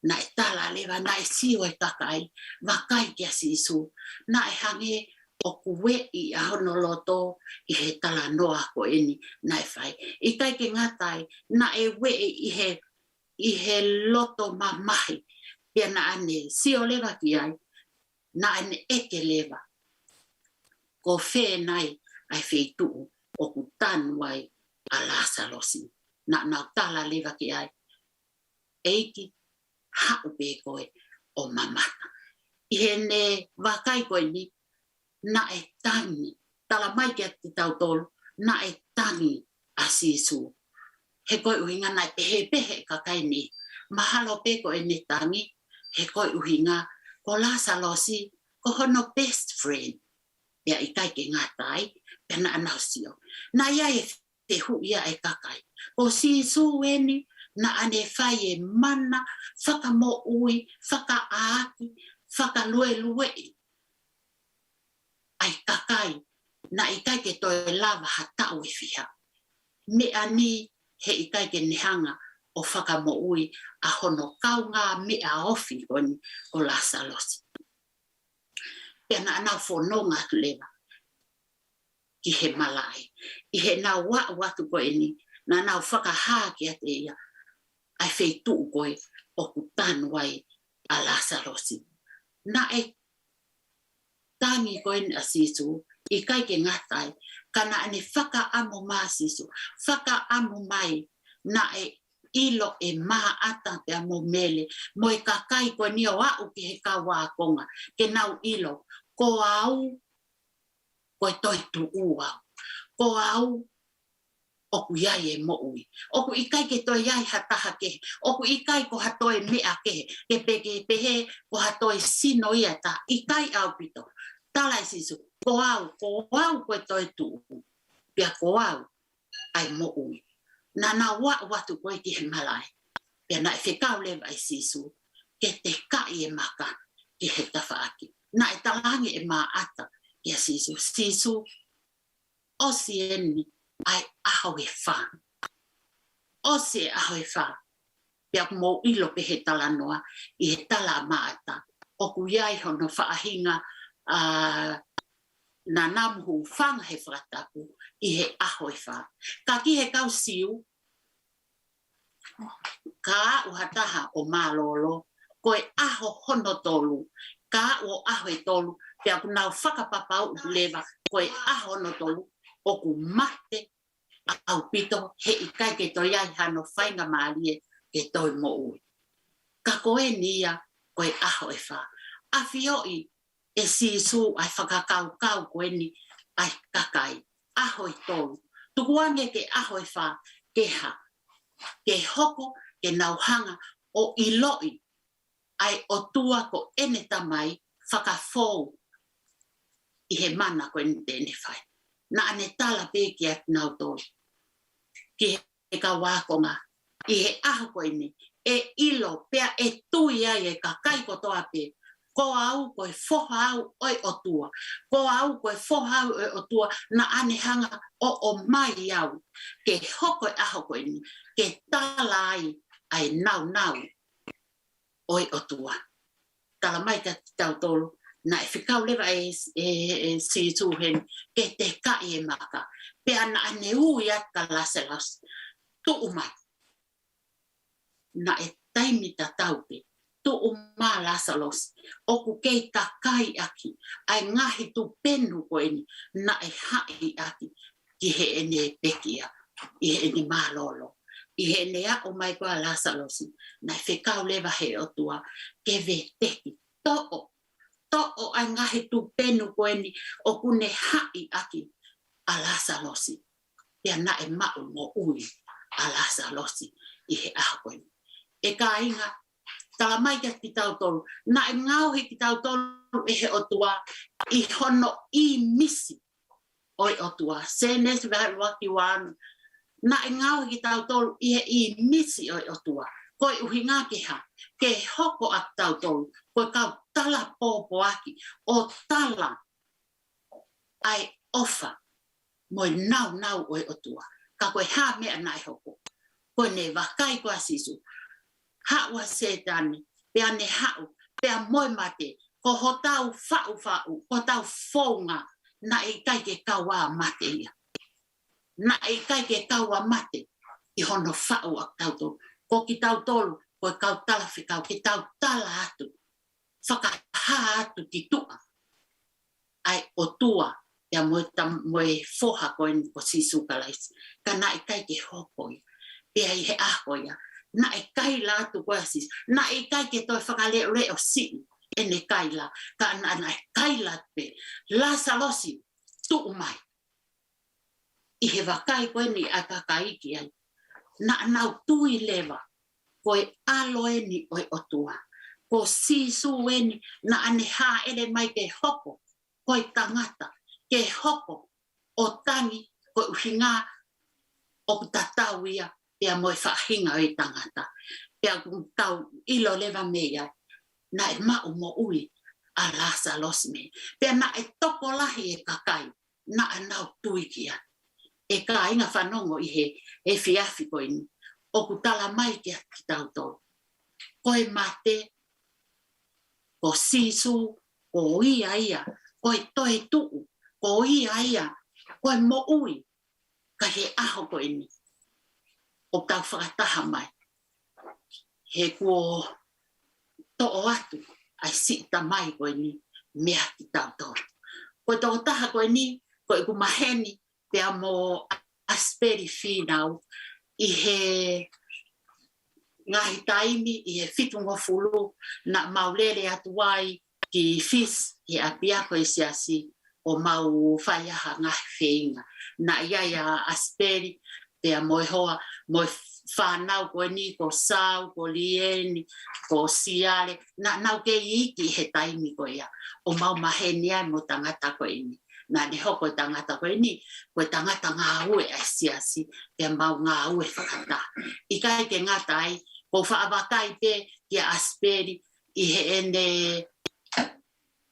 Na e tala lewa, na e siwa e takai, wakai kia sisu. Na e hange o kuwe i a honoloto i he tala noa ko eni, na e whai. I kai ke ngatai, na e we i he loto mamahi. Pia na ane sio lewa ki ai, na ane eke lewa. Ko whē nai ai wheitu o ku tanuai a lasalosi. Na nau tala lewa ki ai. Eiki hau pe koe o mamata. I he ne wakai koe ni, na e tangi. Tala mai kia ti tau tolu, na e tangi a sisu. He koe uhinga nai pehe kakai ni. Mahalo pe koe ne tangi. He koe uhinga, ko lasalosi, ko hono best friend. Pea i kai ke ngatai, pea na anau sio. Na ia e tehu ia e kakai. Ko sisu eni, na ane whai e mana, whakamo'ui, whakaaki, whakalue-lue. ai kakai na i kai ke toi lava hatau e fiha. Me ani he i kai ke nehanga o whakamo'ui a hono kaunga me a ofi o la salosi. Pea na anau whanonga tu lewa ki he malai. I he nau watu koe ni na nau whakahaa ki ate ia ai whei tuu koe o ku tanuai a la salosi. Na e tangi koe ni a sisu i kai ke ngatai kana ane whaka amo maa sisu. Whaka amo mai na e ilo e maa ata te amo mele. Mo e kakai koe ni o au ki he kawa konga. Ke nau ilo. Ko au koe toi tu ua. Ko au oku iai e mo'ui. Oku ikai ke toi iai hataha ke. Oku ikai ko hatoi mea ke. Ke peke pehe ko hatoi sino ia ta. Ikai au pito. Talai sisu. Ko au koe toi tu. Pia ko au ai mo'ui. Na watu koe ki he malai. Pia na e whekau lewa ai sisu. Ke te kai e maka ki he tawhaaki. Na e talangi e maa ata ki a sisu. Sisu o sieni ai aho e wha. O si e aho e wha. Pia mo ilo pe he talanoa i he tala maata. O ku iai hono whaahinga na namuhu whanga he whakatapu i he aho e wha. Ka ki he kau siu, ka uhataha o malolo, koe aho hono tolu, ka o aho e tolu, pia ku nau whakapapau lewa, koe aho hono tolu, o ku mate au pito he ikai ke toi ai hano whainga maalie ke toi mo ui. Ka koe nia koe aho e wha. A fioi e sisu ai whakakau koe ni ai kakai. Aho e tolu. Tukuange ke aho e wha ke ha. Ke hoko ke nauhanga o iloi ai o tua ko ene tamai whakafou i he mana koe ni tene whai. Na ane tala peki at nau tolu. Ki he ka wakonga i he aho koe ni e ilo pea e tui ai e ka kai kotoa pe ko au koe foha au oi o tua ko au koe foha au oi o tua na ane hanga o mai au ke hoko e aho koe ni ke tala ai nau oi o tua tala mai ka tau tolu na e whikau lewa e si tuhen ke te kai e maka pea na ane ui at ka laselas tu umai na e taimi ta taupe tu uma lasalos oku kei kakai aki ai ngahi tu penu koe ni na e hai aki ki he ene pekia i he ene malolo i he ene a o mai koa lasalos na e whekau lewa he o tua ke veteki to'o ai ngahi tu penu koe ni oku ne hai aki a lasalosi pia na e mau mo ui a lasalosi i he aho koe ni e ka inga tala mai ka ki tau tolu. Na e ngau he ki tau tolu e he o tua i hono i misi oi o tua. Senes vahai waki wanu. Na e ngau he ki tau tolu i he i misi oi o tua. Koe uhinga ke ha. Ke hoko a tau tolu. Koe kau tala popo aki. O tala ai ofa. Moi nau oi o tua. Ka koe ha mea nai hoko. Koe ne wakai koa sisu. Haua setani, pea ne hau, pea moi mate, ko hotau fau, ko tau fonga, na i kai ke kaua mate ia. Na i kai ke kaua mate, i hono fau ak tau tolu. Ko ki tau tolu, ko kau tala whikau, ki tau tala atu, whakaha atu ki tua. Ai o tua, pea moe foha koen ko sisu kalaisi, ka na i kai ke hokoi, pea i he ahoia, na e kai Latu koe asis, na e kai ke toi whakaleo leo si, e ne kai la, ka na e kai la pe, la salosi, tu umai. I he wakai koe ni a kakaiki ai, na nau tui lewa, koe alo e ni oi o tua, ko sisu e ni, na ane ha ele mai ke hoko, koe tangata, ke hoko, o tangi, koe uhinga, o tatau ia, pea moe whahinga o i tangata. Pea tau ilo lewa mea, na e mau mo ui, alasa losme. Pea na e toko lahi e kakai, na anau tuikia. E ka inga whanongo i he fiafi ko ini. O ku tala mai kia ki tautou. Koe mate, ko sisu, ko ia, koe toe tuu, ko ia, koe mo ui, ka he aho ko ini. O tau whakataha mai. He kuo to'o atu, ai sita mai ko ini, mea ki tautou. Koe tō taha ko ini, koe ku maheni, pea mo Asipeli Finau, i he ngahi taimi, i he fitungo fulu, na maulele atu wai ki fis, i apiako i siasi, o mau whaiaha ngahi whenga. Na ia Asipeli, pea mo hoa, mo whanau ko ni, ko sau, ko lieni, ko siale, na nau ke iki he taimi ko ia, o mau maheni ai mo tangata ko ini. Na ni hoko tangata ko ini, ko tangata ngā ue ai siasi, pia mau ngā ue whakata. I kai ke ngata ai, ko whaawakai pe kia Asipeli, i he ene,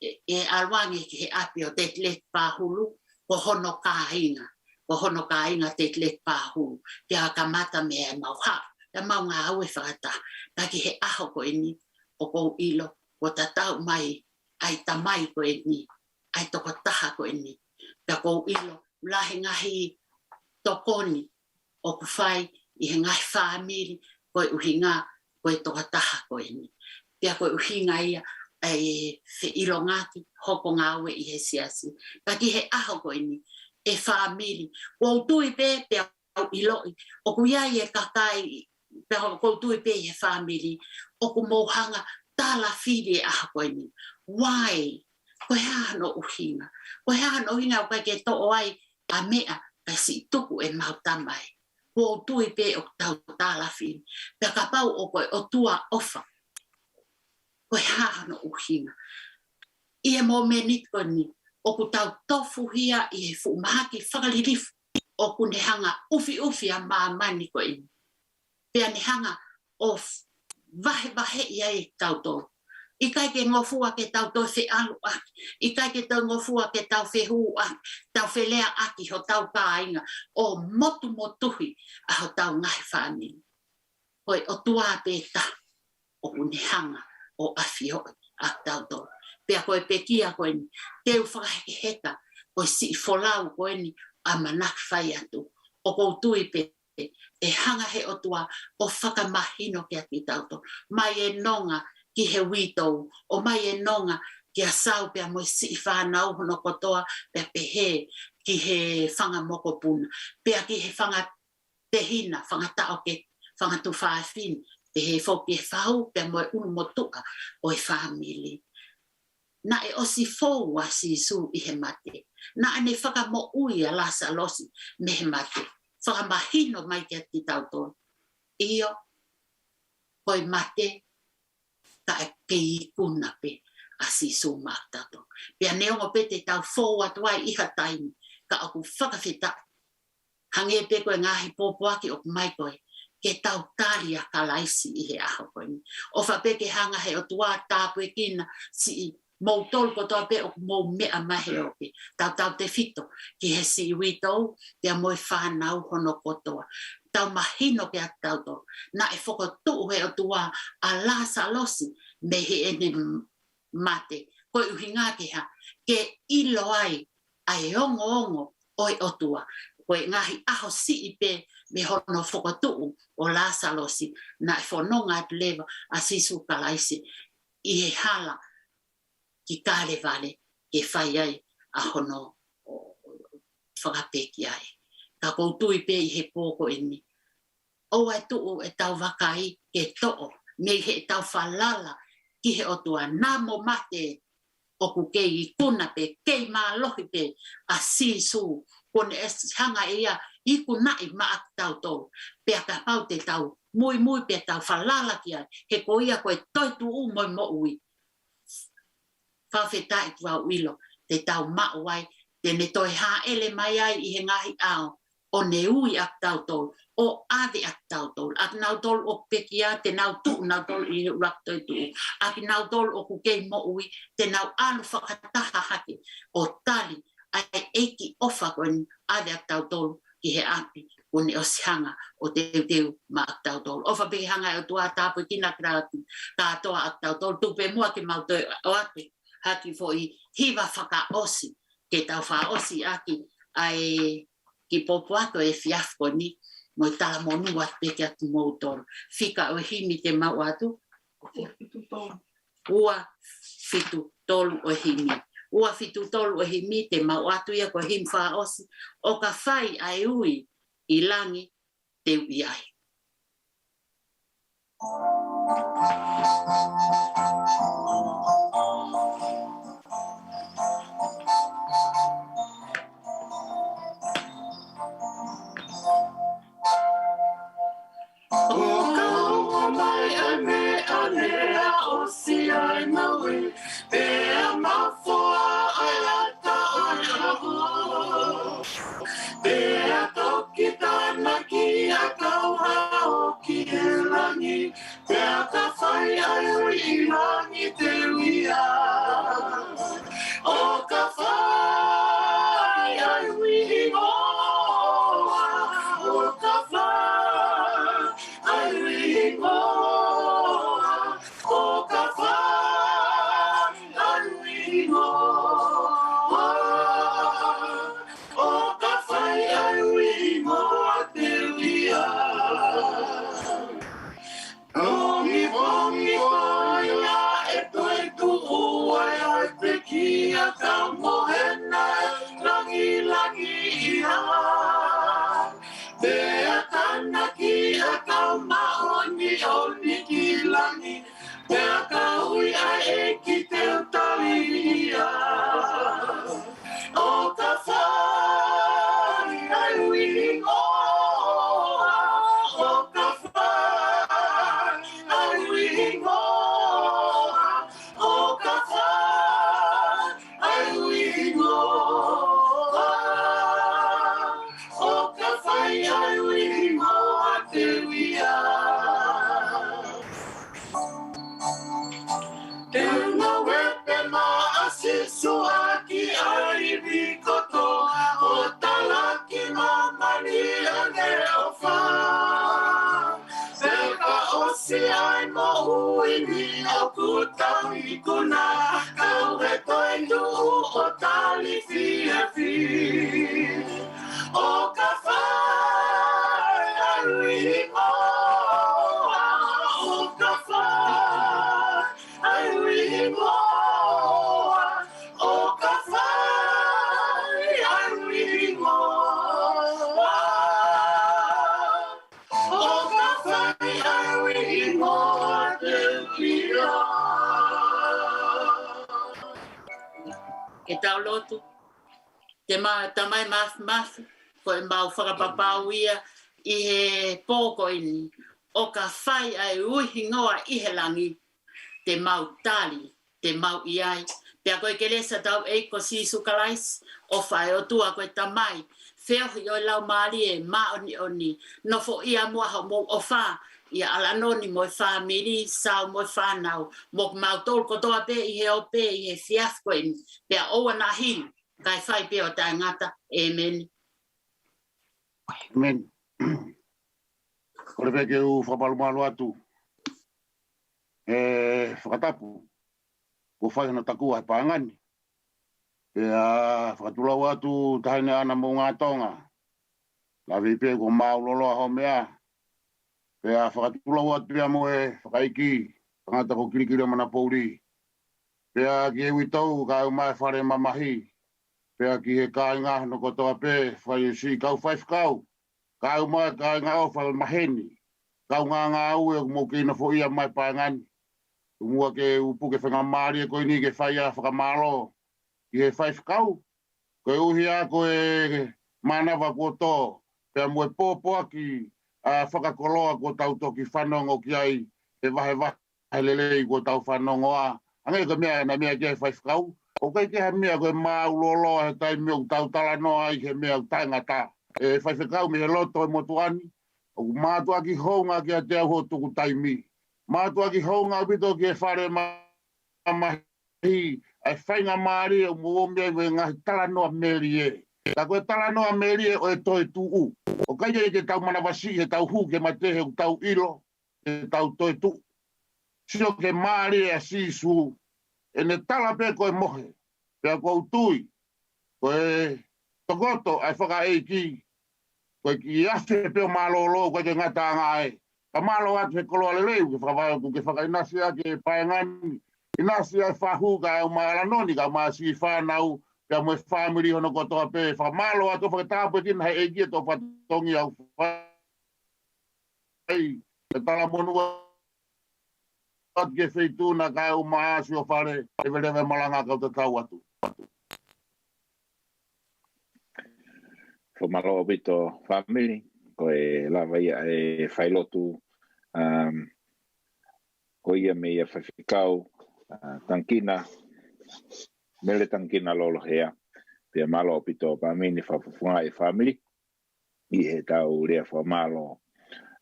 e alwangi ki he api o te tlet pāhulu, ko hono kāinga te tlet pāhulu, pia kamata me e mau ha, pia mau ngā ue whakata. Ka ki he aho ko ini, o kou ilo, ko tatau mai, ai tamai ko ini, ai toko taha ko ini. Pea kou ilo, lahi ngahi tokoni o ku whai i he ngahi whaamiri koe uhinga koe toko taha ko ini. Pea koe uhinga ia ai whi ilo ngaki hoko ngāwe i he siasi. Ka ki he aho ko ini e whaamiri. Kou tui pe pea au iloi. O ku iai e kakai pea kou tui pe i he whaamiri. O ku mouhanga tala whiri e aho ko ini. Wai? Koe hano uhinga. Koe hano uhinga o kai ke to'o ai a mea kai si tuku e mau tamai. Ko tui pe o tau tāla whini. Pea ka pau o koe o tua ofa. Koe hano uhinga. I e mo menit ko ni. O ku tau tofu hia i he fuumahaki whakalirifu. O ku ne hanga ufi a maamani ko ini. Pea ne hanga o vahe ia e tautou. I kai ke ngofua ke tau to se alu aki. I kai ke tau ngofua ke tau se hu aki. Tau se lea aki ho tau kāinga. O motu motuhi a ho tau ngahi whanini. Hoi o tua pēta o kunehanga o awhio a tau to. Pea koe pekia koe ni. Teu whakaheke heka. Koe si folau koe ni a manak whai atu. O kou tui pe. E hanga he o tua o whakamahino ke ati tau to. Mai e nonga ki he wito, o mai e nonga ki a sau pia mo si whanau hono kotoa, pia pehe ki he whanga moko puna, pia ki he whanga tehina, whanga tao ke whanga tu whaafini, pehe whoki e whau, pia mo e unu motuka o e whamili. Na e osi fōu a si su i he mate, na ane whaka mo ui a lasa losi me he mate, whaka mahino mai ki a ti tauton. Iyo, koi mate, ka e kei kuna pe a si su mātato. Pea neongo pe te tau fōu atuai iha taimi, ka aku whakawhita. Hange pe koe ngahi pōpoaki o mai koe, ke tau tāri a kalaisi i he aho koe ni. O whape ke hanga he o tua tāpue kina si mou tolu kotoa pe o mou mea mahe o pe. Tau te fito ki he si witou, te a moe whanau hono kotoa. Tau mahino ke a tau to. Na e whakotuu he o tua a lasa losi me he ene mate. Koe uhinga ke ha, ke ilo ai ai ongo oi o tua. Koe ngahi aho si i pe me hono whakotuu o lasa losi. Na e whanonga atu lewa a sisu kalaisi i he hala ki kare vale ke whai ai a hono whakapeki ai. Ka koutui pe i he pōko ini. O ai tuu e tau wakai ke to'o, me he tau whalala ki he o tua namo mate o ku kei i kuna pe, kei maa lohi pe a sisu, kone e hanga ia i kunai maa tau tau, pe a ka pau te tau mui pe tau whalala ki ai, he ko ia koe toitu u moi mo ui. Whawhetai tua uilo, te tau mau ai, te ne toi ha ele mai ai i he ngahi ao, o ne ui ak tautol, o ade ak tautol, ak nautol o pekia te nau tu nautol I rakto tu, ak nautol o kukei mo ui te nau alu whakataha hake o tali ai eki ofa kon ade ak tautol ki he api kone o sihanga o teu ma ak tautol. Ofa peki hanga o tua tapu kina katoa ak tautol, tupe mua ki mauto o ate haki fo I hiva whaka osi, ke tau wha osi aki ai ki popo ato e fiafko ni mo tala monu at peke atu motor fika o himi te mau atu ua fitu tolu o himi ua fitu tolu o himi te mau atu ia ko him fa osi o ka fai ai ui I langi te uiai ke tau lotu te tamai maf ko e mau whakapapau ia I he pōko ini o ka whai ai uhi ngoa I he langi te mau tali, te mau iai pia koe ke lesa tau eiko sisu kalais o whai o tua koe tamai whiohi o lau maari e maoni oni no fo ia mua ho mo o wha ia alanoni mo family sao mo whanau mo mau tol ko toa pe I he o pe I he fiaf koe ini pia o na hin kai whai pe o tai ngata amen Amen. Kore peke u whapalumalu atu. Whakatapu. Ko whai hana takua he pāngani. Whakatulau atu tahine ana mo ngā Tonga. Lawi pe ko mau loloa ho mea. Whakatulau atu pia mo e whakaiki. Tangata ko Kilikili o Manapo'uli. Pea ki e witau ka au mai whare mamahi. Pea ki he kāinga no kotoa pe whai si kau whaifkau. Kau mai kāinga o whai maheni. Kau ngā au e mo kina fo ia mai pāngani. Umua ke upuke whenga maari e koe ni ke whai a whakamalo. Ki he whaifkau. Koe uhi a koe manawa kua tō. Pea mue pōpoa ki whakakoloa kua tau toki whanongo ki ai. E wahe lelei kua tau whanongo a. Angai ka mea na mea ke whaifkau. O kai ke ha mea koe mau lolo he tai mea tau tala no ai he mea tangata. e fai whekau me he loto e motuani, o mātua ki hounga ki a te au hotuku taimi. Mātua ki hounga bito ki e whare mahi, ai whainga maari o muomia i ngahi tala noa meri e. Ka koe tala noa meri e o e toi tuu. O kaia i te tau manawasi, he tau hu ke matehe o tau ilo, he tau toi tuu. Sio ke maari e a sisu, e ne tala pe koe mohe, pe a kou tui, koe tokoto ai whaka eiki, koe ki ase peo malolo koe ke ngata ngai. Ka malo atu he koloa leleu ke whakawai ku ke whakainasi a ke paengani. Inasi ai whahu ka au maaranoni ka maa si whanau ka mwe whamiri hono kotoa pe. Whamalo atu whakatapu e kina he eiki e tō whatongi au whai. Ke tala monua at ke whaituna ka au maa si o whare e verewe malanga kau te tau atu. Whamalo o bito family, ko e lawa ia e whailotu, ko ia me ia whawhikau, Tangikina, Mele Tangikina Lolohea, pia malo o bito family, whawhunga e family, i he tau rea whamalo,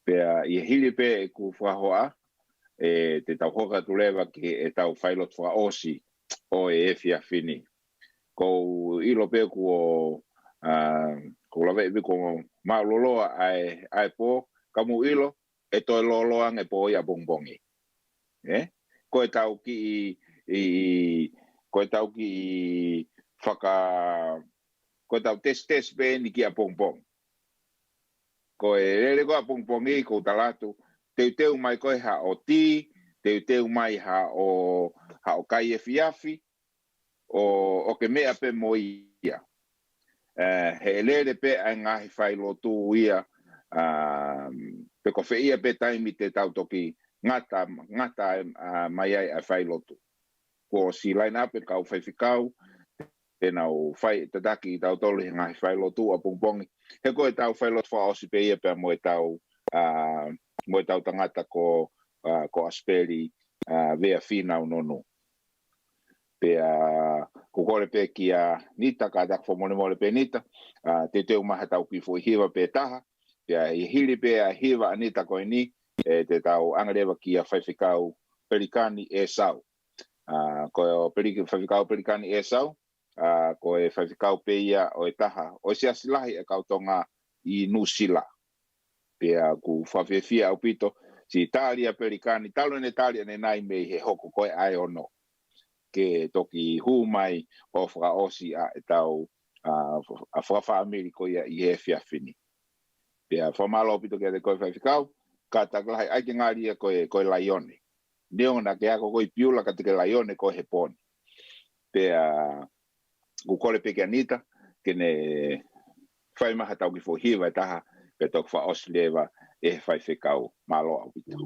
pia i hili pe e ku whahoa, e te tau hoka tulewa ki e tau whailotu wha osi, o e Vea Finau. Ko ilo pe ku o ko lawe bi ko mauloloa ai po kamu ilo e to loloang e po ia bongbongi ko e tau ki faka ko tau test be ni ki a bongbong ko e lele ko a bongbongi ko talatu te mai ko ha o ti te mai ha o kai e fiafi o ke mea pe moia he lere pe a ngahi whailotu ia pe ko whia pe taimi te tau toki ngata mai ai a whailotu. Ko si line up e kau whaiwhikau, tēnā o whai te taki i tau tolu he ngahi whailotu a pungpongi. He ko e tau whailotu wha osi pe ia pe mo e tau tangata ko Asipeli Vea Finau Nonu. Pea ko kore pe ki a nita ka dak fo mole pe nita te umaha tau ki fo hiwa pe taha pea I hili pe a hiwa anita ko ni te tau angarewa ki a whaiwhikau Pelikani Esau ko whaiwhikau Pelikani Esau ko e whaiwhikau pe ia o e taha o se asilahi e kautonga I Nusila pea ku whawhewhia au pito si Italia Pelikani talo ne Italia ne nai me he hoko koe ai ono ke toki humai o whaka osi a tau a whawha Ameriko ia I he Vea Finau. Pea whamalo pito kia te koe whaiwhikau, ka taklahi aike ngāria koe laione. Neonga ke ako koe piula ka teke laione koe he poni. Pea kukore peke anita, kene whaimaha tau ki whohiwa taha, pe toki wha osi lewa e whaiwhikau malo au pito.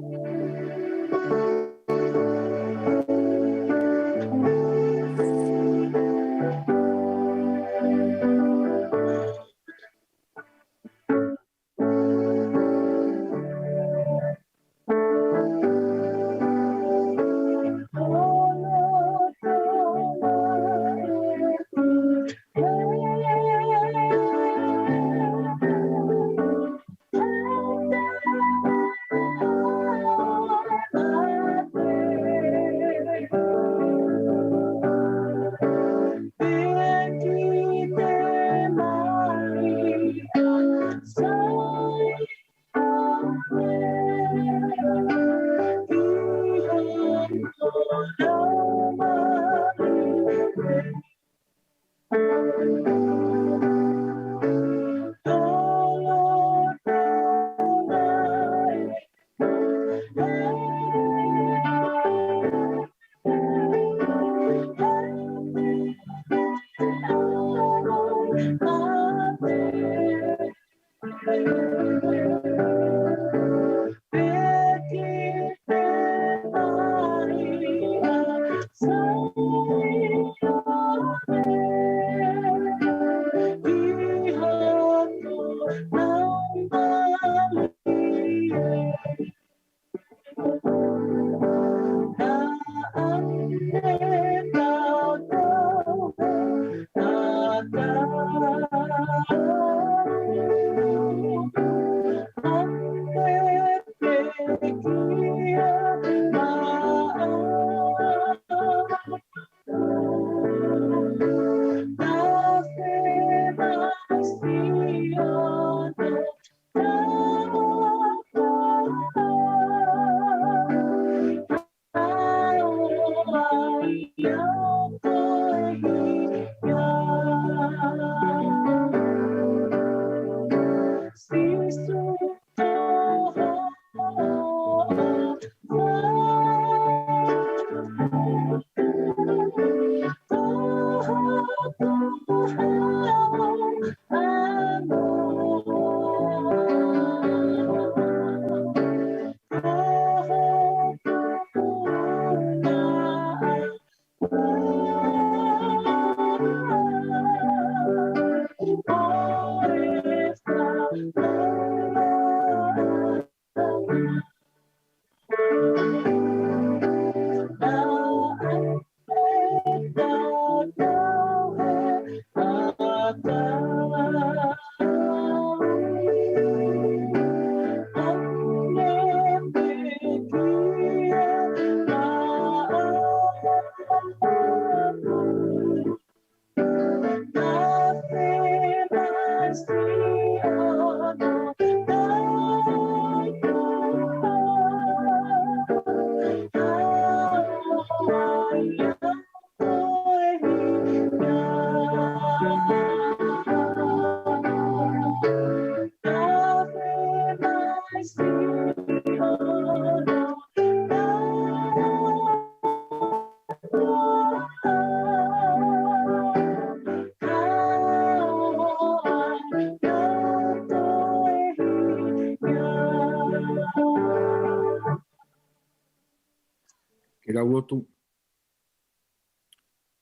lau lotu.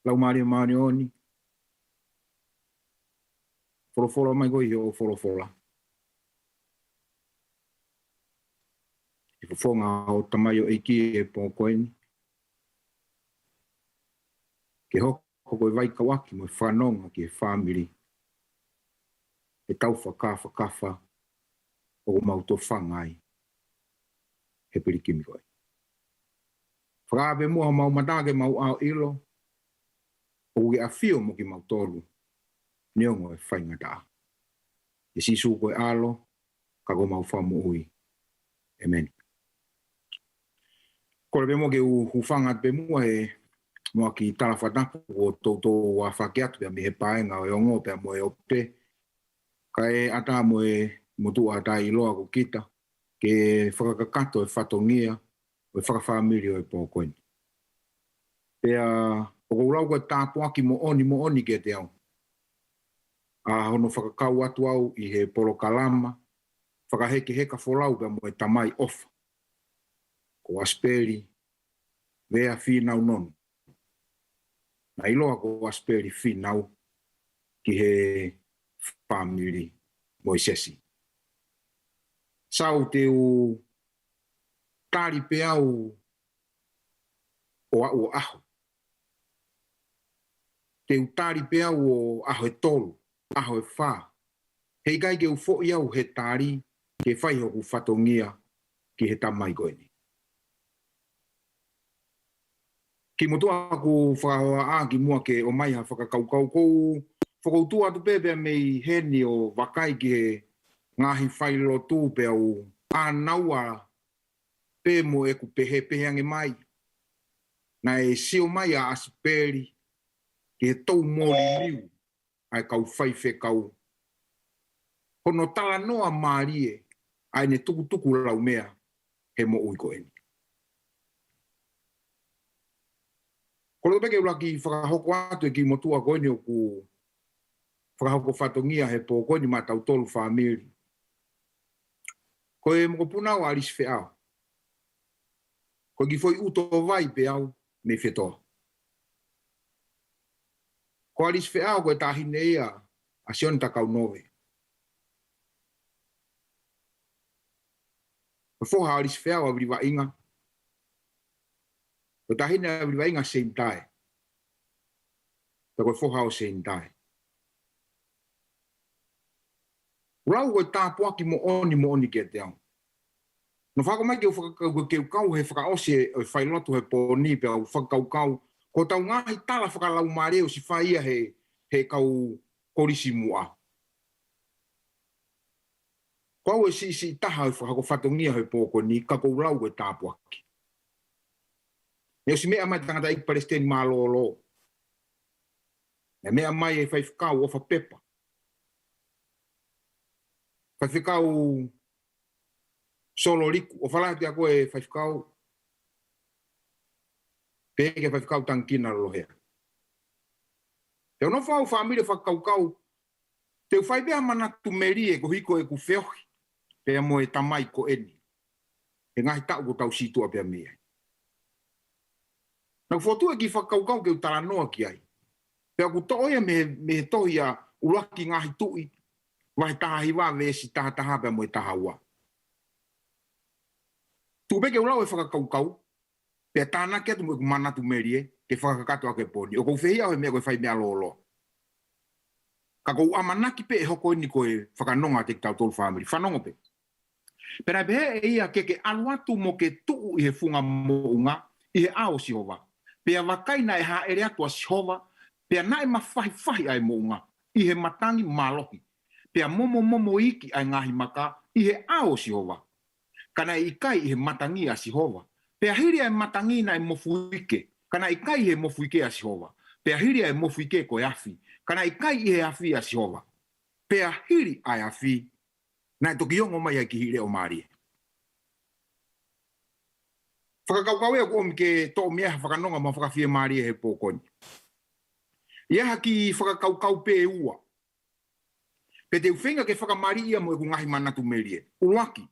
Lau mari oni. Folofola mai goi o folofola. I fofonga o tamayo eiki e pōkoeni. Ke hoko koe vai kawaki mo whanonga ki e whamiri. E tau whakafa o mauto whangai. He Pelikani koe. Whakabe mua mau matage mau ao ilo. O ge afio mo ki mau tolu. Niongo e whaingata. E sisu koe alo. Kago mau whamuui. Amen. Kore be mo ke ufanga be mua e mua ki tala whatapu o toto wa whakeatu pia mi he paenga o ongo pia mo e ope. Ka e ata mo e motu ata i loa ko kita. Ke whakakato e whatongia o e whakawhamiri o e pōkoini. Pea o koulau koe tāpuaki mo oni ke te au. A hono whakakau atu au i he polo kalama. Whakaheke heka wholau pia mo e tamai ofa. Ko Asipeli Vea Finau Nonu. Na iloa ko Asipeli Finau ki he whamiri mo i sesi. Sau te u tari pe au o aho. Te u tari pe au o aho e tolu, aho e wha. Hei kai ke u fo i au he tari ke whai hoku whatongia ki he tamai koeni. Ki motua aku whakahoa a ki mua ke o mai ha whakakaukau kou whakautua atu pepe mei heni o wakai ki he ngahi whai lotu pe au a naua pe mo e ku pehe ange mai. Na e sio mai a Asipeli ki he tau mori liu ai kau whai whekau. Hono tala noa maarie ai ne tuku lau mea he mo ui koeni. Kolo peke ulaki whakahoko atu e ki motua koeni o ku whakahoko whatongia he pō koeni ma tau tolu whamiri. Koe moko punau a risi wheau. Koe ki foi uto vai pe au me whetoa. Ko a risi wheau koe tahine ia a sion takau nove. Koe whoha a risi wheau a wiriwa inga. Koe tahine a wiriwa inga same tae. Koe whoha o same tae. Rau koe tāpuaki mo oni ke te au. No whakamai ke whakakau he whakaosi e whailotu he pōni pe au whakaukau. Ko tau ngahi tala whakalau mareo si whaia he kau korisi mua. Ko au e si taha e whakako whatongia he pōkoni ka kou lau koe tāpuaki. Neo si mea mai tangata ik Palestini mā lo. E mea mai e whaifkau ofa Pepa. Whaifkau solo liku. O whalahati a koe whaifkau. Peke whaifkau Tangikina Lolohea. Te ono whau whamire whakaukau. Te whaibea manatu merie ko hiko e ku wheohi. Pea mo e tamai ko eni. E ngahi tau ko tau situa pia mea. Nau whotu e ki whakaukau ke utara noa ki ai. Pea ku toia me tohi a ulaki ngahi tui. Vai taha hiwa vesi taha pea mo e taha ua. Tu peke ulau e whakakaukau. Pea tāna kia tu mo e ku manatu merie. Ke whakakato ake poni. O kou whehia o he mea koe whai mea lolo. Ka kou amanaki pe e hoko ini koe whakanonga te tau tolu whamiri. Whanongo pe. Pera pehe e ia ke aluatu mo ke tuu i he funga mounga i he ao sihova. Pea wakaina e ha ere atua sihova. Pea nae mawhahi ai mounga i he matangi malohi. Pea momo iki ai ngahi maka i he ao sihova. Kana i kai i he matangi a sihova. Pea hiri ai matangi na e mofuike. Kana i kai i he mofuike a sihova. Pea hiri ai mofuike ko e afi. Kana i kai i he afi a sihova. Pea hiri ai afi. Na e toki ongo mai ai ki hiri o marie. Whakakaukau ea kuomi ke tō mea whakanonga ma whakawhia marie he pōkoni. Ia ki whakakaukau pe e ua. Pe te uwhenga ke whakamari ia mo e ku ngahi manatu merie. Uruaki.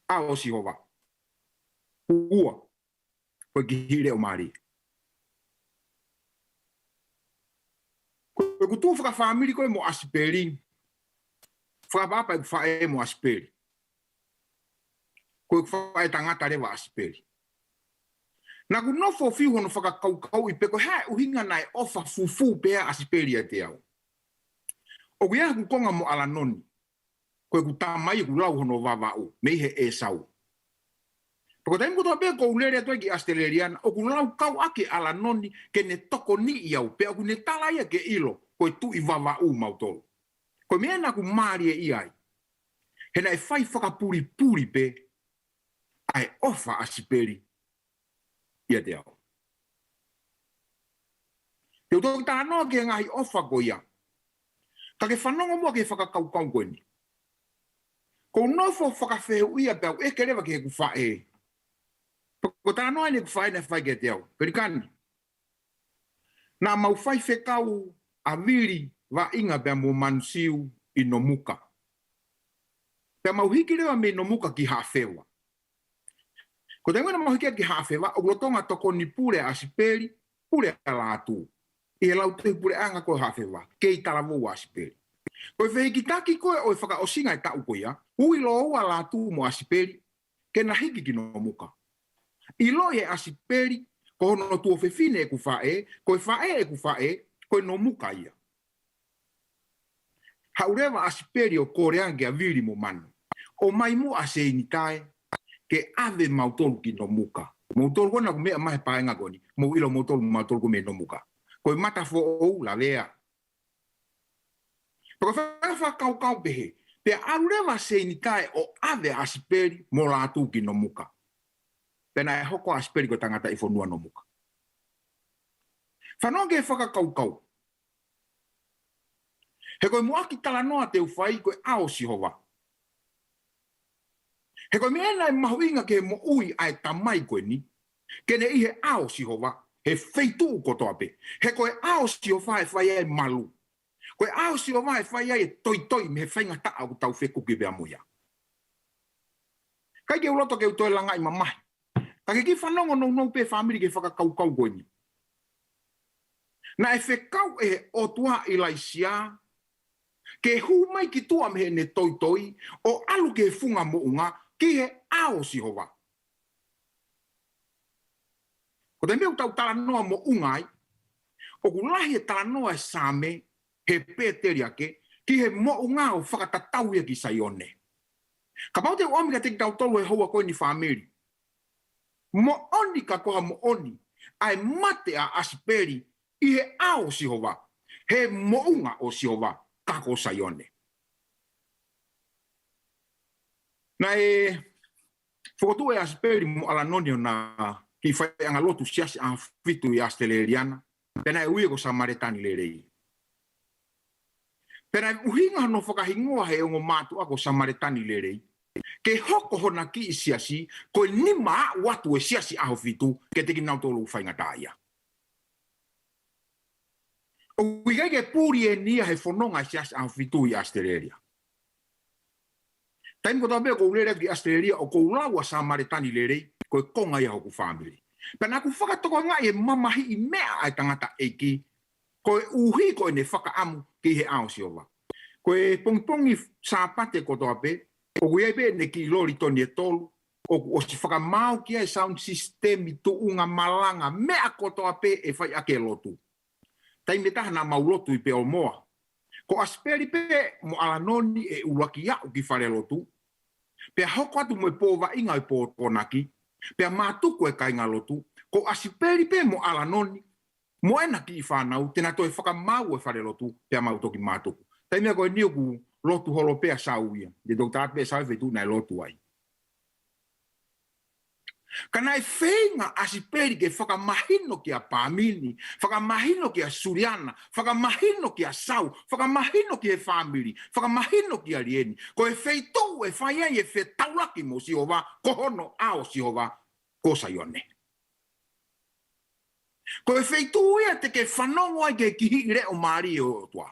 A o sihova. Ua. Koe ki hire o mari. Koe kutu whaka whamiri koe mo Asipeli. Whakapapa e whae mo Asipeli. Koe whae tangata rewa Asipeli. Nā ku nofo whiu no whakakaukau I peko hae uhinga nai ofa fufu pea Asipeli a te au. O kuia ku konga mo alanoni. Koe ku tamai ku lau hono vavau. Mei he Esau. Pako taim kutoa pea kou lere atoe ki Australiana. O ku lau kau ake alanoni ke ne toko ni iau. Pea ku ne tala ia ke ilo. Koe tu I vavau mautolo. Koe mea na ku maari e iai. Hena e whai whakapuri puri pe. Ai ofa Asipeli. Ia te au. Te utoki tā noa ke ngahi ofa ko ia. Ka ke whanonga mua ke whakakaukau koe ni. Ko nofo whakawhehu ia pēu e ke rewa ke he ku whae. Ko tā noa ne ku whae ne whae ke te au. Pelikani. Nā mau whai whekau a viri wa inga pēu mo mansiu I no muka. Pēu mau hiki rewa me no muka ki hawhewa. Ko te ngana mau hiki ki hawhewa, o glotonga toko ni pure Asipeli, pure a Latu. I he lau te pure anga koe hawhewa, kei talavou Asipeli. Koe whehiki taki koe o whaka osinga e tau koe ia, hui lo ua Latu mo Asipeli, ke na hiki ki no muka. I lo e Asipeli, ko hono tuo whewhine e ku whae, koe whae e ku whae, koe no muka ia. Haurewa Asipeli o koreange a viri mo Manu. O mai mu a se ini tae, ke ave mautolu ki no muka. Mautolu kona ku mea mahe paenga koni, mo ilo mautolu ku me no muka. Koe mata fo ou la vea. Pako whae kau pehe, pe arurewa se ini tae o ave Asipeli mo Latu ki no muka. Pena e hoko Asipeli ko tangata I whanua no muka. Whanau ke whakakau. He koe muaki tala noa te uwhai koe ao sihova. He koe mea e mahuinga ke mo ui ai tamai koe ni, kene I he ao sihova, he feitu kotoa pe. He koe ao sihova e whai ai malu. Koe ao sihova e whai ai toi me he whainga taa ku tau wheku ki bea muia. Kai ke uloto ke utoe langa I mamahi. Ka ke ki whanongo nou pe whamiri ke whakakau koe ni. Na e whekau e o tua I laisia, ke hu mai ki tua me he ne toi, o alu ke funga mo unga, ki he ao sihova. Ko te meu tau tala noa mo ungai, o ku lahi e tala noa e same, he pēteri ake, ki he mo unga o whakatatau ia ki saione. Ka pau te omi ka te tau tolu e hoa koe ni whamiri. Mo oni ka koha mo oni, ai mate a Asipeli, I he ao sihova, he mo unga o sihova, kako saione. Na e whakatu e Asipeli mo alanoni na ki whai anga lotu siasi a whitu I Australiana, pena e ui ko Samaritani lerei. Pena e uhinga no whakahingoa he ongo mātu ako Samaritani lerei, ke hoko hona ki I siasi, koe nima watu e siasi aho whitu, ke teki nautolo whainga tāia. O wigai ke puri e nia he whanonga siasi aho whitu I Australia. Taim ko tabe ko ulere ki Australia o ko ulaua Samaritani lerei koe konga ia hoku whamiri. Pena ku whakatoko nga e mamahi I mea ai tangata eiki, koe uhi koe ne whakaamu ki he ao siova. Koe pongpongi sāpate ko tabe, o kuiai pe ne ki lori toni e tolu, o si whakamau ki ai sound system I tuunga malanga, mea ko tabe e whai ake lotu. Taim me taha na maulotu I pe o moa. Ko Asipeli pe mo alanoni e uwaki iau ki whare lotu, pe hoko atu mo e pōwa inga I pō tonaki, pe mātuku e kainga lotu, ko Asipeli pe mo alanoni, mo ena ki I whanau, tena toi whakamau e whare lotu, pe mautoki mātuku. Tai mea koe nio ku lotu holo pe a sauia, de dok tātu pe sau whetu nai lotu ai. Kana e whenga Asipeli ke whakamahino ki a pāmini, whakamahino ki a suriana, whakamahino ki a sau, whakamahino ki e whamiri, whakamahino ki a rieni. Ko e wheitou e whaiai e whetaulaki mo sihova, ko hono ao sihova, ko saione. Ko e wheitou ia te ke whanongo ai ke kihi re o maari e o tua.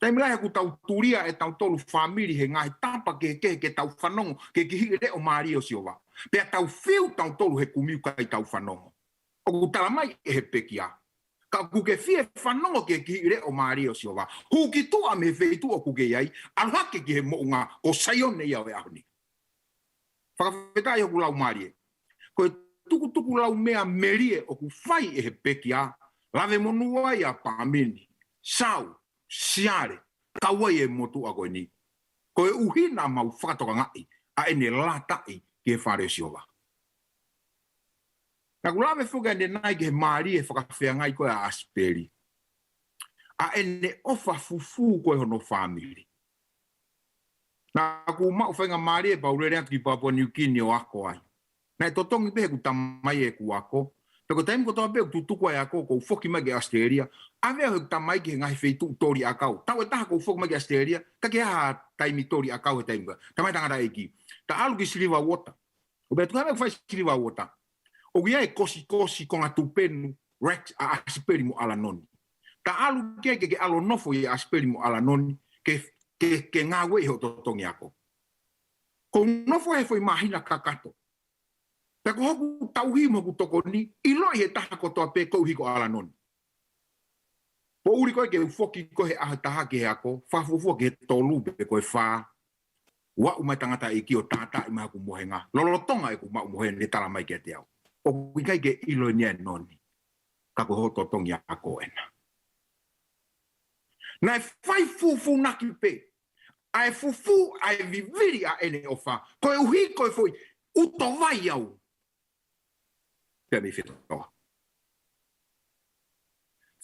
Tai mila ku tau turia e tau tolu family he ngai tampa ke tau whanongo ke ki re o Mario siova. Pea tau fiu tau tolu he kumiu kai tau whanongo. O ku talamai e he pekia. Ka ku ke fie whanongo ke ki re o Mario siova. Hu ki tu a me feitu o ku ke iai, alhake ki he mounga o saione ia o e ahoni. Whakawhetai o ku lau Marie. Ko tuku lau mea merie o ku whai e he pekia, lave monua ia pāmini, sau, siare, kawai e motu a koe ni. Ko e uhina mau whakatoka ngai, a ene latai ke whare siova. Ka ku lave whuka ene nai ke he Marie whakawhea ngai koe a Asipeli. A ene ofa fufu koe hono family. Na ku mau whainga Marie paurere atu ki Papua New Guinea o ako ai. Na e totongi pehe ku tamai e ku ako. Peko taimi ko toa pehe ku tutuku ai ako kou whoki mai ke Australia. Awea he ku tamai ke he ngahi wheitu tori akau. Tau e taha kou whoki mai ke Australia. Ka ke aha taimi tori akau he taimi ka. Tamai tangata eki. Ta alu ki siliva wota. O bea tukai me ku whai siliva wota. O kia e kosi konga tupenu Rex a Asipeli mo ala noni. Ta alu ke alo nofo i Asipeli mo ala noni. Ke ngā wei ho totongi ako. Ko nofo he foi mahina kakato. Peko hoku tauhimo ku toko ni, iloi he taha kotoa pe kou hiko ala noni. Po uri koe ke ufoki ko he aha taha ke he ako, whafufua ke he tolu pe koe wha, wa umai tangata e ki o tata i maha ku mohenga. Lolotonga e ku mau mohenga ne tala mai ke te au. O kuikai ke iloi nia noni, ka ko ho totongi ako ena. Na e whai fufu naki pe, ai fufu ai viviri a ene ofa, koe uhi koe foi, uto vai au. Pea mi whetoa.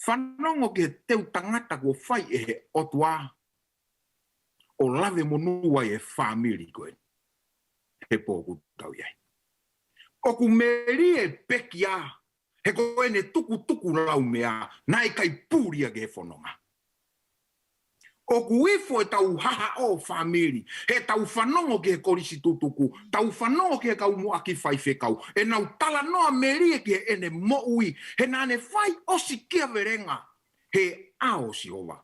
Whanongo ke teu tangata kua whai e he otua, o lave monua e family koe. He pōku tau iai. O ku meri e pekia, he koe ne tuku lau mea, nai kai pūria ke he whanonga. O ku ifo e tau haha o family, he tau whanongo ke he korisi tutuku, tau whanongo ke he kau mua ki whai whekau, e nau tala noa merie ke ene mo'ui, he nane whai osi kia verenga, he ao si ova.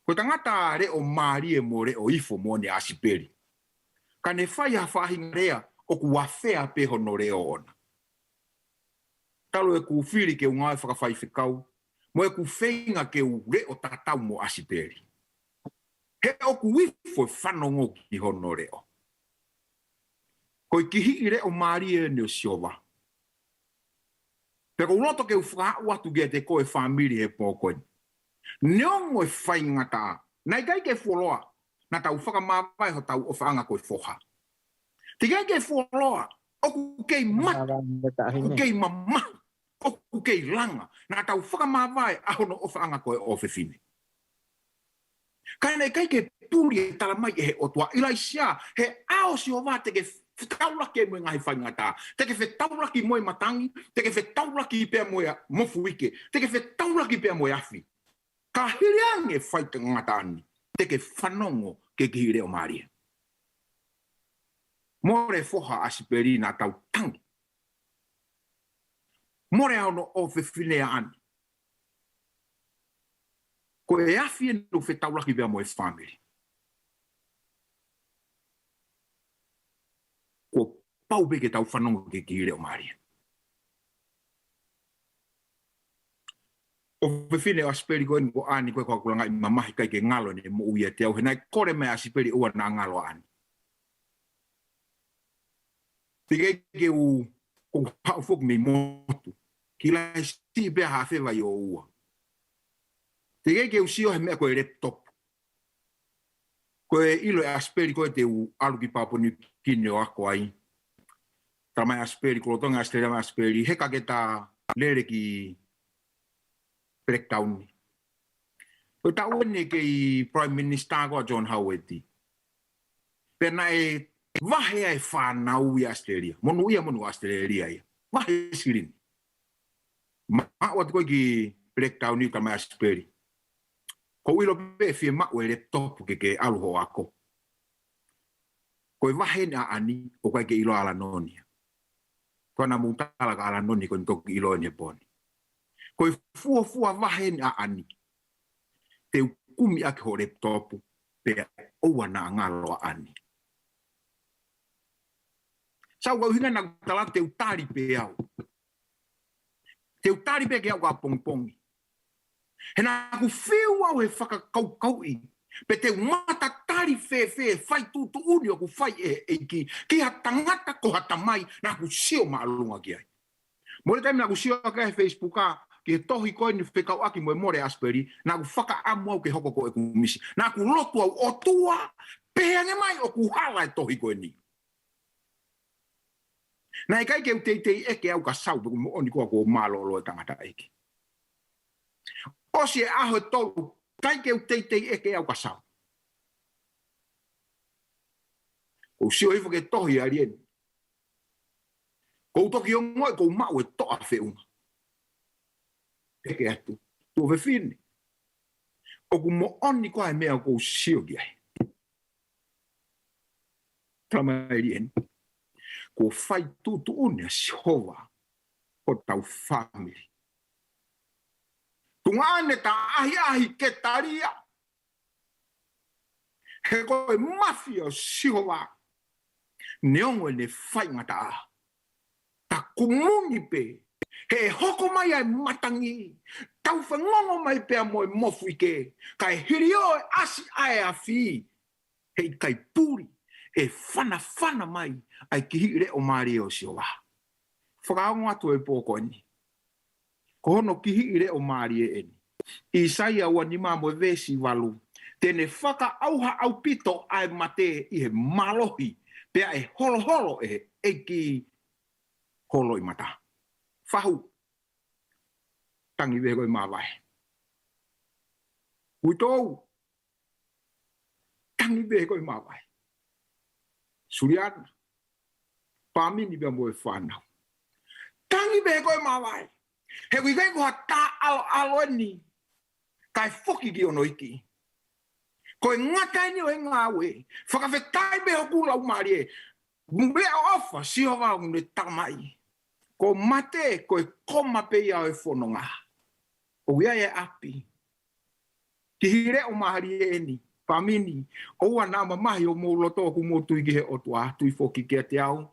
Ko tangata re o Marie mo re o ifo mo ne Asipeli. Ka ne whai a whahinga rea, o ku wawhea pe hono re o ona. Talo e ku whiri ke ungai whakawhai whekau, mo e ku whenga ke u re o tatau mo Asipeli. He o ku wifo whanongo ki hono reo. Ko i kihi re o Marie ne o siova. Pero uloto ke u whakau atu ge te koe family he pōkoe. Neongo e whainga ta, nai kai ke wholoa, na tau whakamawai ho tau o whaanga koe whoha. Te kai ke wholoa, o ku kei mata, o ku kei mama, o ku kei langa, na tau whakamawai ahono o whaanga koe o whiwhine. Kai kai ke pūri e tala mai e he otua, ilai sia, he ao si o wā te ke whetaulaki e moe ngahi whaingata, te ke whetaulaki moe matangi, te ke whetaulaki i pia moe mofu ike, te ke whetaulaki pia moe afi. Ka hireange whaita ngata ani, te ke whanongo ke hire o Marie. More foha Asipeli na tau tangi. More ono o whiwhinea ani. Ko e afi e no whetaulaki pia moe family. Ko pau pe ke tau whanongo ke hire o Marie. O whiwhine o Asipeli koe ko ani koe kua kulanga i mamahi kai ke ngalo ne mo uia te au. Henai kore mea Asipeli ua na ngalo ani. Tige ke u hau fok me motu. Ki lai si pia hawhewa i o ua. Tige ke u sio he mea koe laptop. Koe ilo e Asipeli koe te u alu ki Papua New Guinea o ako ai. Tamai Asipeli, Tonga Australia mai Asipeli. Heka ke ta lere ki Pelikani. O ta one ke i Prime Minister ko John Howard. Pena e wahe ai whanau i Australia. Monu Australia ia. Wahe sirin. Maa wat koe ki Pelikani ka mai Asipeli. Ko ilo pe fie maa e laptop ke alu ho ako. Koe wahe na ani o koe ke ilo ala noni. Koe na mutala ka ala noni koe ntoki ilo ne poni. Koe fua wahe na ani. Te kumi ake hore topu pe oua na ngalo ani. Sau kau hinga na tala te utari pe au. Te utari pe ke au ka pongpongi. He na ku whiu au he whakakau i. Pe te mata tari whai tu uni o ku whai ki ha tangata ko hata mai na ku sio maalunga ki ai. Mole taimi na ku sio ka he Facebook ki he tohi koe ni whekau aki moe more Asipeli na ku whaka amu au ke hoko ko e ku misi. Na ku lotu au o tua pehange mai o ku hala e tohi koe ni. Na e kai ke utei eke au ka sau pe ku mo oni koa ko malolo e tangata eke. Osi e aho e tolu, kai ke utei eke au ka sau. Ko sio hifo ke tohi a rieni. Ko utoki o ngoe ko mau e toa whiunga. Eke atu, tu ve fini. O ku mo oni koa e mea ko sio ki ai. Trama e rieni. Ko whai tutu une si hova o tau family. Tungane ta ahi ke taria. He koe mafia si hova. Neongo ne whai ngata. Ta kumungi pe. He hoko mai ai matangi. Tau whangongo mai pe a moe mofu ike. Kai hirio e asi ai a fi. Hei kai puri. E whana mai ai ki hire o maari o si o wa. Whakaongo atu e pōko ni. Ko hono ki hire o maari e eni. Isaia ua ni mamo e vesi walu. Tene whaka auha au pito ai mate i he malohi. Pea e holo e ki holo i mata. Whahu. Tangi vehe koe mawai. Uitou. Tangi vehe koe mawai. Suriana. Pamini bea moe whanau. Tangi vehe koe mawai. He kui kai koha tā alo ni. Kai foki ki ono iki. Koe ngatai ni o e ngāwe. Whakawhetai beho kula umari e. Mbea ofa si hova unge tamai. Ko mate koe koma pe ia e whanonga. O ia e api. Ki hire o mahari e ni. Pamini. Oua nā mamahi o mō loto ku mō tui ki he o tua. Tui foki kia te au.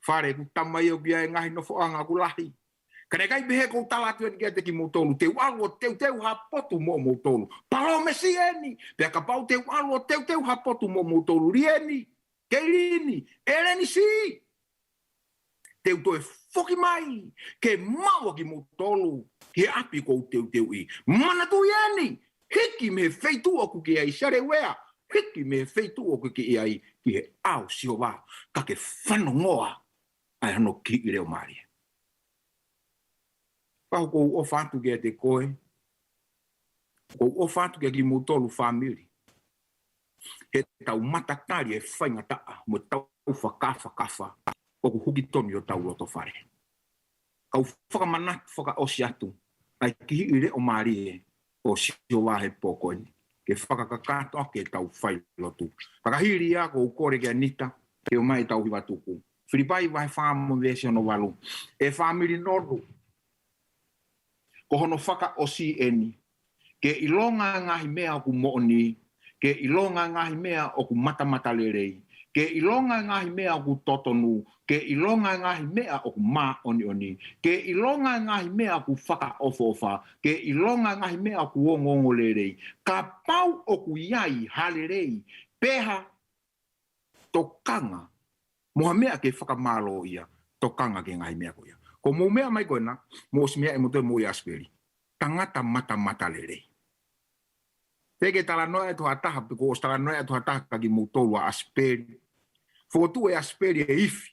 Whare ku tamai o kia e ngahi no whaanga ku lahi. Kare kai behe ko talatu e kia te ki mō tolu. Te walo teu hapotu mō tolu. Palo mesi eni. Pea ka pau te walo teu hapotu mō tolu. Rieni. Keilini. Eleni si. Teu to e foki mai. Ke maua ki mō tolu. He api ko teu i. Mana tu ieni. Hiki me feitu oku ki ai sare wea. Hiki me feitu oku ki ai ki he au si o wā. Ka ke whanongoa. Ai hano ki i reo maari. Pau ko o whātu kia te koe. Ko o whātu kia ki mō tolu whamiri. He tau matakari e whainga taa. Mo tau whakafa. O ku huki toni o tau roto whare. Kau whakamanatu whakaosi atu. Ai ki i reo maari e. O si o wahe pōkoini. Ke whakakakato ake tau whai lotu. Whakahiri a ko ukore kia nita. Te o mai tau hiwa tuku. Whiripai wahe whāmo vesi ono walu. E whamiri noru. Ko hono whaka o si eni. Ke ilonga ngahi mea o ku mooni. Ke ilonga ngahi mea o ku matamata lerei. Ke ilonga ngahi mea o ku totonu. Ke ilonga ngahi mea o ku maa oni. Ke ilonga ngahi mea o ku whaka ofofa. Ke ilonga ngahi mea o ku ongongo lerei. Ka pau o ku iai halerei. Peha tokanga. Moha mea ke whakamalo ia. Tokanga ke ngahi mea ko ia. Ko mō mea mai koe na, mō si mea e moto mō i Asipeli. Tangata mata lerei. Peke tala noa e toha taha, peko os tala noa e toha taha kagi mō tolu a Asipeli. Fotu e Asipeli e ifi.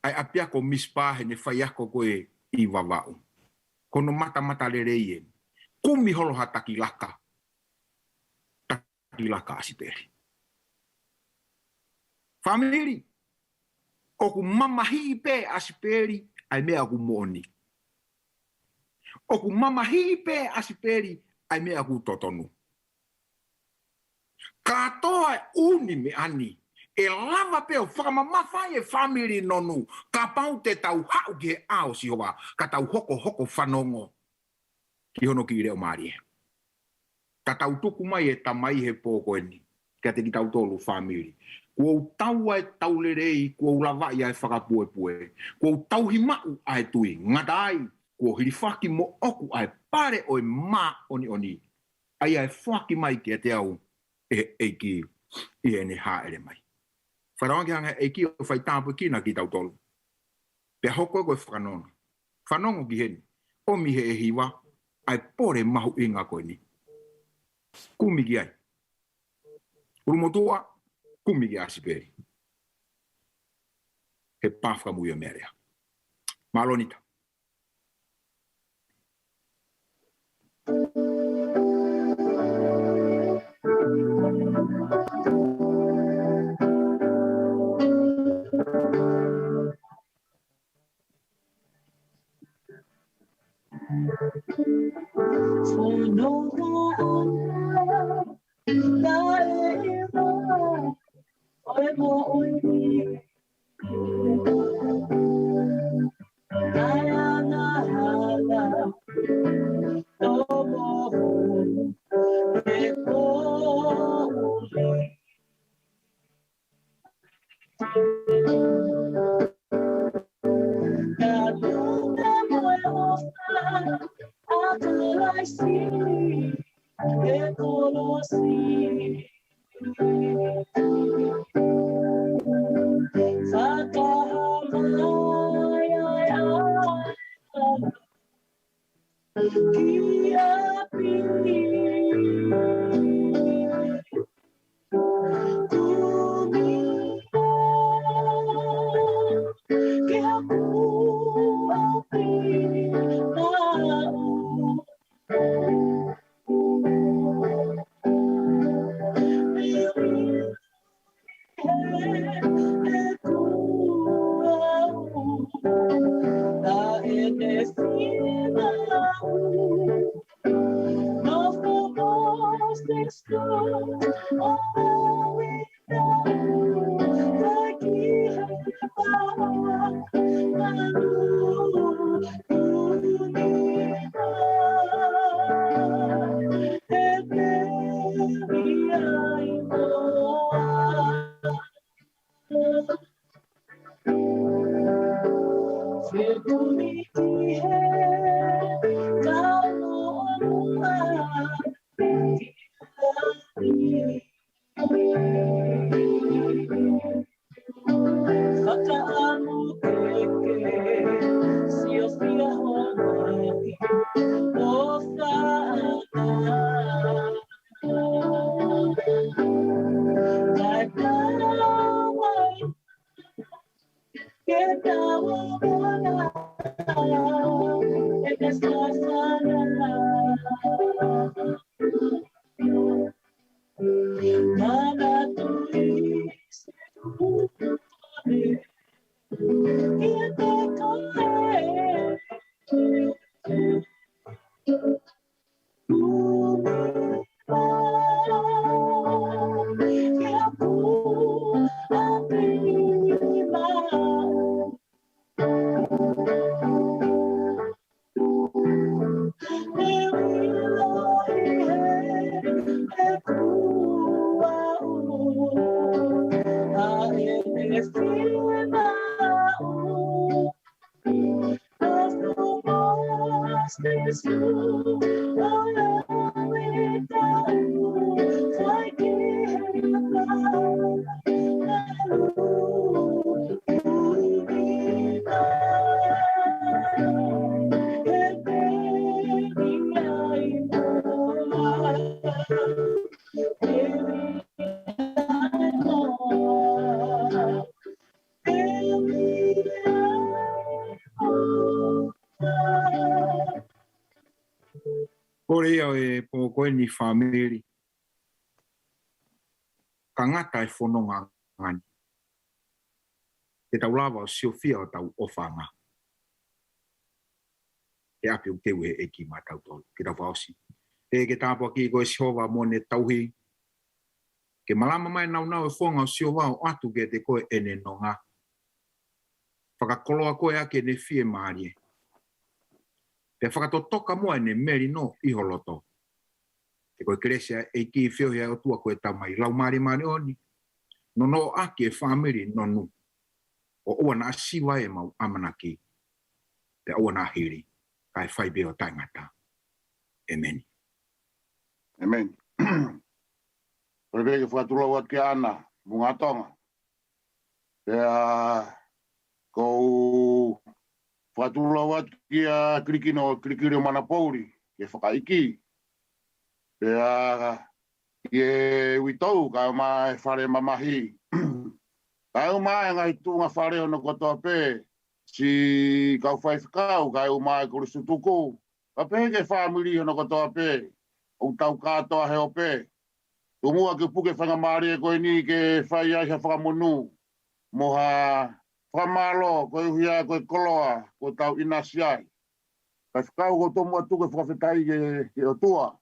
Ai apia ko mispahe ne whaiako koe i wawau. Kono mata lerei e. Kumi holo ha takilaka. Takilaka Asipeli. Family. Oku mamahi pe Asipeli. Ai mea ku mooni. Oku mamahi pe Asipeli, ai mea ku totonu. Katoa e uni me ani. E lava pe o whakamamawhai e family nonu. Ka pau te tau hau ki he ao si hoa. Ka tau hoko whanongo. Ki hono ki reo maari e. Tatau tuku mai e tamai he pōko eni. Kia te ki tau tolu family. Kua tau ai tau lerei, kua ulawai ai whakapue. Kua tau himau ai tui. Ngata ai, kua hirifaki mo oku ai pare oi mā oni. Ai ai whaki mai kia te au eiki i ene haere mai. Wharawangi hanga eiki o whai tāpu kina ki tau tolu. Pea hoko koe whakanonga. Whanongo ki heni. O mihe e hiwa, ai pore mahu inga koe ni. Kumiki ai. Urumotua, kumiki Asipeli. He pāwhaka muia merea. Malonita. Korea e pōkoe ni whamiri. Ka ngata e whanonga ngani. Te tau lawa o siofia o tau ofanga. Te api o tewe e ki ma tau tolu. Ki tau whaosi. Te ke tāpua ki koe siova mo ne tauhi. Ke malama mai nau e whonga o siova o atu ke te koe ene no ngā. Whakakoloa koe ake ne fie maarie. Pe whakatotoka mua ne meri no iholoto. Te koe kresia e ki whio hea o tua koe tau mai. Lau mare oni. No aki e family nonu. O oa na asiwa e mau amana ki. Te oa na hiri. Kai whai beo taingata. Amen. Amen. Koe veke whakatula wat ke ana. Munga Tonga. Kou whakatula wat kia Kilikili o Manapo'uli. Ke whakaiki. Ie witou ka mai whare mamahi. Ka mai ngai tunga whare ono kotoa pē. Si kau whaifkau ka mai kurisutuku. Ka pē ke whamiri ono kotoa pē. O tau katoa heo pē. Tumua ke puke whangamari e koe ni ke whai ai ha whakamonu. Moha whamalo koe huia koe koloa ko tau inasiai. Ka whakau ko tomua tuke whakawhetai ke o tua.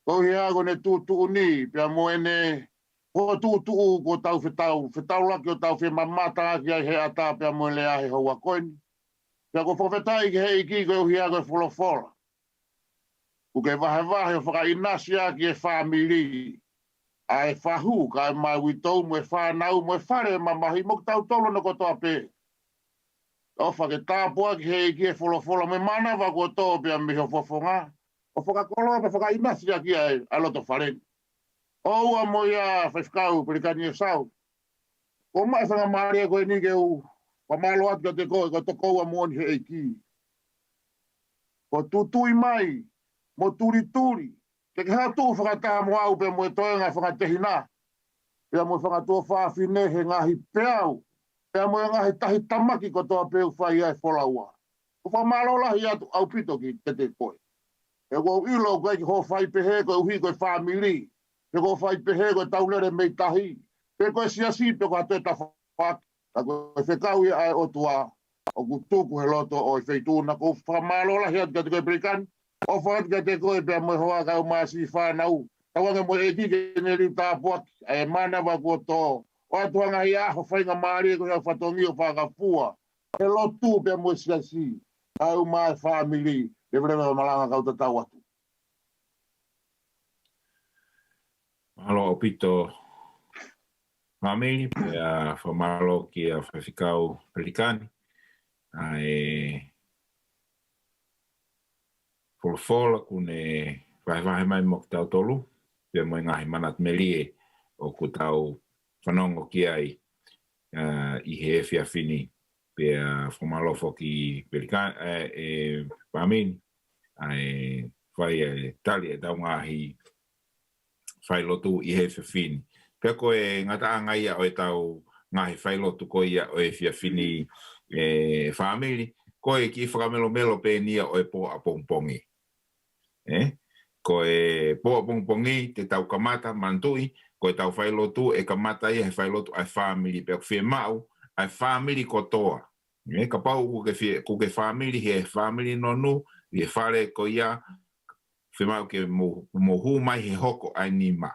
Ko hea ko ne tutu ni, pia mo ene, ko tutu ko tau whetau laki o tau whemamata ki ai he ata pia mo le ahe haua koini. Pia ko whawhetai ki he iki ko hea ko wholofola. Ko ke wahe o whakainasia ki e whamiri. A e whahu ka e mai witou mo e whanau mo e whare mamahi mo tau tolo no kotoa pē. O whake tāpua ki he iki e wholofola me mana wa ko tō pia miho fofonga. O whakakoloa pa whakainasi aki ai aloto wharen. O ua mo ia whaifkau Pelikani Esau. O mai whangamari e koe ni ke u pamalo atu ka te koe, ko toko ua mo ni he eiki. Ko tutui mai, mo turi. Ke hatu whakataha mo au pe mo e toenga whakatehina. Pea mo whakatua whaafine he ngahi peau. Pea mo e ngahi tahi tamaki ko toa peu whai ai wholaua. Ko whamalo lahi atu au pito ki te koe. E ko ilo koe ki ho whai pehe koe uhi koe whamiri. E ko whai pehe koe taulere mei tahi. Pe koe siasi pe koe atoe ta whak. A koe whekau ia ai otua. O kutuku he loto o i wheituna. Ko whamalo lahi atu ka te koe Pelikani. O whaat ka te koe pia mo hoa kau maasi whanau. Tawange mo e kike neri tāpuak. E mana wa kua tō. O atuanga hi aho whainga maari koe hau whatongi o whakapua. E lotu pia mo siasi. Kau mai whamiri. Lewe malanga kau tatau atu. Mahalo o pito mamili pea whamalo ki a whawhikau Pelikani. E wholofola kune whaiwahe mai mo ki tau tolu. Pea mo ngahi manat melie o ku tau whanongo ki ai i he whiawhini. Pea whamalofo ki Pelikani mamili. Ai whai tali e tau ngahi whai lotu i he whiawhini. Pea koe ngata angai o e tau ngahi whai lotu ko ia o e whiawhini whamiri. Koe ki whakamelo pe nia o e po a pongpongi. Koe po a pongpongi te tau kamata mantui. Koe tau whai lotu e kamata i he whai lotu ai whamiri. Pea whi mau ai whamiri kotoa. Ka pau kuke whamiri he whamiri nonu. I e whare ko ia, whemau ke mo hu mai he hoko ai nima.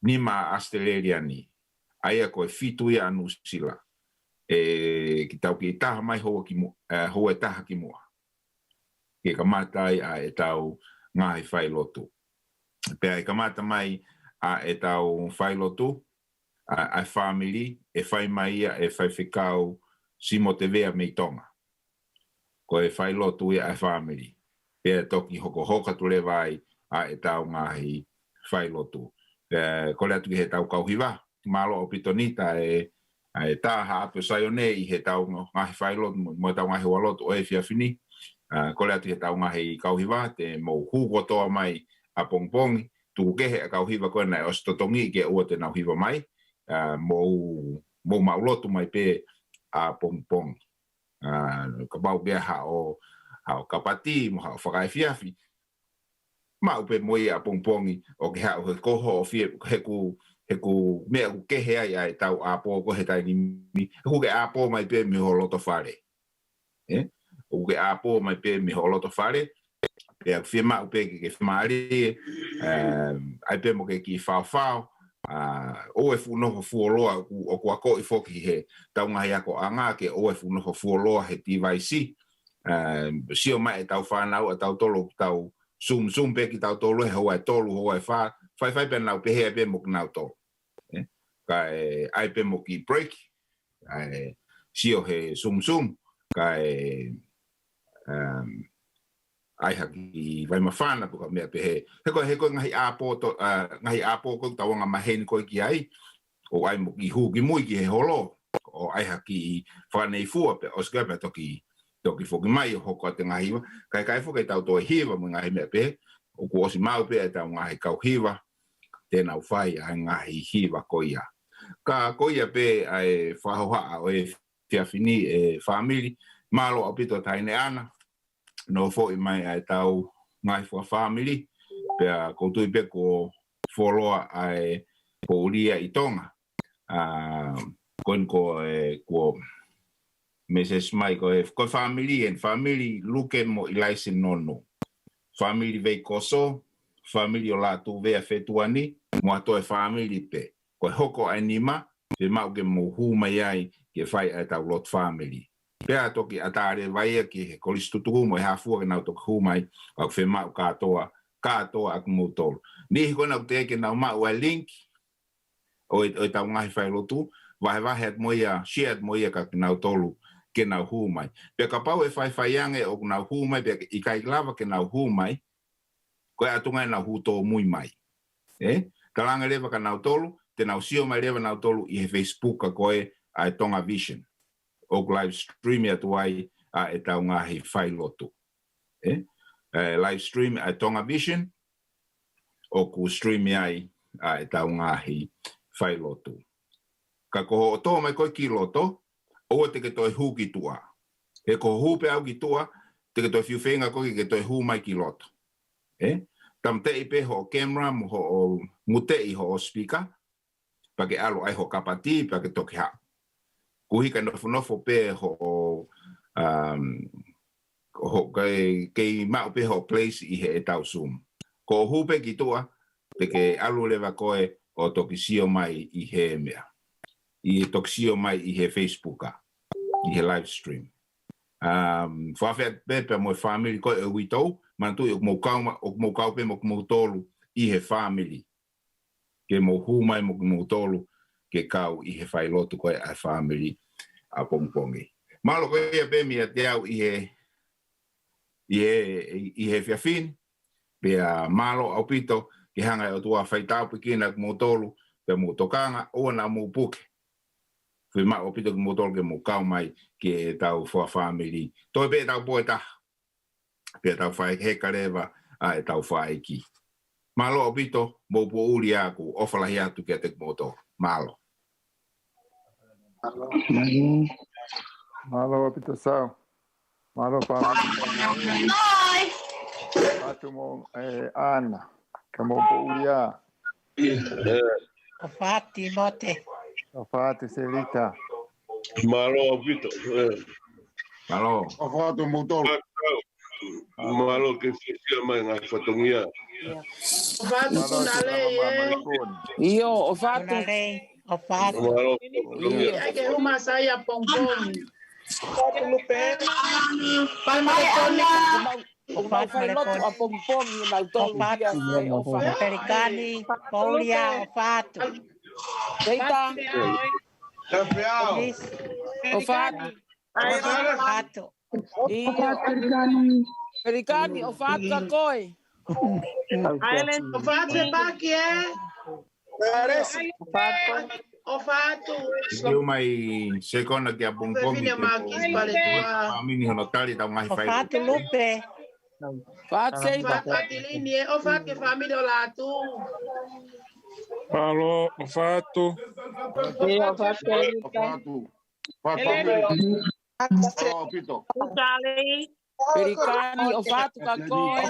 Nima Australia ni. Aia koe fitu ia anu sila. Ki tau ki taha mai hoa e taha ki mua. Ke kamata ai a e tau ngahi whai lotu. Pea e kamata mai a e tau whai lotu, a family, e whai mai ia e whai whikau simo te vea mei Tonga. Ko e whai lotu ia e whamiri. Pea toki hoko hoka tule vai a e tau ngahi whai lotu. Ko lea tuki he tau kauhiwa. Malo o pitonita e taha apu sayone i he tau ngahi whai lotu. Mo tau ngahi walotu o e whiawhini. Ko lea tuki he tau ngahi kauhiwa. Te mo hukotoa mai a pongpongi. Tuku kehe a kauhiwa koe nai o stotongi ke ua te nau hiwa mai. Mo maulotu mai pe a pongpongi. Ka bau bea hao kapati mo hao whakai whiawhi. Mau pe moi a pongpongi o ke hao he koho o he ku mea ku kehe ai tau a po ko he tai nimi. Ku ke a po mai pe mi ho loto whare. Ku ke a po mai pe mi ho loto whare. Pea whima upe ke whimaari. Ai pe mo ke ki whao. O e funoho fuoloa o kua ko i foki he taunga hi ako anga ke o e funoho fuoloa he TVC. Sio mai e tau whanau a tau tolo tau sum pe ki tau tolu he hoa tolu hoa fai pe nau pe he pe mo nau to ka ai pe mo ki break ai sio he sum ka ai haki vai mafana po ka me pe he ko ngai apo ko tawanga mahen ko ki ai o ai mo ki hu ki mui ki he holo o ai haki whanei fua pe o skapa toki foki mai ho ko te ngai kai foki tau to hiva mo ngai me pe o ko si mau pe tau ngai kau hiva te nau fai ai ngai hiva koia ka koia pe ai whahoha o e fiafini e family malo apito taine ana no foi mai ai tau ngai fua family pe ko tu pe ko foloa ai Paulia i Tonga kon ko Mrs. Mai ko family luke mo ilaisi nono family vei koso family o Latu vea fetuani mo ato e family pe ko hoko anima pe mau ke mo hu mai ai ke fai ai tau lot family pe ato ki atare vai ki he kolistutu mo ha fu ke na to hu mai au fe mau ka toa ak mo tol ni ko na te ke na ma wa link o tau ngai fai lotu vai het moia shared moia ka na tolu ke na hu mai pe ka pau e fai ange o na hu mai pe i kai lava ke na hu mai ko atunga na hu to mui mai kalanga leva ka na tolu te na sio mai leva na tolu i Facebook ka koe ai Tonga Vision o live stream ya tuai e tau ngai fai lotu live stream ai Tonga Vision o ku stream ai e tau ngai fai lotu ka ko to mai ko ki loto o te ke toi hu ki tua e ko hu pe au ki tua te ke toi fiu fenga ko ke toi hu mai ki loto tam te ipe ho camera mo ho mute i ho speaker pa ke alo ai ho kapati pa ke toki ha ku hi ka no fo pe ho ke ma pe ho place i he tau sum ko hu pe ki tua te ke alo leva koe o toki sio mai i he mea i toksio mai i he Facebooka i he live stream fafet pepe mo family ko e wito man tu mo kau pe mo tolu i he family ke mo hu mai mo tolu ke kau i he fai lotu ko a family a pongpongi malo ko e be mi te au i he fiafin pe malo au pito ke hanga o tua fai tau pikina mo tolu pe mo tokanga o na mo puke foi ma opito ke motor ke mo kau mai ke tau for family to be tau poeta pe tau fai he kareva a tau fai ki malo opito mo Manapo'uli aku ofala hia tu ke te motor malo opito sao malo family atu mo Ana ke Manapo'uli Ofati mote. Ofati selita. Malo opito. malo Ofati motor. Malo ke fisia mai nga fatongia. Ofati kunale. Iyo ofati. Ofati. Malo. Ai ke uma saya pongpong. Ofati lupe. Ofati lotu a pongpong na tolu dia ofati. Pelikani, Paulia, ofati. Deita. Ofati. Ofati. Pelikani, ofati ka koi. Island ofati baki Ofatu. eu mai sekona ke pongpongi family hono tali tau ngai fai Ofati lupe. Ofati linie ofati family Latu. Malo, ofatu. Ofatu. Opito. Pelikani, ofatu ka koi.